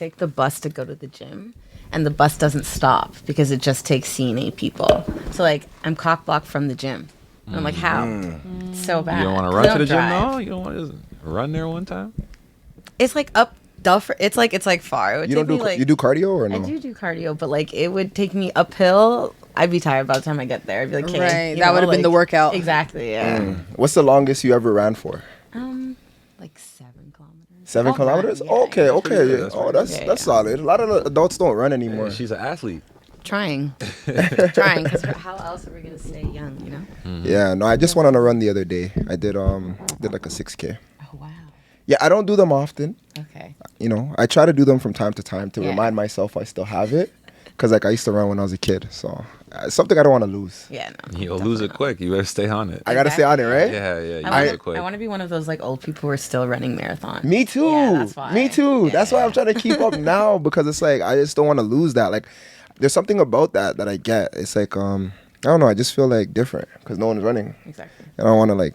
take the bus to go to the gym, and the bus doesn't stop because it just takes CNA people. So like I'm cock blocked from the gym. And I'm like, how? It's so bad. You don't want to run to the gym, no? You don't want to run there one time? It's like up Duffer. It's like far. It would You take don't me, like, you do cardio or no? I do cardio, but like it would take me uphill. I'd be tired by the time I get there. I'd be like, okay, right. That would have been the workout. Exactly. Yeah. What's the longest you ever ran for? Like 7 kilometers. 7 kilometers? Yeah, Okay, yeah. okay. That's That's solid. A lot of adults don't run anymore. Yeah, she's an athlete. Trying, because how else are we gonna stay young? You know. Yeah, no, I just went on a run the other day. I did like a 6K. Oh wow. Yeah, I don't do them often. Okay. You know, I try to do them from time to time to Yeah. remind myself I still have it. Because like I used to run when I was a kid, so it's something I don't want to lose. Yeah. No. You'll lose it quick. You better stay on it. I gotta stay on it, right? Yeah, you I lose it quick. want to be one of those like old people who are still running marathons. Me too. Yeah, that's why. Me too. Yeah. That's why I'm trying to keep up now because it's like I just don't want to lose that. Like, there's something about that I get. It's like I don't know. I just feel like different because no one's running. Exactly. I don't want to like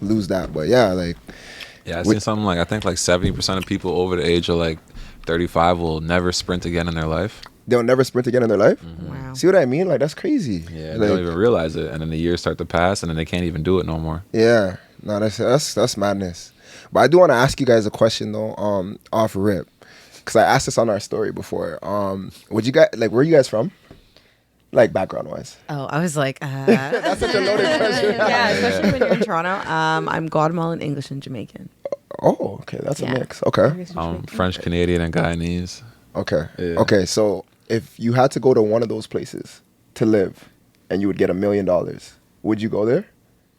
lose that. But yeah, like Yeah, I've seen something like I think like 70% of people over the age of like 35 will never sprint again in their life. they'll never sprint again in their life. Wow. See what I mean? Like that's crazy. Yeah, like, they don't even realize it, and then the years start to pass, and then they can't even do it no more. Yeah, no, that's madness. But I do want to ask you guys a question though, off rip, because I asked this on our story before. Would you guys like? Where are you guys from? Like background wise. Oh, I was like, That's such a loaded question. yeah, especially when you're in Toronto. I'm Guatemalan, English, and Jamaican. Oh, okay, that's a mix. Okay, French, Canadian, and Guyanese. okay, Yeah. okay. So if you had to go to one of those places to live, and you would get $1 million, would you go there?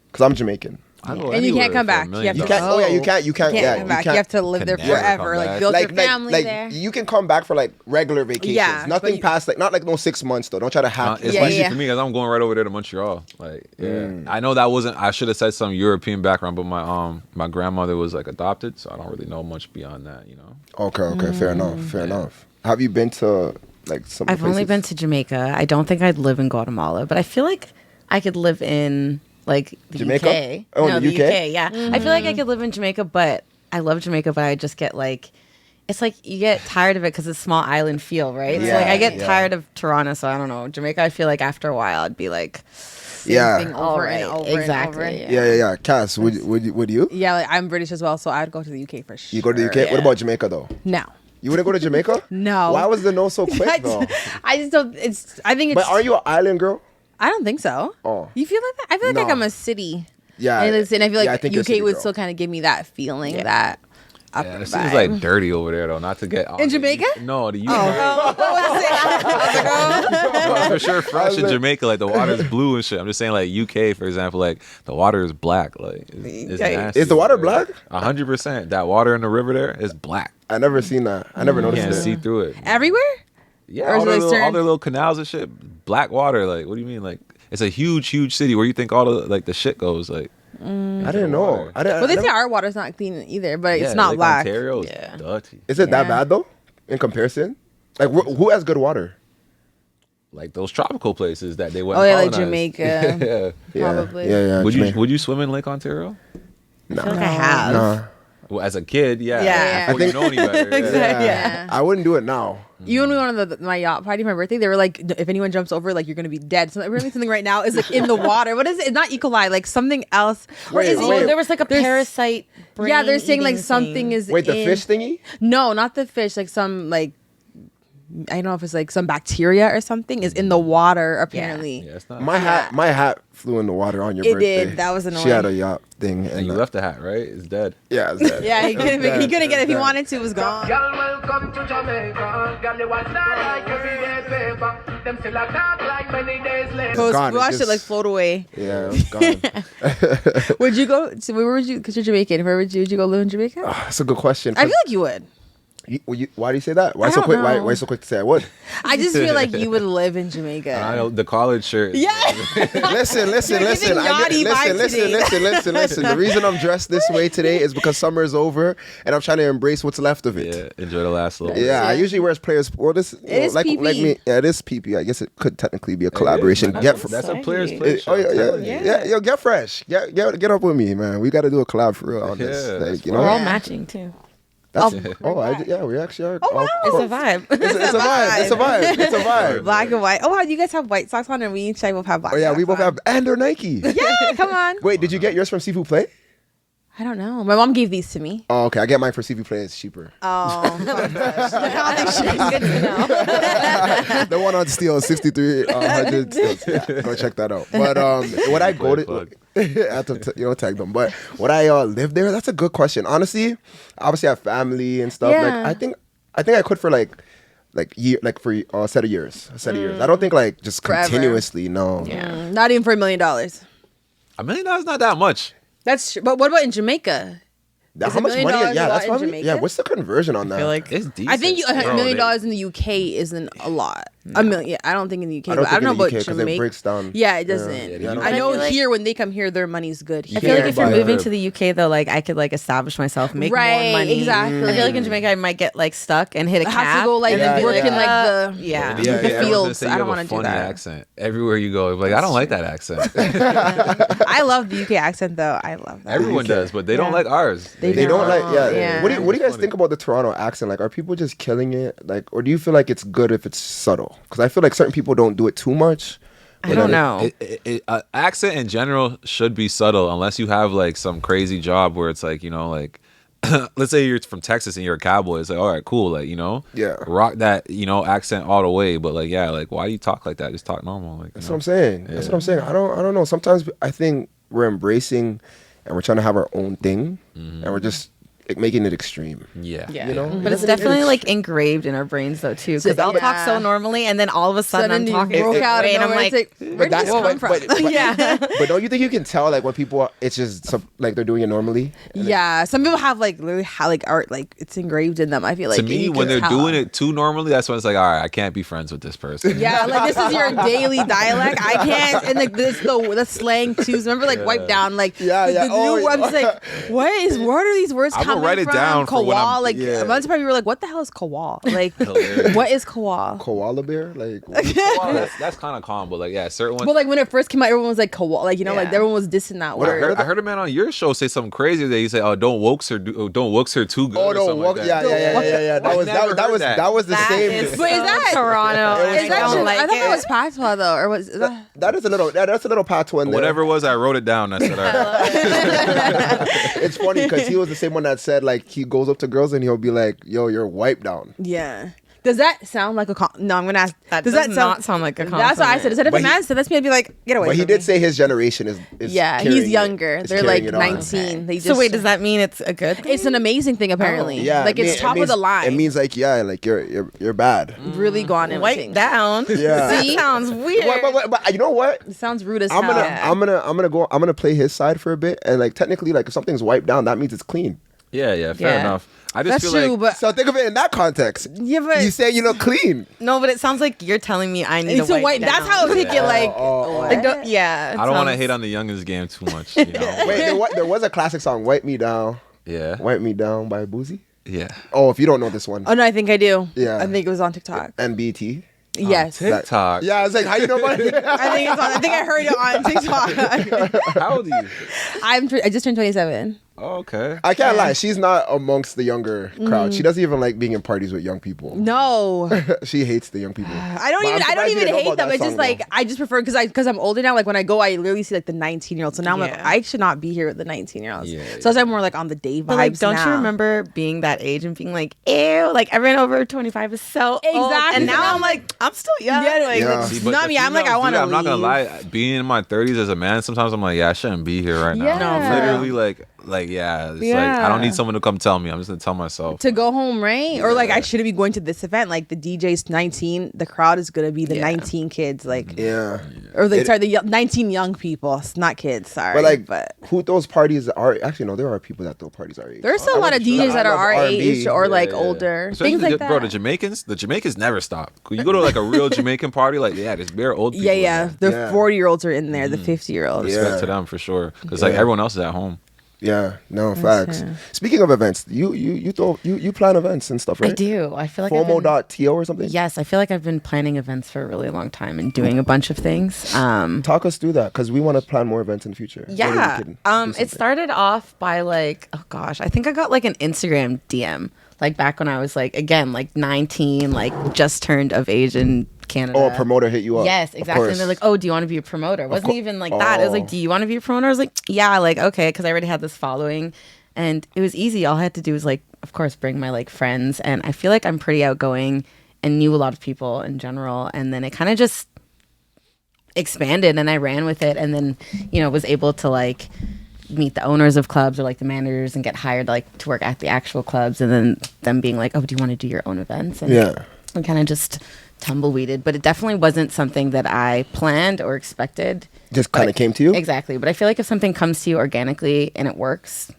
Because I'm Jamaican. And you can't come back. You have You to can't. Oh yeah, you can't. You can't come back. You have to live there Can never forever. come Like back. build like, your family like there. you can come back for like regular vacations. Yeah, but Nothing you- past like not like no 6 months though. Don't try to hack. it. Especially yeah. for me, because I'm going right over there to Montreal. Like, yeah, I know that wasn't. I should have said some European background, but my grandmother was like adopted, so I don't really know much beyond that. You know. Okay, fair enough. Fair enough. Have you been to like some? I've only been to Jamaica. I don't think I'd live in Guatemala, but I feel like I could live in like the Jamaica? UK. Oh, no, the UK? Yeah, I feel like I could live in Jamaica, but I love Jamaica, but I just get like, it's like you get tired of it because it's small island feel, right? Yeah, so like I get yeah. tired of Toronto, so I don't know. Jamaica, I feel like after a while I'd be like, Yeah. Thing over all and right, over exactly. and over. Yeah. Cass, would you? Yeah, like I'm British as well, so I'd go to the UK for sure. You go to the UK. What about Jamaica though? No. You wouldn't go to Jamaica? No. Why was the no so quick though? I just don't. I think it's. But are you an island girl? I don't think so. Oh. You feel like that? I feel like No. I'm a city. Yeah. And I feel like I think you're a UK city would girl. still kind of give me that feeling that. Yeah, it seems like dirty over there though. Not to get In Jamaica? No, the UK. Oh. No, for sure, fresh in Jamaica, like the water's blue and shit. I'm just saying, like UK, for example, like the water is black. Like it's nasty. Is the water black? 100%. That water in the river there is black. I never seen that. I never You noticed can't it. see through it. Everywhere? Yeah, Or is all it their, like all certain- their little canals and shit, black water. Like, what do you mean? Like, it's a huge, huge city where you think all the like the shit goes. Like, I didn't know. I didn't. Well, they I say never- our water's not clean either, but yeah, it's not Lake black. Ontario is Yeah. dirty. Is it that Yeah. bad though? In comparison, like who has good water? Like those tropical places that they went. Oh, yeah, like colonized. Jamaica. yeah. Probably. Yeah. Would you swim in Lake Ontario? I feel like I have. Nah. Well, as a kid, yeah. Yeah. Before you know any better. Yeah. Yeah. I wouldn't do it now. You and me went on my yacht party for my birthday. They were like, if anyone jumps over, like you're gonna be dead. So apparently something right now is like in the water. What is it? It's not E. coli, like something else. Or Wait, is Oh, wait. there was like a parasite. Yeah, they're saying like brain-eating something thing. is Wait, the in- fish thingy? No, not the fish. Like some like I don't know if it's like some bacteria or something is in the water apparently. Yeah, it's not. My hat flew in the water on your It birthday. did. That was annoying. She had a yacht thing, And you left the hat, right? It's dead. Yeah, it's dead. Yeah, he couldn't get it if he Dead. wanted to. It was gone. Girl, welcome to Jamaica. Girl, you want start like everyday paper. Them still a talk like many days later. So gone. we It watched it just- like float away. Yeah, it's gone. Would you go? So where would you? Because you're Jamaican. Where would you go live in Jamaica? That's a good question. I feel like you would. Why do you say that? Why I so don't quick? know. Why so quick to say I would? I just feel like you would live in Jamaica. I know the college shirt. Yeah. Listen. You're giving yachty vibes today. Listen. The reason I'm dressed this way today is because summer is over and I'm trying to embrace what's left of it. Yeah, enjoy the last little. Yeah, I usually wear players. Well, this is like PP. me. Yeah, it is PP. I guess it could technically be a collaboration. That's a player's place. Oh yeah. Yo, get fresh. Get up with me, man. We got to do a collab for real on this. Yeah, Like, that's you We're know, all matching too. We actually are. Oh, wow. It's a vibe. It's a vibe. It's a vibe. It's a vibe. Black and white. Oh, wow, you guys have white socks on, and we each both have black. Oh yeah, we socks both on. have, and they're Nike. Yeah, come on. Wait, did you get yours from Seafood Play? I don't know. My mom gave these to me. Oh, okay. I get mine for Seafood Play. It's cheaper. Oh, good to know. The one on Steel, 6300 Steels. Yeah, go check that out. But when I go to, I have to tag them. But when I live there, that's a good question. Honestly, obviously I have family and stuff. Yeah. Like I think I could for for a set of years. I don't think like just Forever. continuously. No. Yeah. Not even for $1 million. $1 million is not that much. That's true. But what about in Jamaica? That, Is how $1 much million money? Yeah, a lot that's in probably. Jamaica? Yeah, what's the conversion on that? I feel like It's decent. I think $1 Bro, million they- in the UK isn't a lot. $1 million. Yeah, I don't think in the UK. But I don't know in the about UK 'cause Jamaica. it breaks down. Yeah, it doesn't. Yeah, I know I feel like- here when they come here, their money's good. I feel like if you're buy a moving crib. to the UK though, like I could like establish myself, make Right, more money. exactly. I feel like in Jamaica I might get like stuck and hit a I have cap. to go like and then be work in like the yeah. Yeah, the everyone's gonna fields. say I you don't have a want to do funny that. accent everywhere you go. Like I don't like that accent. I love the UK accent though. I love that. Everyone does, but they don't Yeah. like ours. They They don't like, yeah. Yeah. What do you guys Funny. think about the Toronto accent? Like, are people just killing it? Like, or do you feel like it's good if it's subtle? Because I feel like certain people don't do it too much. I don't know. Accent in general should be subtle unless you have like some crazy job where it's like, like let's say you're from Texas and you're a cowboy. It's like, all right, cool. Like, Yeah. rock that, accent all the way. But like, yeah, like why do you talk like that? Just talk normal. Like, That's what I'm saying. That's what I'm saying. I don't know. Sometimes I think we're embracing and we're trying to have our own thing, and we're just like, making it extreme. Yeah. Yeah. You know? But it's definitely like engraved in our brains though too. Because I'll talk Yeah. so normally and then all of a sudden I'm Suddenly talking broke out of and I'm nowhere. like, It's like, where did this come from? yeah. But don't you think you can tell like when people it's just like they're doing it normally? Yeah, some people have like literally like art, like it's engraved in them. I feel like To me, when they're doing it too normally, that's when it's like, all right, I can't be friends with this person. Yeah, like this is your daily dialect. I can't, and like this the slang too. Remember, like wipe down, like Yeah, the yeah. new. I'm just like, what are these words I'ma coming write it from? down for when I'm- Kawal, like yeah. a bunch of people were like, what the hell is kawal? Like, Hilarious. what is kawal? Koala bear, like Well, that's kind of calm, but like, yeah, certain ones. Well, like when it first came out, everyone was like kawal, like like Yeah. everyone was dissing that What I word. heard I heard a man on your show say something crazy that he said, "Oh, don't wokes her too good." oh or no, something like that. yeah. I've never heard that. That was the That same. is Wait, is so that- Toronto? It was Is that I true? don't like I thought that it. was patois though, or was that? That's a little patois in there. Whatever it was, I wrote it down. I said, all right. It's funny because he was the same one that said like he goes up to girls and he'll be like, "Yo, you're wiped down." Yeah. Does that sound like a no? I'm gonna ask. That does does not sound like a That's what I said. Is that if But a man said that's me? I'd be like, get away. But he from did me. say his generation is Yeah, carrying he's it. younger. Is They're carrying like it on. 19. They just, So wait, does that mean it's a good thing? It's an amazing thing apparently. Yeah, like it's it top of means- the line. It means like like you're bad. really gone in. Wipe down. Yeah. That sounds weird. But you know what? It sounds rude as I'm hell. gonna play his side for a bit, and like technically, like if something's wiped down, that means it's clean. Yeah, fair Yeah. enough. I just That's feel true, like but So think of it in that context. yeah, but You say you look clean. No, but it sounds like you're telling me I need it's to a wipe. down. That's how I take it. Like, Like, don't, yeah. I don't want to hate on the youngest game too much. You know? Wait, there was a classic song, "Wipe Me Down." Yeah, "Wipe Me Down" by Boozy. yeah. Oh, if you don't know this one, oh no, I think I do. Yeah. I think it was on TikTok. NBT. Yes. TikTok. Yeah, I was like, how you know about it? I think it's on. I think I heard it on TikTok. How old are you? I just turned 27. Oh, okay. I can't lie, she's not amongst the younger crowd. Mm. She doesn't even like being in parties with young people. No. She hates the young people. I don't But I'm even surprised you didn't know hate about them. that It's just song, like though. I just prefer because I'm older now. Like when I go, I literally see like the 19-year-olds. So now I'm like, Yeah. I should not be here with the 19-year-olds. Yeah, So I'm more like on the day vibes. But like, don't you now. remember being that age and being like, ew, like everyone over 25 is so old. Exactly. And now I'm like, I'm still young. Yeah, Like, Yeah. See, but not the me. I'm like, I females want do to that. leave. I'm not gonna lie. Being in my 30s as a man, sometimes I'm like, yeah, I shouldn't be here right now. Yeah. No, for Literally, like, yeah. It's like I don't need someone to come tell me. I'm just gonna tell myself. To go home, right? Or like I shouldn't be going to this event. Like the DJ's 19, the crowd is gonna be the 19 kids, like Yeah. or like sorry, the 19 young people, it's not kids. Sorry, But who throws parties are actually no, there are people that throw parties our age. there's still a lot of DJs that are our age or like older, Especially things like that. Bro, the Jamaicans never stop. You go to like a real Jamaican party, like there's bare old people. yeah. in there. The Yeah. 40-year-olds are in there, the 50-year-olds. Respect Yeah. to them for sure. Because like everyone else is at home. Yeah, no facts. true. Speaking of events, you plan events and stuff, right? I do. I feel like I've been- FOMO.to or something. Yes, I feel like I've been planning events for a really long time and doing a bunch of things. Talk us through that because we want to plan more events in the future. Maybe we Yeah. can do It something. started off by like, oh gosh, I think I got like an Instagram DM like back when I was like, again, like 19, like just turned of age in Canada. Oh, a promoter hit you up. Yes, Of exactly. And course. they're like, "Oh, do you want to be a promoter?" It wasn't even like that. It was like, "Do you want to be a promoter?" I was like, "Yeah," like okay, because I already had this following, and it was easy. All I had to do was like, of course, bring my like friends, and I feel like I'm pretty outgoing and knew a lot of people in general, and then it kind of just expanded, and I ran with it, and then was able to like meet the owners of clubs or like the managers and get hired like to work at the actual clubs, and then them being like, "Oh, do you want to do your own events?" And and kind of just tumbleweeded, but it definitely wasn't something that I planned or expected. Just kind of came to you. Exactly. But I feel like if something comes to you organically and it works,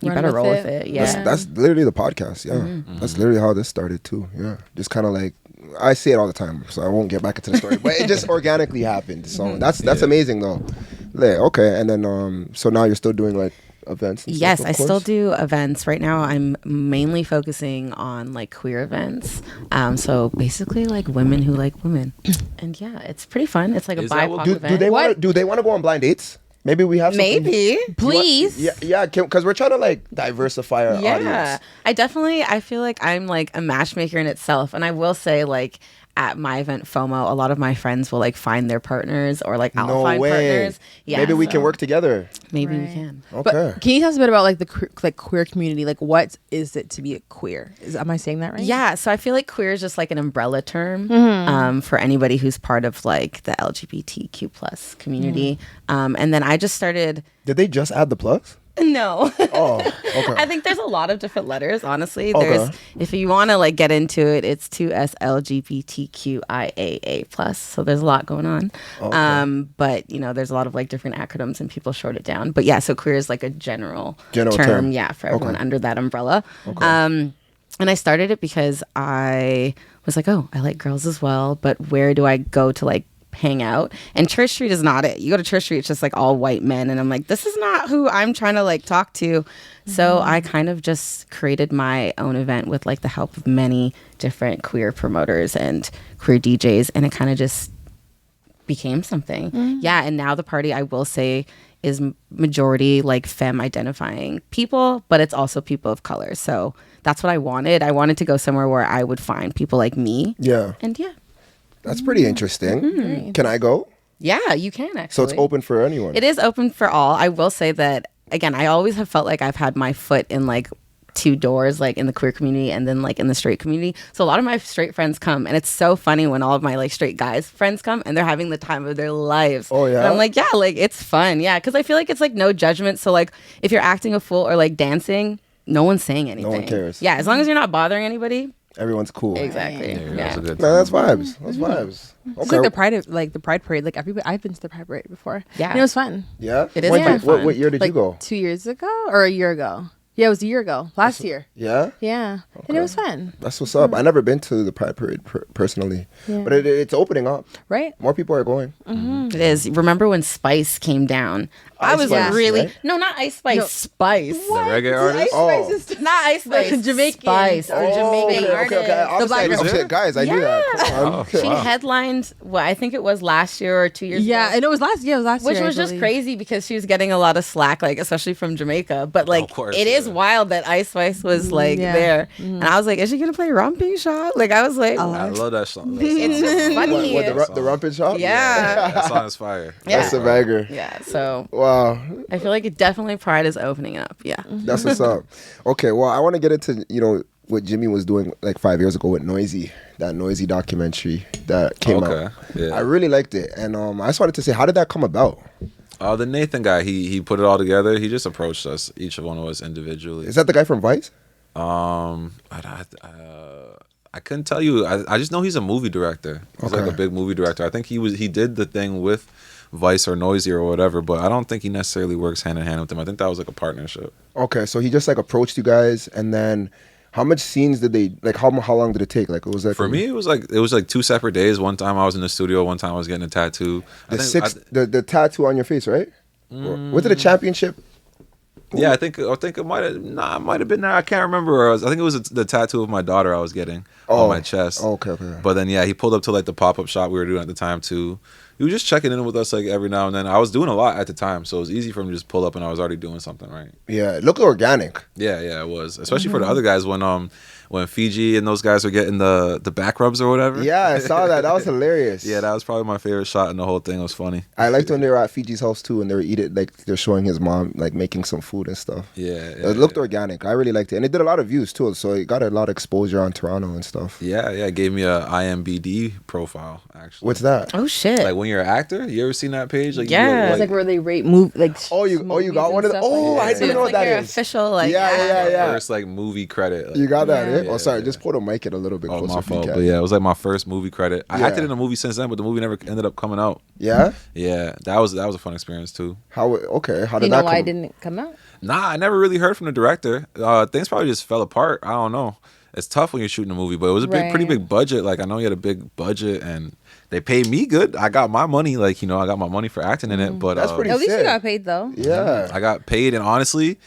you Run better with roll it. with it. Yeah. That's literally the podcast. Yeah, that's literally how this started too. Yeah, just kind of like I say it all the time, so I won't get back into the story, but it just organically happened. So that's amazing though. Like, okay, and then so now you're still doing like events. And Yes, stuff, I of still course? do events. Right now I'm mainly focusing on like queer events. So basically like women who like women. And yeah, it's pretty fun. It's like a Is that what- BIPOC Do event. they want to go on blind dates? Maybe we have something. Maybe. Please. Yeah, because we're trying to like diversify our Yeah, audience. I feel like I'm like a matchmaker in itself, and I will say like at my event FOMO, a lot of my friends will like find their partners, or like I'll No find way. partners. Yeah, Maybe we so can work together. Maybe we Right. can. Okay. But can you tell us a bit about like the queer community? Like, what is it to be a queer? Am I saying that right? Yeah, so I feel like queer is just like an umbrella term for anybody who's part of like the LGBTQ plus community. And then I just started. Did they just add the plus? No. Oh, okay. I think there's a lot of different letters, honestly. Okay. There's, if you want to like get into it, it's 2SLGBTQIAA plus. So there's a lot going on. But there's a lot of like different acronyms and people short it down. But yeah, so queer is like a general term. yeah, for everyone Okay. under that umbrella. And I started it because I was like, oh, I like girls as well, but where do I go to like hang out? And Church Street is not it. You go to Church Street, it's just like all white men, and I'm like, this is not who I'm trying to like talk to. So I kind of just created my own event with like the help of many different queer promoters and queer DJs, and it kind of just became something. Yeah, and now the party, I will say, is majority like femme identifying people, but it's also people of color. So that's what I wanted. I wanted to go somewhere where I would find people like me. Yeah, And yeah. that's pretty interesting. Can I go? Yeah, you can actually. So it's open for anyone. It is open for all. I will say that, again, I always have felt like I've had my foot in like two doors, like in the queer community and then like in the straight community. So a lot of my straight friends come, and it's so funny when all of my like straight guys friends come and they're having the time of their lives. Oh, yeah? And I'm like, yeah, like it's fun. Yeah, because I feel like it's like no judgment. So like if you're acting a fool or like dancing, no one's saying anything. cares. Yeah, as long as you're not bothering anybody. Everyone's cool. Exactly. That's Yeah. a good No, time. that's vibes. That's vibes. It's Okay. like the pride parade. Like everybody, I've been to the pride parade before. Yeah. And it was fun. Yeah. It is When kinda did- what, fun. what year did you Like go? 2 years ago or a year ago? Yeah, it was a year ago. Last year. Yeah. Yeah. And it was fun. That's what's up. I never been to the Pride Parade personally, Yeah. but it's opening up. Right? More people are going. It is. Remember when Spice came down? I Ice was Spice, really right? no, not Ice Spice. No. Spice. The reggae artist? Oh. Not Ice Spice. The Jamaican. Spice or Oh, Jamaican okay, artist. okay. Obviously, black girl. obviously, guys, I knew that. Come on. She headlined. Well, I think it was last year or 2 years Yeah, ago. and it was last year. It was last Which year. was I just believe. crazy because she was getting a lot of slack, like especially from Jamaica. But like, Of course, it is yeah. wild that Ice Spice was like Yeah. there, and I was like, is she gonna play Romping Shot? Like, I was like, I love that song. it's just funny. What, the rumpin' shop? Yeah. That song is fire. Yeah. That's a bagger. Yeah. So Wow. I feel like it definitely Pride is opening up. Yeah. That's what's up. Okay, well, I want to get into, what Jimmy was doing like 5 years ago with Noisy, that Noisy documentary that came out. Okay, yeah. I really liked it. And I just wanted to say, how did that come about? The Nathan guy, he put it all together. He just approached us, each one of us individually. Is that the guy from Vice? I couldn't tell you. I just know he's a movie director. He's like Okay. a big movie director. I think he did the thing with Vice or Noisy or whatever, but I don't think he necessarily works hand in hand with them. I think that was like a partnership. Okay, so he just like approached you guys, and then how much scenes did they like? How long did it take? Like, it was like For me, it was like 2 separate days. One time I was in the studio. One time I was getting a tattoo. the tattoo on your face, right? Was it a championship? Yeah, I think it might have been there. I can't remember. I think it was the tattoo of my daughter I was getting on my chest. Okay. But then yeah, he pulled up to like the pop-up shop we were doing at the time too. he was just checking in with us like every now and then. I was doing a lot at the time, so it was easy for him to just pull up, and I was already doing something, right? Yeah, it looked organic. Yeah, it was. Especially for the other guys when Fiji and those guys were getting the back rubs or whatever. Yeah, I saw that. That was hilarious. Yeah, that was probably my favorite shot in the whole thing. It was funny. I liked when they were at Fiji's house too, and they were eating, like they're showing his mom like making some food and stuff. Yeah, It looked organic. I really liked it, and it did a lot of views too. So it got a lot of exposure on Toronto and stuff. Yeah, it gave me a IMBD profile actually. What's that? Oh shit. Like when you're an actor, you ever seen that page? Like, Yeah. It's like where they rate move like. Oh, you got one of the. Oh, I didn't know what that your is. official like Yeah. first like movie credit. Like, You got that? Yeah. Oh, sorry. Just put a mic in a little bit oh, closer. my if you fault. can. But yeah, it was like my first movie credit. I Yeah. acted in a movie since then, but the movie never ended up coming out. Yeah. Yeah, that was a fun experience too. How? Okay. How Do did you know that why it come? didn't come out? Nah, I never really heard from the director. Things probably just fell apart. I don't know. It's tough when you're shooting a movie, but it was a pretty big budget. Like I know you had a big budget, and they paid me good. I got my money. Like I got my money for acting in it. But That's pretty At least you sick. got paid though. Yeah. I got paid, and honestly,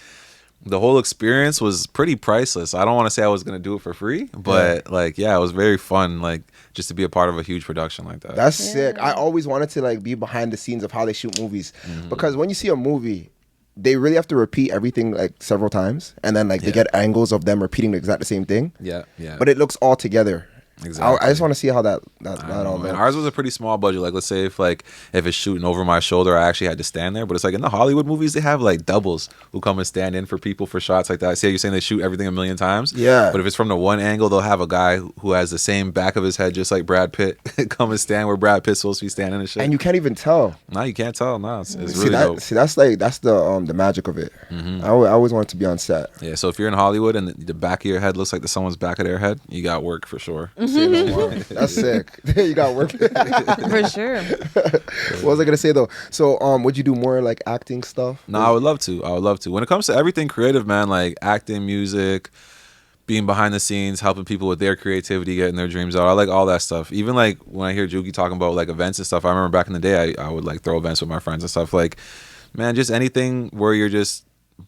the whole experience was pretty priceless. I don't want to say I was gonna do it for free, but it was very fun. Like just to be a part of a huge production like that. That's sick. I always wanted to like be behind the scenes of how they shoot movies, because when you see a movie, they really have to repeat everything like several times, and then like they get angles of them repeating the exact same thing. Yeah. But it looks all together. Exactly. I just want to see how that all And looks. ours was a pretty small budget. Like, let's say if it's shooting over my shoulder, I actually had to stand there. But it's like in the Hollywood movies, they have like doubles who come and stand in for people for shots like that. I see how you're saying they shoot everything a million times. Yeah. But if it's from the one angle, they'll have a guy who has the same back of his head, just like Brad Pitt, come and stand where Brad Pitt's supposed to be standing and shit. And you can't even tell. No, you can't tell. No, it's See really dope. that's the magic of it. I always wanted to be on set. Yeah. So if you're in Hollywood and the back of your head looks like someone's back of their head, you got work for sure. That's sick. You got work. For sure. What was I gonna say though? So would you do more like acting stuff? No, I would love to. When it comes to everything creative, man, like acting, music, being behind the scenes, helping people with their creativity, getting their dreams out. I like all that stuff. Even like when I hear Juki talking about like events and stuff, I remember back in the day, I would like throw events with my friends and stuff. Like, man, just anything where you're just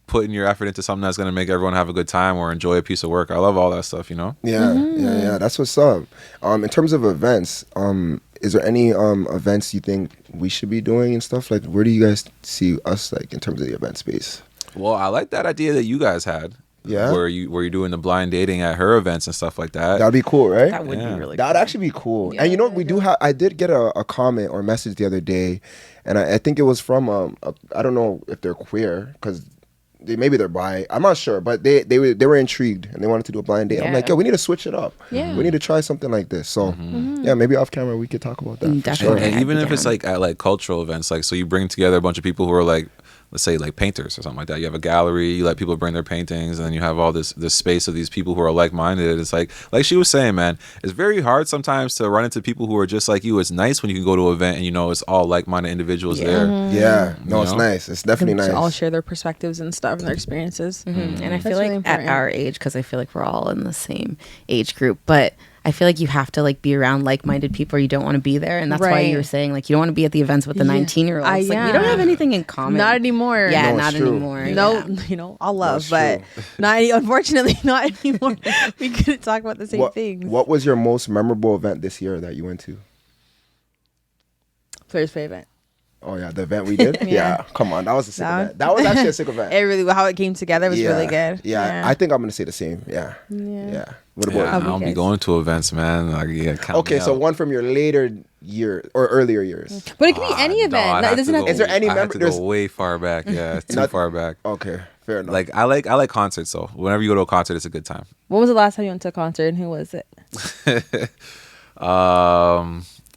putting your effort into something that's going to make everyone have a good time or enjoy a piece of work. I love all that stuff, Yeah. That's what's up. In terms of events, is there any events you think we should be doing and stuff? Like, where do you guys see us like in terms of the event space? Well, I like that idea that you guys had. Yeah. Where you're doing the blind dating at her events and stuff like that. That'd be cool, right? That would Yeah. be really That'd actually be cool. And you know what we do have? I did get a comment or message the other day, and I think it was from I don't know if they're queer because maybe they're bi. I'm not sure, but they were intrigued and they wanted to do a blind date. I'm like, Yeah. yo, we need to switch it up. Yeah. We need to try something like this. So yeah, maybe off camera we could talk about that. For Definitely. sure. And even I'd if be it's down. like at like cultural events, like so you bring together a bunch of people who are like, let's say like painters or something like that. You have a gallery, you let people bring their paintings, and then you have all this space of these people who are like-minded. It's like she was saying, man, it's very hard sometimes to run into people who are just like you. It's nice when you can go to an event and you know it's all like-minded individuals there. Yeah, no, it's know? nice. It's definitely To all nice. share their perspectives and stuff and their experiences. And I feel That's like really at important. our age, because I feel like we're all in the same age group, but I feel like you have to like be around like-minded people or you don't want to be there. And that's why Right. you were saying like you don't want to be at the events with the Yeah. 19-year-olds. Like yeah. we don't have anything in common. Not anymore. Yeah, No, not it's true. anymore. No, Yeah. I'll love, That's but not unfortunately not anymore. We couldn't talk about the same things. What was your most memorable event this year that you went to? Players' favorite. Oh yeah, the event we did. Yeah. Come on, that was a sick That- event. That was actually a sick event. It really how it came together was really good. Yeah, I think I'm gonna say the same. Yeah. What about Yeah, I you? How don't we be guys? going to events, man. Like, yeah, count Okay, me so out. one from your later year or earlier years. But it could be any No, event. I'd No, have it doesn't to have go- Is there any I have member- to there's- go way far back. Yeah, too Not- far back. Okay, fair enough. Like I like concerts though. Whenever you go to a concert, it's a good time. What was the last time you went to a concert and who was it?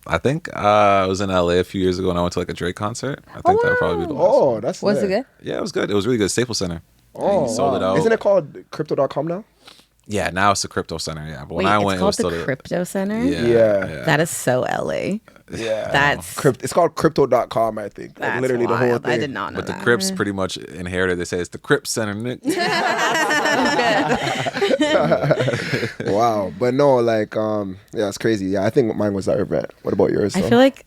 I think it was in LA a few years ago and I went to like a Drake concert. I think that would probably be the last. Oh, that's Was it lit. good? Yeah, it was good. It was really good. Staples Center. Oh, He sold it out. Isn't it called Crypto.com now? Yeah, now it's the Crypto Center. Yeah, but Wait, when I it's went, it called was the still Crypto Center? Yeah. That is so LA. Yeah, That's It's called Crypto.com, I think. Like that's literally wild. the whole thing. I did not know But the that. Crips pretty much inherited. They say it's the Crip Center, Nick. Wow, but no, like, yeah, it's crazy. Yeah, I think mine was that event. What about yours? I though? feel like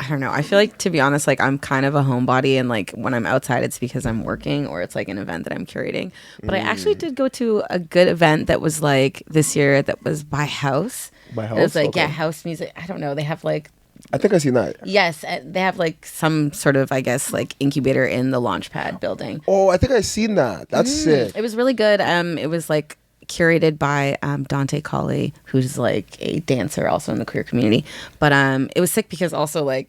I don't know. I feel like to be honest, like I'm kind of a homebody, and like when I'm outside, it's because I'm working or it's like an event that I'm curating. But I actually did go to a good event that was like this year that was by house. By It was house? like Okay. house music. I don't know. They have like I think I seen that. Yes, they have like some sort of, I guess, like incubator in the Launchpad building. Oh, I think I seen that. That's sick. It was really good. It was like curated by Dante Colley, who's like a dancer also in the queer community. But it was sick because also like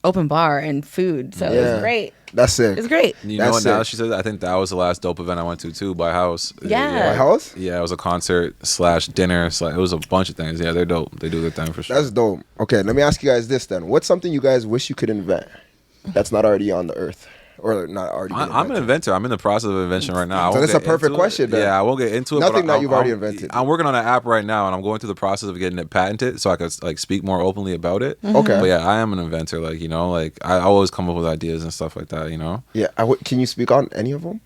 open bar and food, so it was great. That's sick. It's great. You know what? Now she says, I think that was the last dope event I went to too, by House. Yeah. By House? Yeah, it was a concert / dinner. It was a bunch of things. Yeah, they're dope. They do their thing for sure. That's dope. Okay, let me ask you guys this then. What's something you guys wish you could invent that's not already on the earth? Or not already been I'm an inventor. I'm in the process of invention right now. So that's a perfect question then. Yeah, I won't get into it. Nothing but that you've already invented. I'm working on an app right now, and I'm going through the process of getting it patented so I could like speak more openly about it. Okay. But yeah, I am an inventor. Like, you know, like I always come up with ideas and stuff like that, you know? Yeah. Can you speak on any of them?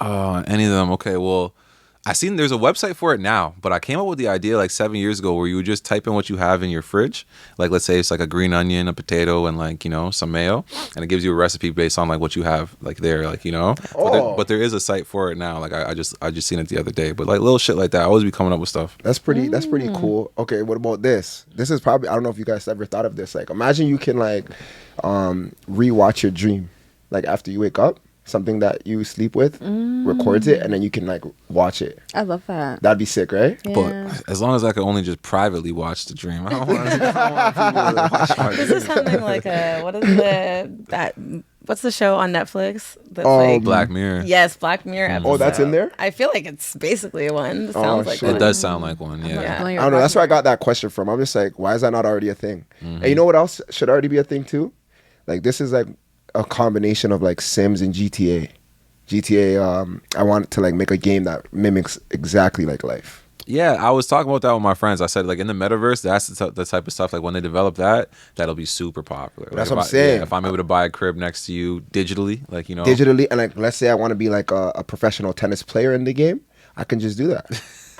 Any of them. Okay, well, I seen there's a website for it now, but I came up with the idea like 7 years ago where you would just type in what you have in your fridge. Like, let's say it's like a green onion, a potato, and like, you know, some mayo. And it gives you a recipe based on like what you have like there, like, you know. But there is a site for it now. Like I just seen it the other day. But like little shit like that, I always be coming up with stuff. That's pretty cool. Okay, what about this? This is probably, I don't know if you guys ever thought of this. Like, imagine you can like rewatch your dream. Like after you wake up, something that you sleep with records it, and then you can like watch it. I love that. That'd be sick, right? Yeah. But as long as I could only just privately watch the dream, I don't want people to watch my This dream. is something like what's the show on Netflix? That's like Black Mirror. Yes, Black Mirror episode. Oh, that's in there? I feel like it's basically one. It sounds like shit. It one. does sound like one, yeah. Yeah. I don't know. That's where I got that question from. I'm just like, why is that not already a thing? And you know what else should already be a thing too? Like, this is like a combination of like Sims and GTA. I want to like make a game that mimics exactly like life. Yeah, I was talking about that with my friends. I said, like, in the metaverse, that's the type of stuff, like, when they develop that, that'll be super popular. That's like, what I'm saying. Yeah, if I'm able to buy a crib next to you digitally, like, you know. Digitally, and like, let's say I want to be like a professional tennis player in the game, I can just do that.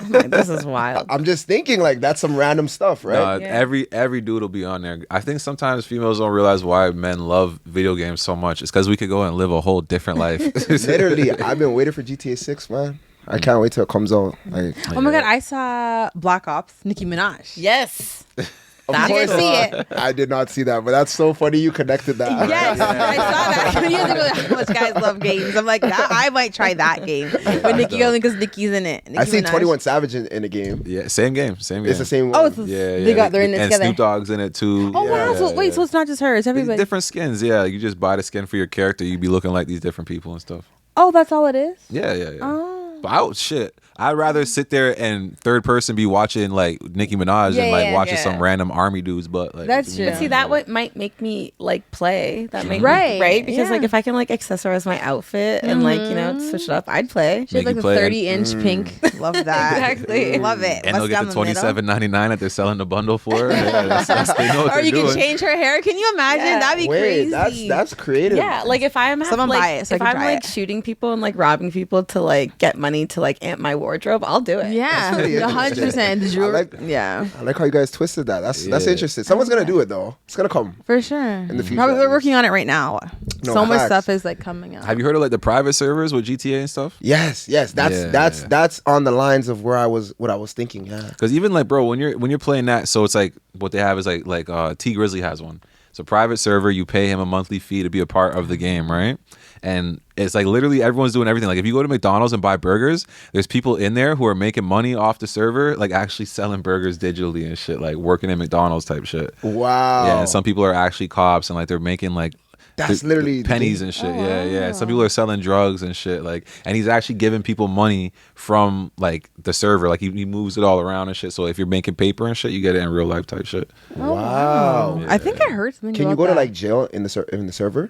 Like, this is wild. I'm just thinking like that's some random stuff, right? Yeah. Every dude will be on there. I think sometimes females don't realize why men love video games so much. It's because we could go and live a whole different life. Literally, I've been waiting for GTA 6, man. I can't wait till it comes out. Like, Oh my god, I saw Black Ops, Nicki Minaj. Yes. of That's course, good. see it. I did not see that, but that's so funny you connected that. Yes, I saw that. You know how much guys love games. I'm like, I might try that game. But Nicki only because Nicki's in it. Nicki I seen Minaj. 21 Savage in a game. Yeah, same game. It's the same one. Oh, it's Yeah. they're in it and together. Snoop Dogg's in it too. Oh wow! Yeah, So wait, so it's not just her; it's everybody. Different skins, yeah. You just buy the skin for your character. You be looking like these different people and stuff. Oh, that's all it is. Yeah. Oh. But I'd rather sit there and third person be watching like Nicki Minaj and like watching some random army dudes. But like, That's true. But see, that what might make me like play. That make Right, right because yeah. like if I can like accessorize my outfit and like you know switch it up, I'd play. She had Make like you the play 30-inch pink. Love that. Exactly. Love it. and they'll Bust get down the the middle. $27.99 that they're selling the bundle for. Yeah, they know what Or they're you doing. can change her hair. Can you imagine? Yeah. That'd be Wait, crazy. that's creative. Yeah, like if I'm Someone like, buy it so I if can I'm try like it. shooting people and like robbing people to like get money to like amp my wardrobe, I'll do it. Yeah, pretty 100%. The jewelry. like- Yeah, I like how you guys twisted that. That's Yeah. interesting. Someone's gonna do it though. It's gonna come. for sure. In the future, Probably at we're least. working on it right now. No, So much facts. stuff is like coming out. Have you heard of like the private servers with GTA and stuff? Yes. That's on the lines of what I was thinking. Yeah. Because even like, bro, when you're playing that, so it's like what they have is like T Grizzly has one. It's a private server. You pay him a monthly fee to be a part of the game, right? And it's like literally everyone's doing everything. Like if you go to McDonald's and buy burgers, there's people in there who are making money off the server, like actually selling burgers digitally and shit, like working in McDonald's type shit. Wow. Yeah, and some people are actually cops and like they're making like That's literally the pennies thing. and shit. Yeah. Some people are selling drugs and shit. Like, and he's actually giving people money from like the server. Like he moves it all around and shit. So if you're making paper and shit, you get it in real life type shit. Wow. I think I heard something. Can you about go to that. like jail in the server?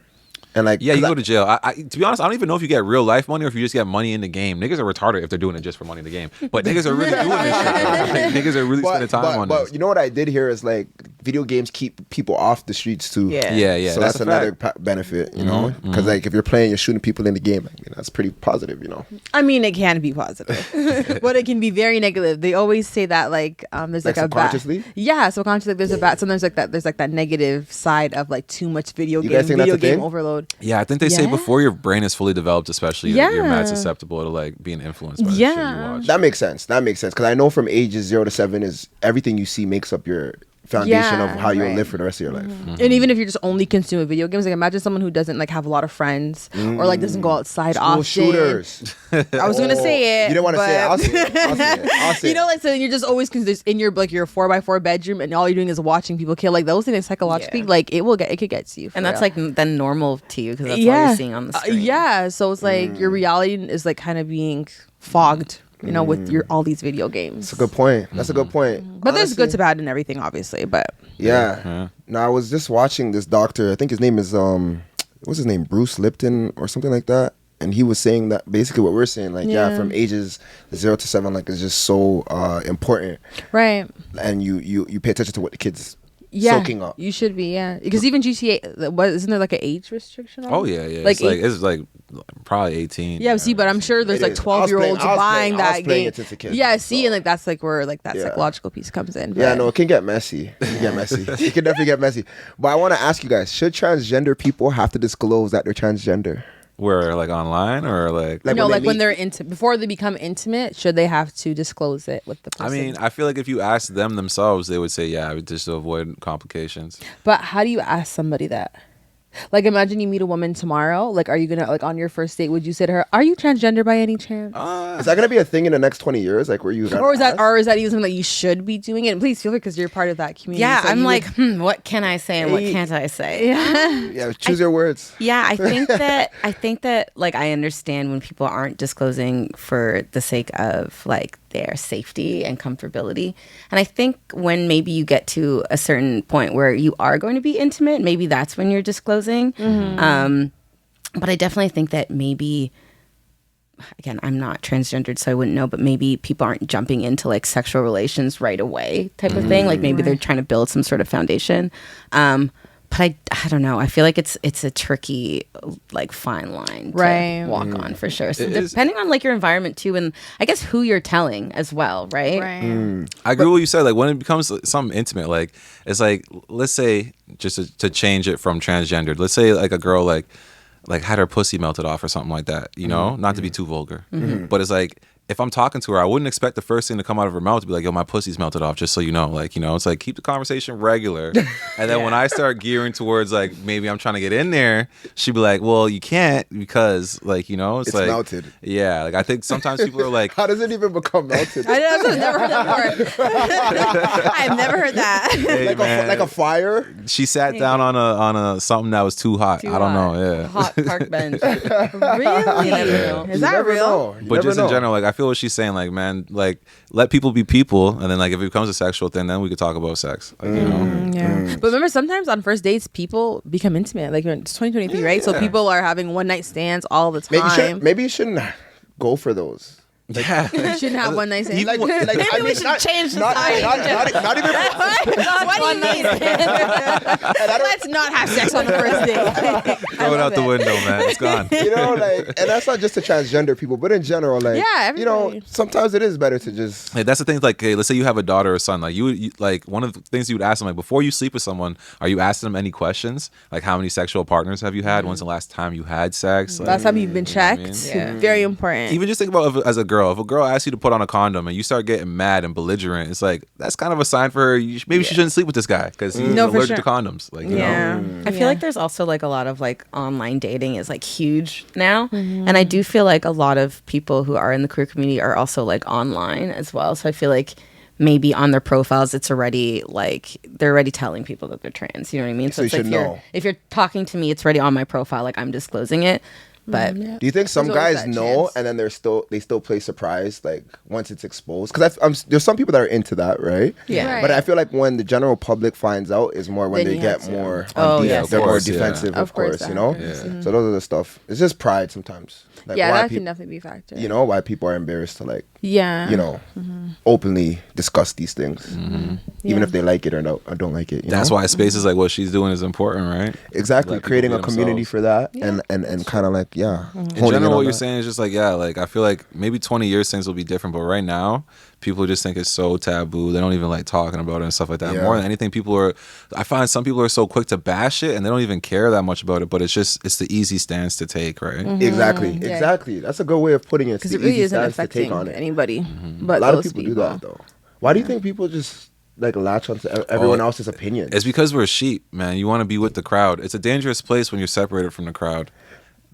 And like Yeah, you 'cause go to jail. I to be honest, I don't even know if you get real life money or if you just get money in the game. Niggas are retarded if they're doing it just for money in the game. But niggas are really doing this shit. Like, niggas are really spending time on but this. you know what I did hear is like video games keep people off the streets too. Yeah. Yeah. So that's that's a another fact. benefit, you know, because like if you're playing, you're shooting people in the game. Like, that's pretty positive, you know. I mean, it can be positive, but it can be very negative. They always say that like there's Like like, a bad. subconsciously? Yeah, subconsciously there's a bad. Sometimes like that. There's like that negative side of like too much video You guys game, think that's video a game thing? overload. Yeah, I think they say Yeah. before your brain is fully developed, especially you're mad Yeah. susceptible to like being influenced by the shit Yeah. you watch. That makes sense. Because I know from ages 0 to 7 is everything you see makes up your foundation of Yeah, how you'll right. live for the rest of your life. And even if you're just only consuming video games, like imagine someone who doesn't like have a lot of friends or like doesn't go outside School often. shooters. I was gonna say it. You didn't want to say it. but- I'll say it. I'll say You it. know, like so you're just always in your like your 4x4 bedroom, and all you're doing is watching people kill. Like those things psychologically, Yeah. like it could get to you. And that's real. like then normal to you because that's all you're seeing on the screen. yeah. So it's like your reality is like kind of being fogged, you know, with your all these video games. That's a good point. That's a good point. But there's Honestly, good to bad in everything, obviously. But Yeah. No, I was just watching this doctor. I think his name is what's his name? Bruce Lipton or something like that. And he was saying that basically what we're saying, like from ages 0 to 7, like is just so important. right. And you pay attention to what the kids Yeah, soaking up. you should be, because even GTA, isn't there like an age restriction on Oh it? yeah, yeah. Like It's like probably 18. Yeah, see, but I'm sure there's It like is. 12-year-olds I was buying playing that paying game. attention to kids, Yeah, see, so. and like that's like where like that Yeah. psychological piece comes in. Yeah, but- no, it can get messy. It can get messy. It can definitely get messy. But I want to ask you guys, should transgender people have to disclose that they're transgender? Where like online or like. Like no, when they like when meet- they're intimate, before they become intimate, should they have to disclose it with the I person? mean, I feel like if you ask them themselves, they would say, yeah, just to avoid complications. But how do you ask somebody that? Like, imagine you meet a woman tomorrow. Like, are you gonna like on your first date? Would you say to her, "Are you transgender by any chance?" Is that gonna be a thing in the next 20 years? Like where you or is that even something that you should be doing it? And please feel free because you're part of that community. Yeah, so I'm you like, would- what can I say and what can't I say? Yeah, choose your words. Yeah, I think that like I understand when people aren't disclosing for the sake of like their safety and comfortability. And I think when maybe you get to a certain point where you are going to be intimate, maybe that's when you're disclosing. But I definitely think that maybe, again, I'm not transgendered, so I wouldn't know, but maybe people aren't jumping into like sexual relations right away type of thing. Like maybe they're trying to build some sort of foundation. But I don't know. I feel like it's a tricky, like, fine line to Right. walk on for sure. So It is- depending on like your environment too, and I guess who you're telling as well, right? Right. I agree with what you said. Like when it becomes something intimate, like it's like let's say just to change it from transgendered. Let's say like a girl like had her pussy melted off or something like that. You know, not to be too vulgar, but it's like if I'm talking to her, I wouldn't expect the first thing to come out of her mouth to be like, "Yo, my pussy's melted off." Just so you know, like it's like keep the conversation regular, and then when I start gearing towards like maybe I'm trying to get in there, she'd be like, "Well, you can't because like It's like melted. Yeah, like I think sometimes people are like. How does it even become melted? I know, I've never heard that before. I've never heard that. Hey, like man. like a fire? She sat down on a something that was too hot. Too I don't hot. know. Yeah. Hot park bench. Really? know. Is You that never real? know. You But never just know. in general, like I feel what she's saying, like man, like let people be people, and then like if it becomes a sexual thing, then we could talk about sex. Like, Yeah. But remember, sometimes on first dates, people become intimate. Like it's 2023, right? So people are having one night stands all the time. Maybe you shouldn't go for those. yeah. You shouldn't have one night stands. Like, Maybe we should change the time. not even. What do you mean? Let's not have sex on the first date. Throw it out the window, man. It's gone. You know, like, and that's not just to transgender people, but in general, like, Yeah, you know, everybody. sometimes it is better to just. Hey, that's the thing. Like, hey, let's say you have a daughter or son. Like, you like one of the things you would ask them, like, before you sleep with someone, are you asking them any questions? Like, how many sexual partners have you had? When's the last time you had sex? Like, Last time you've been you know what I checked. mean? Yeah. Very important. Even just think about as a girl. If a girl asks you to put on a condom and you start getting mad and belligerent, it's like that's kind of a sign for her. Maybe she shouldn't sleep with this guy because he's No, for allergic sure. to condoms. Like, you Yeah. know. I feel like there's also like a lot of like online dating is like huge now. And I do feel like a lot of people who are in the queer community are also like online as well. So I feel like maybe on their profiles it's already like they're already telling people that they're trans. You know what I mean? So it's you like should know. if you're talking to me, it's already on my profile, like I'm disclosing it. But Do you think some There's always guys that know chance. and then they still play surprise like once it's exposed? Because there's some people that are into that, right? yeah. Right. But I feel like when the general public finds out is more when Then they you get have to. more. Oh, on yes, they're yes. more Of course, yeah. defensive, of Of course course. that You know. happens. So those are the stuff. It's just pride sometimes. Like Yeah, why that peop- can definitely be a factor. You know why people are embarrassed to like Yeah. you know openly discuss these things, even Yeah. if they like it or don't like it. You That's know? why spaces like what she's doing is important, right? Exactly, Let people creating be a community themselves. for that, and kind of like In honing in general, on what you're that. saying is just like, yeah, like I feel like maybe 20 years things will be different, but right now, people just think it's so taboo. They don't even like talking about it and stuff like that. Yeah. More than anything, I find some people are so quick to bash it and they don't even care that much about it, but it's the easy stance to take, right? Exactly, Yeah. exactly. That's a good way of putting it. It's Because the it really easy isn't stance to take affecting on it. anybody but A lot of those people do that though. Why do you think people just like latch onto everyone else's opinion? It's because we're sheep, man. You want to be with the crowd. It's a dangerous place when you're separated from the crowd.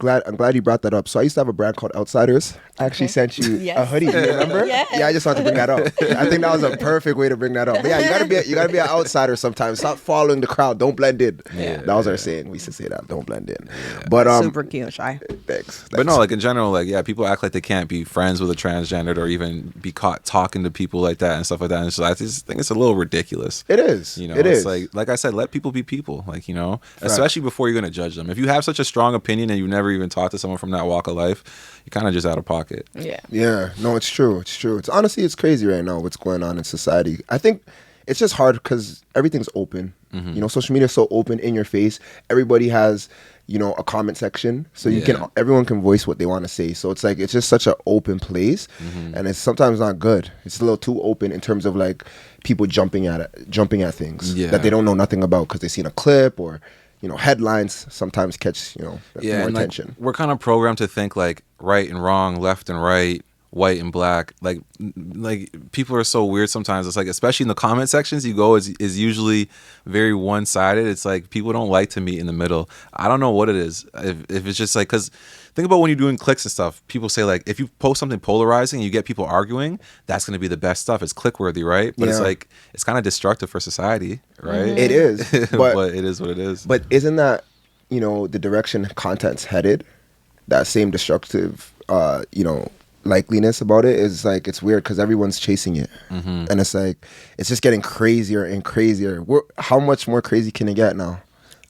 I'm glad you brought that up. So I used to have a brand called Outsiders. I actually sent you a hoodie. Do you remember? Yes. Yeah, I just wanted to bring that up. I think that was a perfect way to bring that up. But yeah, you gotta be an outsider sometimes. Stop following the crowd. Don't blend in. Yeah, that was our saying. We used to say that. Don't blend in. Yeah. But super cute, shy. Thanks. But no, like in general, like yeah, people act like they can't be friends with a transgendered or even be caught talking to people like that and stuff like that. And so I just think it's a little ridiculous. It is. You know, it it's is. like I said, let people be people. Like, you know, especially before you're gonna judge them. If you have such a strong opinion and you never even talked to someone from that walk of life, you're kind of just out of pocket. Yeah. Yeah. No, it's true. It's true. It's honestly, it's crazy right now what's going on in society. I think it's just hard because everything's open. You know, social media is so open, in your face. Everybody has, you know, a comment section, so everyone can voice what they want to say. So it's like it's just such an open place, and it's sometimes not good. It's a little too open in terms of like people jumping at things that they don't know nothing about because they seen a clip or, you know, headlines sometimes catch, you know, more attention. Like, we're kind of programmed to think like right and wrong, left and right, white and black. Like people are so weird sometimes. It's like, especially in the comment sections, you go is usually very one-sided. It's like people don't like to meet in the middle. I don't know what it is. If it's just like, because think about when you're doing clicks and stuff, people say like, if you post something polarizing and you get people arguing, that's going to be the best stuff. It's click-worthy, right? But it's like, it's kind of destructive for society, right? It is. But it is what it is. But isn't that, you know, the direction content's headed? That same destructive, you know, likeliness about it is like, it's weird because everyone's chasing it, and it's like it's just getting crazier and crazier. How much more crazy can it get now?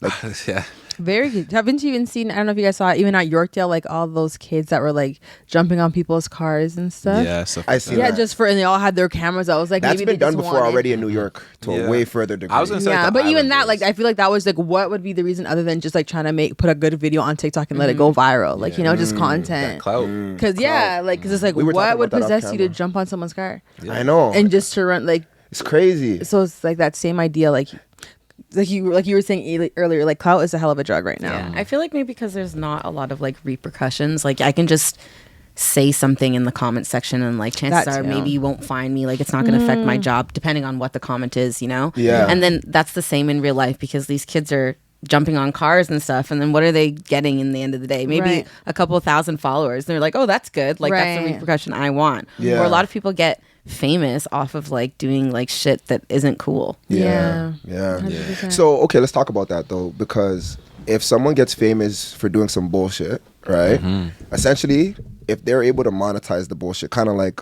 Like, yeah. Very good. Haven't you even seen, I don't know if you guys saw it, even at Yorkdale, like all those kids that were like jumping on people's cars and stuff? Yeah, stuff I like see that. that. And they all had their cameras. I was like, that's maybe been they done just before wanted- already in New York to a way further degree. I was gonna say, Yeah, like, but the even that, Island like, I feel like that was like, what would be the reason other than just like trying to put a good video on TikTok and let it go viral? Like, you know, just that content. clout. Because cause it's like, We were what talking would about that off possess you to camera. jump on someone's car I know, and just to run like? it's crazy. So it's like that same idea, like you were saying earlier, like clout is a hell of a drug right now. Yeah, I feel like maybe because there's not a lot of like repercussions. Like I can just say something in the comment section and like chances That are too. maybe you won't find me. Like it's not going to affect my job depending on what the comment is, you know? Yeah. And then that's the same in real life because these kids are jumping on cars and stuff. And then what are they getting in the end of the day? Maybe Right. a couple of thousand followers. And they're like, oh, that's good. Like that's the Right. repercussion I want. Yeah. Or a lot of people get famous off of like doing like shit that isn't cool. Yeah. 100%. So, okay, let's talk about that though, because if someone gets famous for doing some bullshit, right? Essentially, if they're able to monetize the bullshit, kind of like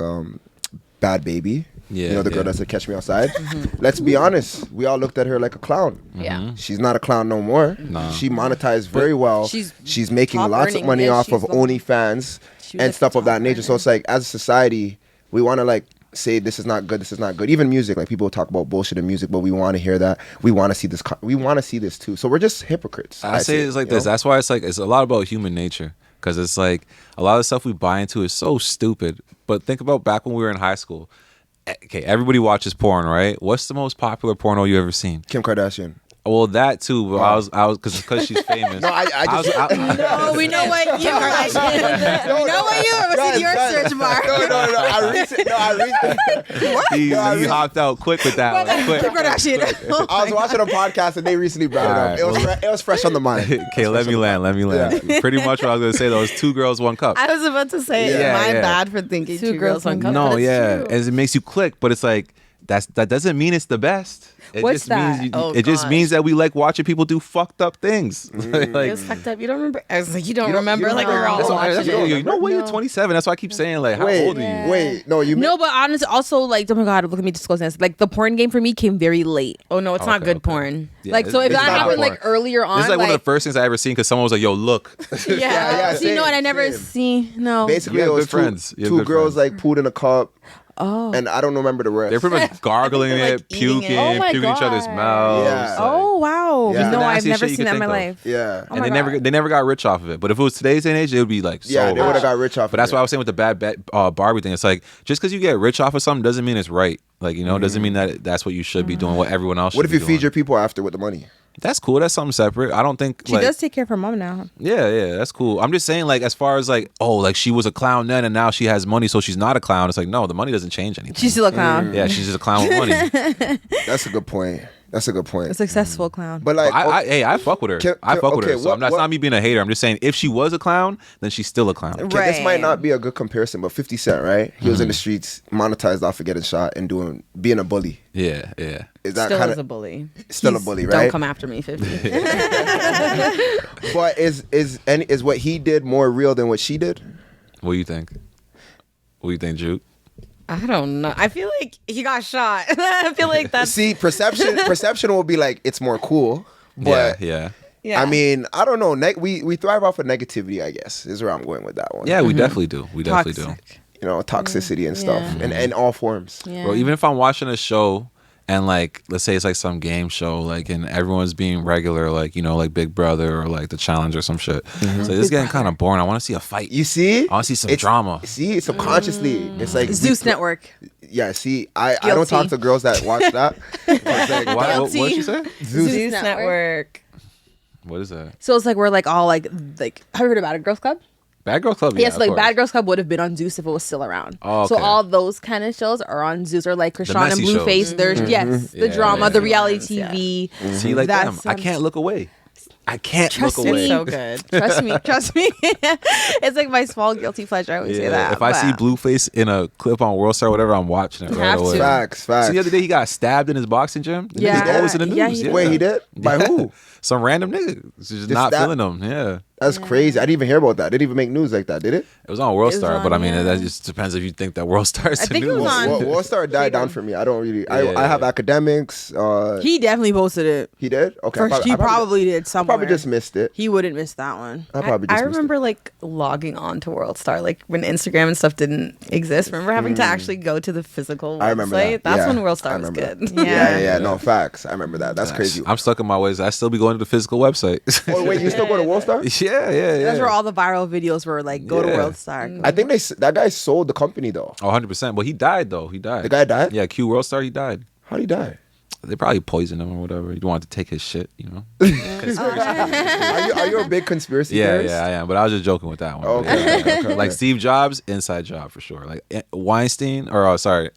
Bad Baby, Yeah, you know, the girl that said "Catch Me Outside." Let's be honest, we all looked at her like a clown. Yeah. She's not a clown no more. No. She monetized very well. she's making top lots of earning, money and off of she's OnlyFans she was and like stuff the of that top nature. So earner. it's like, as a society, we want to like say this is not good, this is not good. Even music, like people talk about bullshit in music, but we want to hear that. We want to see this. We want to see this too. So we're just hypocrites. I say it's like this. That's why it's like it's a lot about human nature, because it's like a lot of the stuff we buy into is so stupid. But think about back when we were in high school. Okay, everybody watches porn, right? What's the most popular porno you ever seen? Kim Kardashian. Well, that too, but I was because she's famous. No, I just. No, we know what you were like. We know what you were. What's in your search bar? No. I recently. He hopped out quick with that one. Quick. Kim Kardashian. I was watching a podcast and they recently brought it up. Alright, It was fresh on the mind. Okay, let me land. Pretty much what I was gonna say though is 2 girls, 1 cup. I was about to say, Yeah, am I yeah. bad for thinking two girls, one cup? No, But it's yeah, true. and it makes you click, but it's like that doesn't mean it's the best. It What's just that? means Oh, it just gosh. means that we like watching people do fucked up things. It like, was fucked up. You don't remember? I was like, you don't You don't- remember? you don't Like we were all remember. watching That's it. what- you know what? You're 27. That's why I keep saying like, how old are you? Wait, no, you No, but honestly, also like, oh my god, look at me disclosing this. Like the porn game for me came very late. Oh no, it's not Okay, good okay. porn. Yeah, Like so, if it's that not happened porn. like earlier on, This is like one of the first things I ever seen because someone was like, "Yo, look." yeah, see, no, same, and I never same. see no. Basically, You have it was good friends. You have two good girls friends. like pooed in a cup. Oh. And I don't remember the rest. They're pretty much gargling Like it, eating it. puking, Oh my puking each other's God. mouths. Yeah. like- Oh wow! Yeah. No, The I've nastiest never shit you seen that in could my think life. Yeah. Oh and my they God. never got rich off of it. But if it was today's day and age, it would be like so Yeah, they rich. would have got rich off But of that's it. why I was saying with the bad Barbie thing. It's like just because you get rich off of something doesn't mean it's right. Like, you know, it doesn't mean that that's what you should be doing. What everyone else. What should if you be feed doing. your people after with the money? That's cool. That's something separate. I don't think She like, does take care of her mom now. Yeah, that's cool. I'm just saying, like, as far as like, oh, like she was a clown then and now she has money, so she's not a clown. It's like, no, the money doesn't change anything. She's still a clown. Yeah, she's just a clown with money. That's a good point. That's a good point. A successful clown. But like, I fuck with her. I fuck with her. So that's not me being a hater. I'm just saying, if she was a clown, then she's still a clown. okay, this might not be a good comparison, but 50 Cent, right? He was in the streets, monetized off of getting shot and being a bully. Yeah. Is that Still kind is a of bully. still a bully, right? Don't come after me, 50. But is what he did more real than what she did? What do you think? What do you think, Juke? I don't know. I feel like he got shot. I feel like that's See, perception will be like it's more cool, but yeah. yeah. I mean, I don't know. We thrive off of negativity, I guess, is where I'm going with that one. Yeah, we definitely do. We definitely do. Toxic. You know, toxicity and stuff, and in all forms. Yeah. Bro, even if I'm watching a show and like, let's say it's like some game show, like, and everyone's being regular, like, you know, like Big Brother or like The Challenge or some shit. So this is getting kind of boring. I want to see a fight. You see? I want to see some drama. See, subconsciously, it's like Zeus Network. Yeah, see, I don't talk to girls that watch that. It's like, What did she say? Zeus Network. What is that? So it's like we're like all like have you heard about a girls club? Bad Girl Club? Yes, of like course. Bad Girls Club would have been on Zeus if it was still around. Oh, So okay. all those kind of shows are on Zeus, or like Krishan and messy Blueface. shows. There's yes, the Yeah, drama, yeah, the yeah. reality Yeah. TV. See, like, damn, That's I can't look away. I can't Trust look me. away. So good. Trust me. It's like my small guilty pleasure. I always say that. If I see but- Blueface in a clip on World Star, whatever, I'm watching it right Have away. to. facts. See, the other day he got stabbed in his boxing gym. The Yeah. nigga's always in the news. Yeah, he did. Wait, he did? By who? Some random nigga. Just not stab- feeling him. Yeah. That's crazy. I didn't even hear about that. Didn't even make news like that, did it? It was on World It was Star, on, but I mean, yeah. that just depends if you think that World Star is I the think it news. was on- World Star died down for me. I don't really. Yeah. I have academics. he definitely posted it. He did? Okay. First, he probably did somewhere. probably just missed it. He wouldn't miss that one. I probably just I missed remember like logging on to World Star, like when Instagram and stuff didn't exist. Remember having to actually go to the physical website? I remember that. That's Yeah, when World I Star was remember good. it. Yeah. Yeah. No, facts. I remember that. That's crazy. I'm stuck in my ways. I still be going to the physical website. Oh, wait, you still go to World Star? yeah. That's where all the viral videos were. Like, go to Yeah. World Star. I think that guy sold the company, though. Oh, 100%. But he died, though. He died. The guy died? Yeah, Q World Star, he died. How'd he die? They probably poisoned him or whatever. He wanted to take his shit, you know? Are you a big conspiracy theorist? Yeah, I am. But I was just joking with that one. Okay. Like Steve Jobs, inside job for sure. Like Weinstein,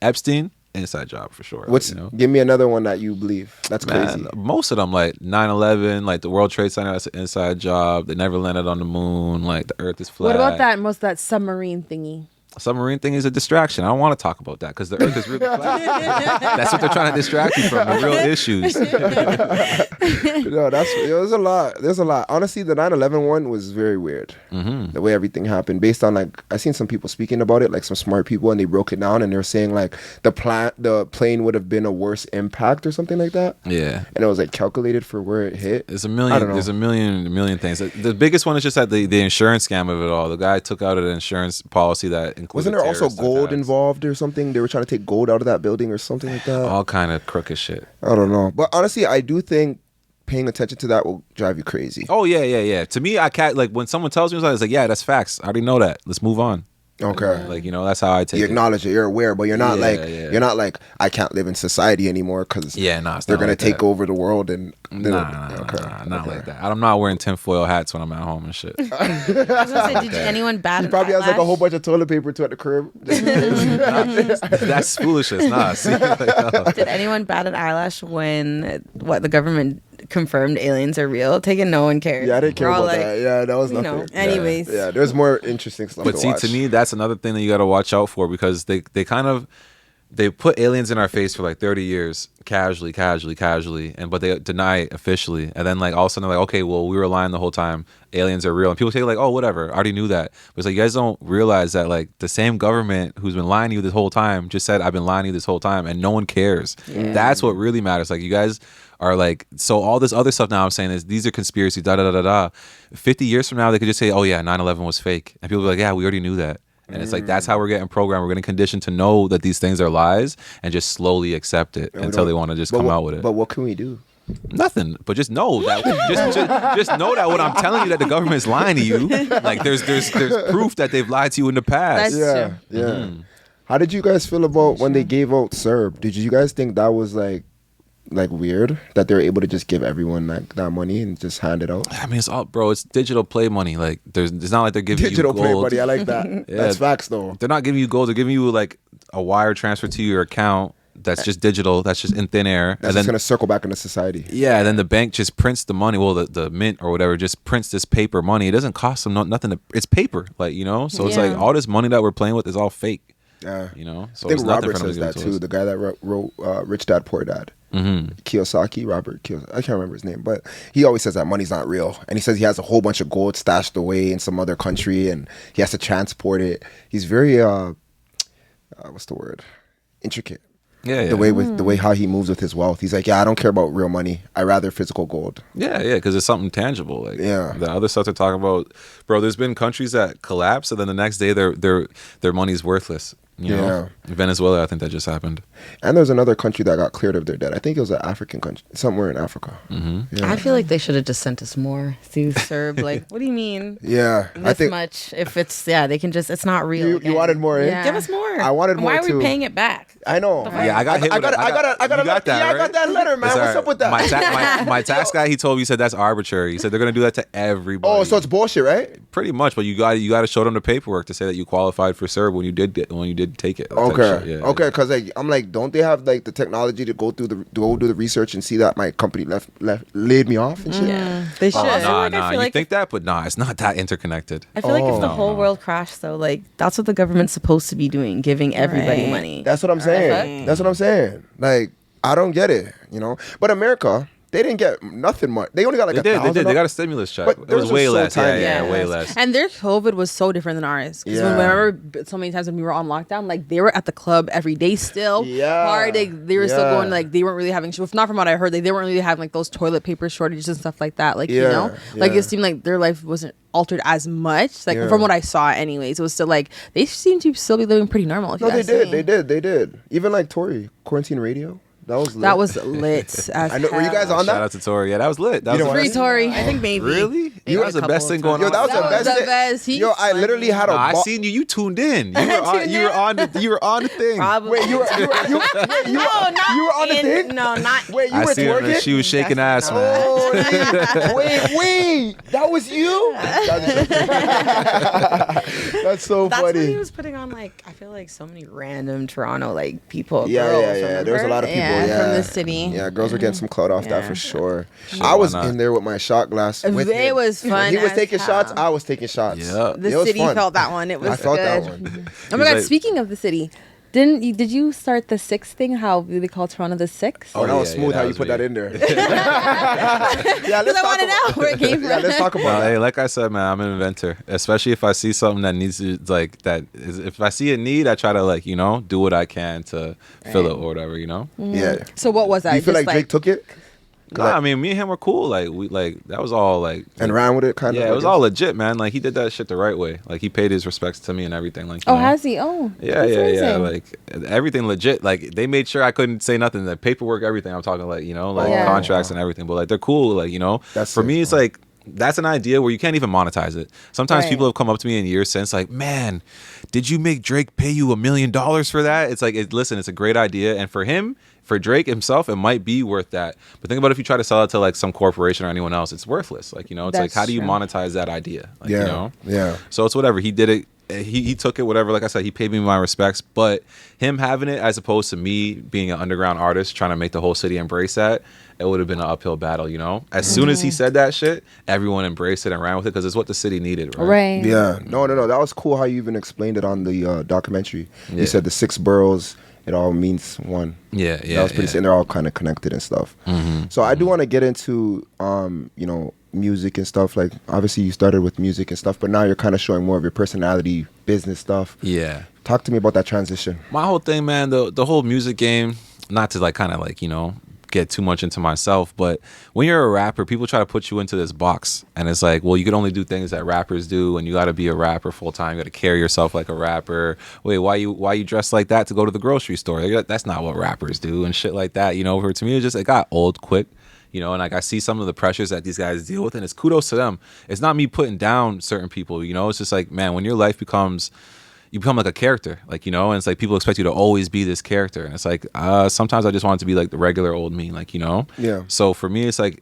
Epstein, inside job for sure. What's you know? Give me another one that you believe. That's crazy. Man, most of them, like 9/11, like the World Trade Center, that's an inside job. They never landed on the moon. Like the Earth is flat. What about that? Most that submarine thingy. Submarine thing is a distraction. I don't want to talk about that because the Earth is really flat. That's what they're trying to distract you from, the real issues. No, there's a lot. There's a lot. Honestly, the 9/11 one was very weird. The way everything happened, based on like I seen some people speaking about it, like some smart people, and they broke it down, and they were saying like the plane would have been a worse impact or something like that. Yeah. And it was like calculated for where it hit. There's a I million. don't know. There's a million things. The biggest one is just that the insurance scam of it all. The guy took out an insurance policy that included. Wasn't there also terrorist gold attacks. involved or something? They were trying to take gold out of that building or something like that. All kind of crooked shit. I don't know. But honestly, I do think paying attention to that will drive you crazy. Oh yeah. To me, I can't like when someone tells me something, it's like, yeah, that's facts. I already know that. Let's move on. Okay. Like, you know, that's how I take You it. acknowledge it. You're aware, but you're not Yeah. you're not like I can't live in society anymore because Yeah, nah, it's they're not gonna like take that. over the world and Nah, not like that. I'm not wearing tinfoil hats when I'm at home and shit. I was gonna say, did anyone bat He an probably has like a eyelash? whole bunch of toilet paper too at the crib. That's foolishness. Nah, see, like, no. Did anyone bat an eyelash when the government confirmed aliens are real? Taking no one cared. Yeah, I didn't care We're all about like, that. Yeah, that was you nothing. know. Anyways. Yeah, there's more interesting stuff But to see, watch. to me, that's another thing that you got to watch out for because they kind of they put aliens in our face for like 30 years, casually, but they deny it officially. And then like all of a sudden they're like, okay, well, we were lying the whole time. Aliens are real. And people say like, oh, whatever. I already knew that. But it's like, you guys don't realize that like the same government who's been lying to you this whole time just said, I've been lying to you this whole time. And no one cares. That's what really matters. Like you guys are like, so all this other stuff now I'm saying is these are conspiracies, 50 years from now, they could just say, oh yeah, 9/11 was fake. And people be like, yeah, we already knew that. And it's like, that's how we're getting programmed. We're getting conditioned to know that these things are lies and just slowly accept it until they want to just come out with it. But what can we do? Nothing. But just know that just know that what I'm telling you that the government's lying to you. Like there's proof that they've lied to you in the past. That's- Yeah. How did you guys feel about when they gave out CERB? Did you guys think that was like like weird that they're able to just give everyone like that money and just hand it out? I mean, it's all, bro. It's digital play money. Like, it's not like they're giving Digital you play gold. money. I like that. Yeah. That's facts though. They're not giving you gold. They're giving you like a wire transfer to your account. That's just digital. That's just in thin air. That's just gonna circle back into society. Yeah, and then the bank just prints the money. Well, the mint or whatever just prints this paper money. It doesn't cost them nothing. It's paper, like, you know. So it's like all this money that we're playing with is all fake. Yeah, you know. So I think it's nothing Robert for them to says give that to too. us. The guy that wrote Rich Dad Poor Dad, Kiyosaki, Robert Kiyosaki. I can't remember his name, but he always says that money's not real, and he says he has a whole bunch of gold stashed away in some other country, and he has to transport it. He's very what's the word? Intricate. Yeah. The way how he moves with his wealth. He's like, yeah, I don't care about real money. I rather physical gold. Yeah, because it's something tangible. Like, Yeah. the other stuff they're talking about, bro. There's been countries that collapse, and then the next day their money's worthless. You know, Venezuela, I think that just happened. And there's another country that got cleared of their debt. I think it was an African country, somewhere in Africa. Yeah. I feel like they should have just sent us more to serve. Like, what do you mean? Yeah, This I think much. If it's they can just. It's not real. you again. wanted more. Eh? Yeah. Give us more. I wanted more Why are too. we paying it back? I know. Yeah, I got hit. I got you got that, yeah, I right? got that letter, man. It's What's all up with that? My tax guy, he told me, he said that's arbitrary. He said they're gonna do that to everybody. Oh, so it's bullshit, right? pretty much. But you got to show them the paperwork to say that you qualified for CERB when you did take it. That type of Okay, shit. Yeah, okay, because like, I'm like, don't they have like the technology to go do the research and see that my company laid me off and shit? Yeah. They should. Nah. feel You like think that, but nah, it's not that interconnected. I feel like if the No, whole no. world crashed, though, like that's what the government's supposed to be doing, giving everybody Right. money. That's what I'm saying. That's what I'm saying. Like, I don't get it, you know. But America, they didn't get nothing much. They only got like They $1,000. did. They got a stimulus check. But It theirs was was way so less. tiny. Yeah, Yeah. way less. And their COVID was so different than ours. Because Yeah. when I remember so many times when we were on lockdown, like they were at the club every day still. Yeah. Partying. They were still Yeah. going, like they weren't really having, if not from what I heard, like, they weren't really having like those toilet paper shortages and stuff like that. Like, you Yeah, know, like yeah. it seemed like their life wasn't altered as much. Like Yeah. from what I saw anyways, it was still like, they seem to still be living pretty normal. If No, you they ask did. me. They did. Even like Tori, Quarantine Radio. That was lit. That was lit as I know. Were you guys hell. on Shout that? out to Tori. Yeah, that was lit. That You was know what? Free Tory. I think maybe. Really? Maybe That was a the best couple thing of going Yo, on. that was That the was best. the thing. best. He's Yo, I literally funny. had a. Nah, I ball- seen you. You tuned in. You were on the thing. Probably. Wait, you were on the thing? No, not. Wait, you I were seen her. twerking? She was shaking ass, That's man. Oh, wait, that was you? That's so That's when he funny. was putting on like I feel like so many random Toronto like people. Yeah, girls, yeah. There was a remember? lot of people. Yeah, Yeah, from the city. Yeah, girls were getting some clout off that Yeah. for sure. Sure, I was why not? in there with my shot glass. With It him. was When fun. he was as taking hell. shots, I was taking shots. Yeah. It The was city fun. felt that one. It was I felt good. that one. Oh my He's god! like- Speaking of the city, did you start the six thing? How they call Toronto the six? Oh, that was yeah, smooth that how you was put me. that in there. Yeah, let's I talk want to know about where it came from. Yeah, let's talk about No, that. hey, like I said, man, I'm an inventor. Especially if I see something that needs to, like, if I see a need, I try to, like, you know, do what I can to fill it or whatever, you know. Yeah. So what was that? You feel Just like Drake took it Nah, I mean, me and him were cool. Like, that was all like, and ran with it, kind of? yeah, I it was guess? all legit, man. Like, he did that shit the right way. Like, he paid his respects to me and everything. Like, you Oh, know? has he? Oh, Yeah. that's amazing. Like everything legit. Like they made sure I couldn't say nothing. The paperwork, everything. I'm talking like, you know, like Yeah. contracts and everything. But like they're cool. Like, you know, That's for it, me, it's man. like that's an idea where you can't even monetize it. Sometimes Right. people have come up to me in years since, like, man, did you make Drake pay you $1 million for that? It's like, listen, it's a great idea, and for him. For Drake himself, it might be worth that. But think about if you try to sell it to like some corporation or anyone else, it's worthless. Like, you know, it's like, That's how do you true. monetize that idea? Like, Yeah. you know? Yeah. So it's whatever. He did it. He took it, whatever. Like I said, he paid me my respects. But him having it as opposed to me being an underground artist trying to make the whole city embrace that, it would have been an uphill battle, you know? As soon as he said that shit, everyone embraced it and ran with it because it's what the city needed, right? Right. Yeah. No. That was cool how you even explained it on the documentary. Yeah. You said the 6 boroughs, it all means one. Yeah. That was pretty. And they're all kind of connected and stuff. So I do want to get into, you know, music and stuff. Like, obviously you started with music and stuff, but now you're kind of showing more of your personality, business stuff. Yeah. Talk to me about that transition. My whole thing, man, the whole music game, not to like kind of like, you know, get too much into myself, but when you're a rapper, people try to put you into this box, and it's like, well, you can only do things that rappers do, and you got to be a rapper full time. You got to carry yourself like a rapper. Wait, why you dress like that to go to the grocery store? Like, that's not what rappers do and shit like that. You know, to me, it got old quick. You know, and like I see some of the pressures that these guys deal with, and it's kudos to them. It's not me putting down certain people. You know, it's just like, man, when your life becomes you become like a character, like, you know, and it's like people expect you to always be this character, and it's like sometimes I just want it to be like the regular old me, like, you know. Yeah. So for me, it's like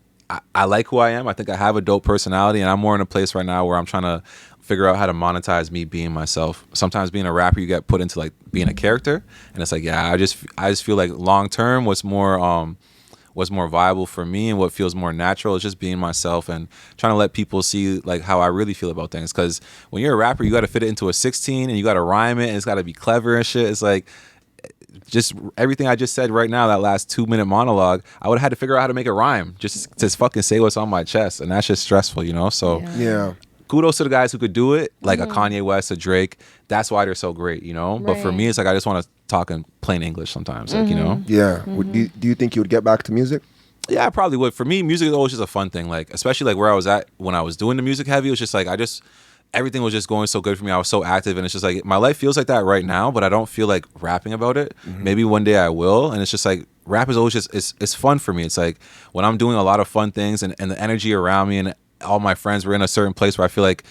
I like who I am. I think I have a dope personality, and I'm more in a place right now where I'm trying to figure out how to monetize me being myself. Sometimes being a rapper, you get put into like being a character, and it's like, yeah, I just feel like long term, what's more viable for me and what feels more natural is just being myself and trying to let people see like how I really feel about things. Because when you're a rapper, you got to fit it into a 16 and you got to rhyme it and it's got to be clever and shit. It's like just everything I just said right now, that last 2-minute monologue, I would have had to figure out how to make it rhyme just to fucking say what's on my chest, and that's just stressful, you know. So Yeah. kudos to the guys who could do it, like a Kanye West, a Drake. That's why they're so great, you know. But for me, it's like I just want to talk in plain English sometimes, like, you know. Yeah. Do you think you would get back to music? Yeah, I probably would. For me, music is always just a fun thing. Like, especially like where I was at when I was doing the music heavy, it was just like everything was just going so good for me. I was so active, and it's just like my life feels like that right now, but I don't feel like rapping about it. Maybe one day I will, and it's just like rap is always just it's fun for me. It's like when I'm doing a lot of fun things and the energy around me and all my friends were in a certain place where I feel like,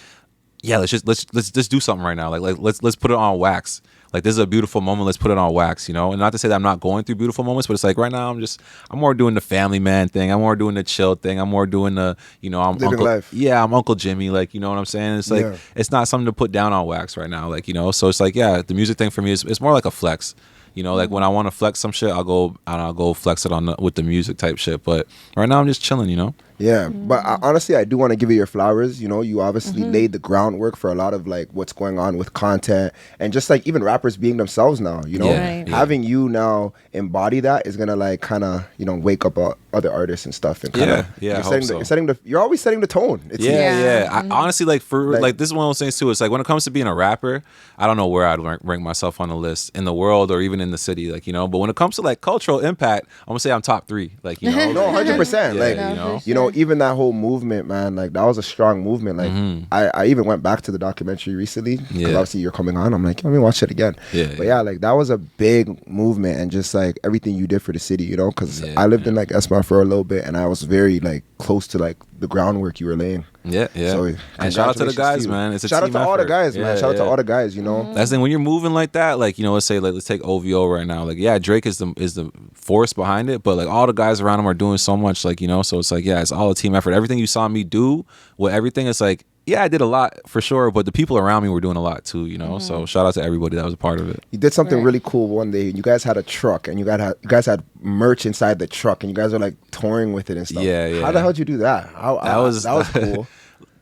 yeah, let's just do something right now. Like let's put it on wax. Like, this is a beautiful moment. Let's put it on wax, you know? And not to say that I'm not going through beautiful moments, but it's like right now I'm more doing the family man thing. I'm more doing the chill thing. I'm more doing the, you know, I'm Living Uncle, life. yeah, I'm Uncle Jimmy. Like, you know what I'm saying? It's like, it's not something to put down on wax right now. Like, you know, so it's like, yeah, the music thing for me it's more like a flex. You know, like when I want to flex some shit, I'll go flex it with the music type shit. But right now I'm just chilling, you know? Yeah, but honestly, I do want to give you your flowers. You know, you obviously laid the groundwork for a lot of like what's going on with content and just like even rappers being themselves now. You know, Yeah, yeah. having you now embody that is gonna like kind of, you know, wake up other artists and stuff. And kinda, Yeah, I you're hope setting so. you're always setting the tone. It's Yeah. I honestly, like, Like- this is one of those things too. It's like when it comes to being a rapper, I don't know where I'd rank myself on the list in the world or even in the city, like, you know. But when it comes to like cultural impact, I'm gonna say I'm top 3, like, you know. No, 100%. Yeah, Like, you know. you know, even that whole movement, man, like that was a strong movement. Like I even went back to the documentary recently because Yeah. obviously you're coming on. I'm like, let me watch it again. Yeah, But yeah, like that was a big movement and just like everything you did for the city, you know, because Yeah, I lived in like Esma for a little bit and I was very like close to like the groundwork you were laying. Yeah. So And shout out to the congratulations guys, you. man. It's a shout out team to all the effort. guys, man. Yeah, Shout out to yeah. all the guys, you know. That's the thing, when you're moving like that, like, you know, let's say like let's take OVO right now. Like, yeah, Drake is the force behind it, but like all the guys around him are doing so much, like, you know, so it's like, yeah, it's all a team effort. Everything you saw me do with everything, it's like, yeah, I did a lot for sure, but the people around me were doing a lot too, you know. So shout out to everybody that was a part of it. You did something really cool one day. You guys had a truck and you guys had merch inside the truck and you guys were like touring with it and stuff. Yeah. How the hell did you do that? That was cool.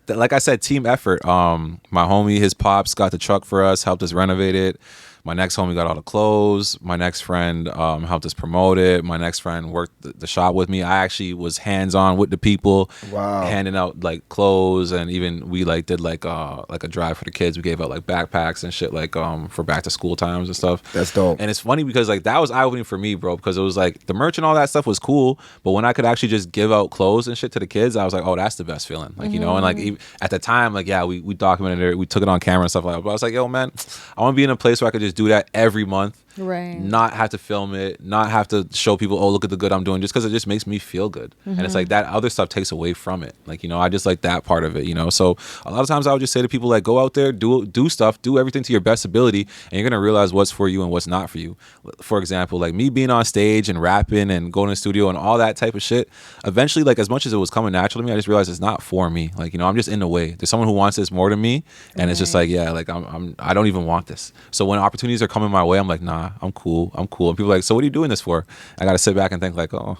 Like I said, team effort. My homie, his pops got the truck for us, helped us renovate it. My next homie got all the clothes. My next friend helped us promote it. My next friend worked the shop with me. I actually was hands-on with the people, handing out like clothes, and even we like did like a drive for the kids. We gave out like backpacks and shit, like for back to school times and stuff. That's dope. And it's funny because like that was eye-opening for me, bro, because it was like the merch and all that stuff was cool, but when I could actually just give out clothes and shit to the kids, I was like, oh, that's the best feeling, like, you know. And like at the time, like, yeah, we documented it, we took it on camera and stuff like that, but I was like, yo, man, I want to be in a place where I could just do that every month, Right. not have to film it, not have to show people, oh, look at the good I'm doing, just because it just makes me feel good. And it's like that other stuff takes away from it, like, you know. I just like that part of it, you know. So a lot of times I would just say to people, like, go out there, do stuff, do everything to your best ability, and you're gonna realize what's for you and what's not for you. For example, like me being on stage and rapping and going to the studio and all that type of shit, eventually, like, as much as it was coming natural to me, I just realized it's not for me. Like, you know, I'm just in the way. There's someone who wants this more than me, and it's just like, yeah, like I don't even want this. So when opportunities are coming my way, I'm like, nah, I'm cool. And people are like, so what are you doing this for? I got to sit back and think like, oh,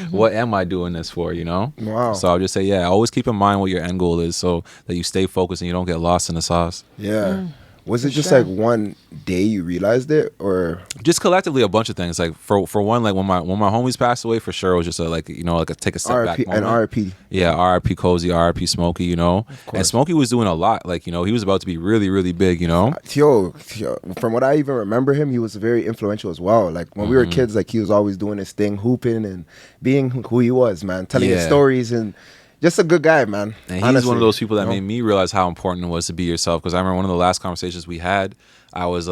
what am I doing this for, you know? Wow. So I'll just say, yeah, always keep in mind what your end goal is so that you stay focused and you don't get lost in the sauce. Yeah. Was it just like one day you realized it, or Just collectively a bunch of things. Like for one, like when my homies passed away, for sure, it was just a, like, you know, like a take a step back RIP moment. and RIP? Yeah, RIP Cozy, RIP Smokey, you know. And Smokey was doing a lot. Like, you know, he was about to be really, really big, you know. Yo, from what I even remember him, he was very influential as well. Like when we were kids, like he was always doing his thing, hooping and being who he was, man, telling his stories, and just a good guy, man. And he's honestly, one of those people that you know? made me realize how important it was to be yourself. Because I remember one of the last conversations we had, I was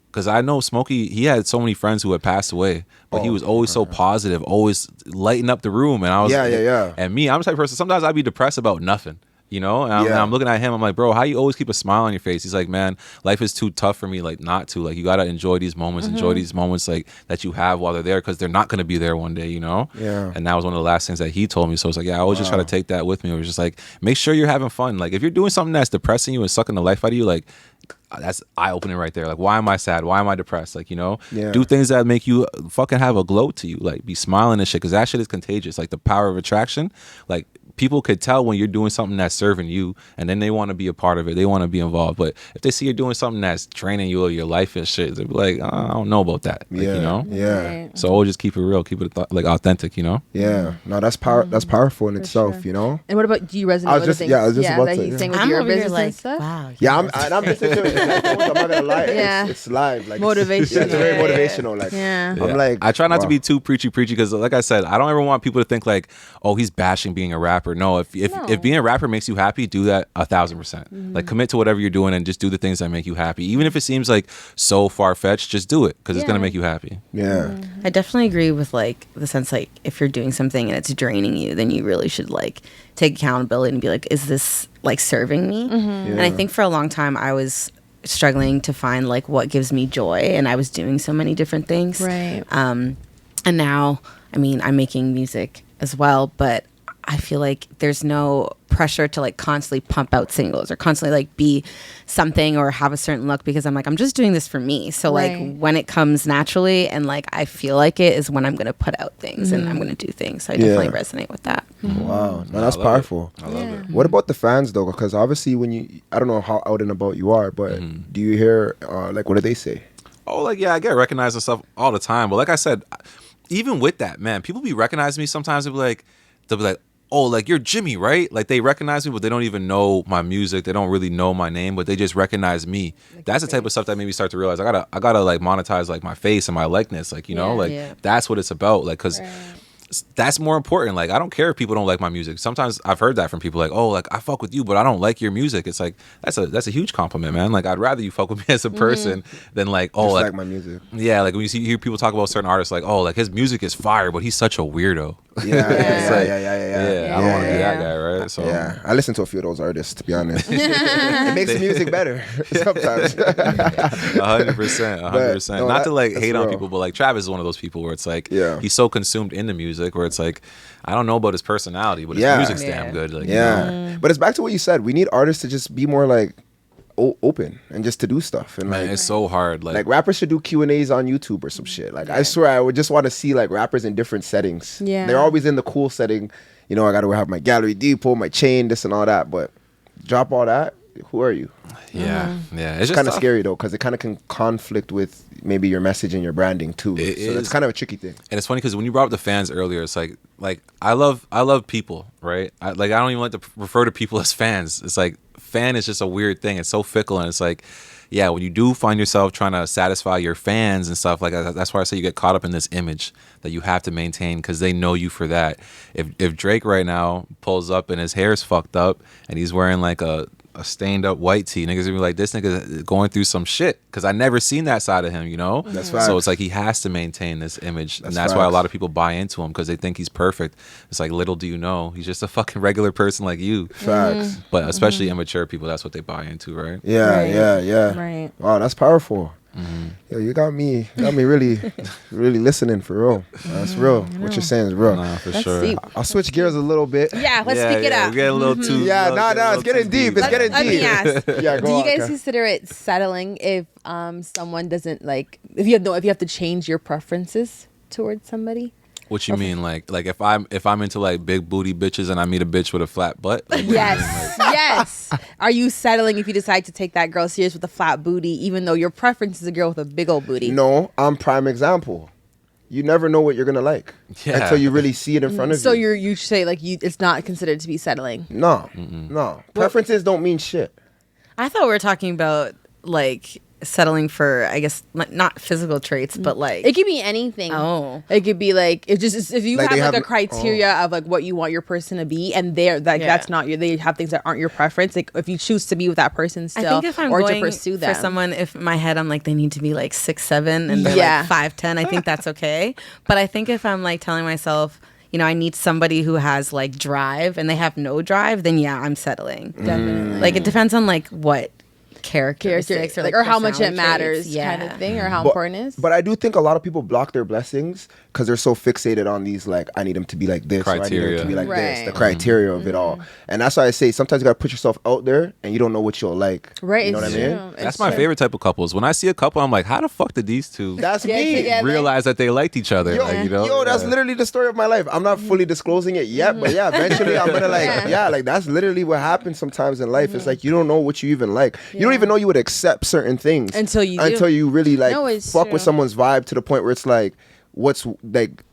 because I know Smokey, he had so many friends who had passed away, but he was always so positive, always lighting up the room. And I was Yeah. And me, I'm the type of person, sometimes I'd be depressed about nothing. you know? And I'm looking at him. I'm like, bro, how you always keep a smile on your face? He's like, man, life is too tough for me, like, not to. Like, you got to enjoy these moments, enjoy these moments, like, that you have while they're there, because they're not going to be there one day, you know? Yeah. And that was one of the last things that he told me. So it's like, yeah, I always just try to take that with me. It was just like, make sure you're having fun. Like, if you're doing something that's depressing you and sucking the life out of you, like, that's eye-opening right there. Like, why am I sad? Why am I depressed? Like, you know, do things that make you fucking have a glow to you. Like, be smiling and shit, because that shit is contagious. Like, the power of attraction. Like, people could tell when you're doing something that's serving you, and then they want to be a part of it. They want to be involved. But if they see you're doing something that's draining you or your life and shit, they'll be like, I don't know about that. Like, you know? Yeah. So always just keep it real. Keep it like authentic, you know? Yeah. No, that's powerful in itself, you know? And what about, do you resonate with the things I was just about that to he's say, saying with I'm your over here business like, and stuff? wow. Yeah, I'm just into it. I'm not gonna lie. Yeah. It's live. Like, Motivation. It's very motivational. Like, Yeah. I'm like, I try not to wow. be too preachy because, like I said, I don't ever want people to think like, oh, he's bashing being a rapper. No, if being a rapper makes you happy, do that 1,000%. Like, commit to whatever you're doing and just do the things that make you happy. Even if it seems like so far fetched, just do it, because it's gonna make you happy. Yeah. I definitely agree with like the sense like if you're doing something and it's draining you, then you really should like take accountability and be like, is this like serving me? And I think for a long time I was struggling to find like what gives me joy, and I was doing so many different things. Right. And now, I mean, I'm making music as well, but I feel like there's no pressure to like constantly pump out singles or constantly like be something or have a certain look, because I'm like, I'm just doing this for me. So like when it comes naturally and like I feel like it is when I'm going to put out things and I'm going to do things. So I definitely resonate with that. Wow. No, that's powerful. I love it. What about the fans though? Because obviously I don't know how out and about you are, but do you hear like, what do they say? Oh, like, yeah, I get recognized and stuff all the time. But like I said, even with that, man, people be recognizing me sometimes. They'll be like, oh, like, you're Jimmy, right? Like, they recognize me, but they don't even know my music. They don't really know my name, but they just recognize me. That's the type of stuff that made me start to realize I gotta like monetize like my face and my likeness. Like, you know, that's what it's about. Like, because that's more important. Like, I don't care if people don't like my music. Sometimes I've heard that from people, like, oh, like, I fuck with you, but I don't like your music. It's like, that's a huge compliment, man. Like, I'd rather you fuck with me as a person than like, oh, Just like, like my music. yeah, like when you hear people talk about certain artists, like, oh, like, his music is fire, but he's such a weirdo. Yeah. It's like, Yeah. I don't want to be that guy, right? So Yeah, I listen to a few of those artists, to be honest. It makes the music better sometimes. 100%. no, Not to like that's hate on real. people, but like Travis is one of those people where it's like, Yeah. he's so consumed into music where it's like, I don't know about his personality, but his Yeah. music's damn good. Like, you Yeah, know? but it's back to what you said. We need artists to just be more like open and just to do stuff. And Man, like, it's so hard. like rappers should do Q&As on YouTube or some shit. Like, I swear, I would just want to see like rappers in different settings. Yeah. They're always in the cool setting. You know, I got to have my gallery depot, my chain, this and all that. But drop all that. Who are you? Yeah, yeah. It's It's just kind of tough. scary though, because it kind of can conflict with maybe your message and your branding too. It So it's is. kind of a tricky thing. And it's funny because when you brought up the fans earlier, it's like I love people, right? I don't even like to refer to people as fans. It's like fan is just a weird thing. It's so fickle, and it's like, yeah, when you do find yourself trying to satisfy your fans and stuff like that, that's why I say you get caught up in this image that you have to maintain because they know you for that. If Drake right now pulls up and his hair's fucked up and he's wearing like a stained up white tee, niggas gonna be like, this nigga going through some shit, because I never seen that side of him, you know? That's So facts. it's like he has to maintain this image, and That's that's why a facts. lot of people buy into him, because they think he's perfect. It's like, little do you know, he's just a fucking regular person like you. Facts. But especially immature people, that's what they buy into, right? Yeah, Right. yeah. Right. Wow, that's powerful. Yo, you got me really, really listening for real. That's real. What you're saying is real. Nah, for That's sure. deep. I'll switch gears a little bit. Yeah, let's speak it up. We're getting a little too. Yeah, we're no, getting a it's little getting too deep. It's getting Let me deep. ask. Yeah, go Do you on, guys Kat. consider it settling if someone doesn't like if you have to change your preferences towards somebody? What you mean, like if I'm into like big booty bitches and I meet a bitch with a flat butt? Like, what do you mean, Yes, yes. Are you settling if you decide to take that girl serious with a flat booty, even though your preference is a girl with a big old booty? No, I'm prime example. You never know what you're gonna like Yeah. until you really see it in front of So you. you say like it's not considered to be settling. No. Preferences don't mean shit. I thought we were talking about like settling for, I guess, not physical traits, but like It could be anything. Oh. It could be like it just if you Like have they like have- a criteria of like what you want your person to be, and that's not your. They have things that aren't your preference. Like if you choose to be with that person I still, think if I'm or going to pursue them. for someone, if in my head I'm like they need to be like 6'7" and they're Yeah. like 5'10", I think that's okay. But I think if I'm like telling myself, you know, I need somebody who has like drive and they have no drive, then yeah, I'm settling. Definitely. Like it depends on like what characteristics or, like, or how much it personality matters traits. kind of thing, or how important it is. But I do think a lot of people block their blessings because they're so fixated on these, like, I need him to be like this, or I need him to be like this, the criteria of it all. And that's why I say sometimes you gotta put yourself out there and you don't know what you'll like. Right. You know what I mean? That's my favorite type of couples. When I see a couple, I'm like, how the fuck did these two That's me. realize that they liked each other? Yo, Like, you know? that's literally the story of my life. I'm not fully disclosing it yet, but yeah, eventually I'm gonna like that's literally what happens sometimes in life. It's like you don't know what you even like. You don't even know you would accept certain things until you really like fuck true. with someone's vibe to the point where it's like what's like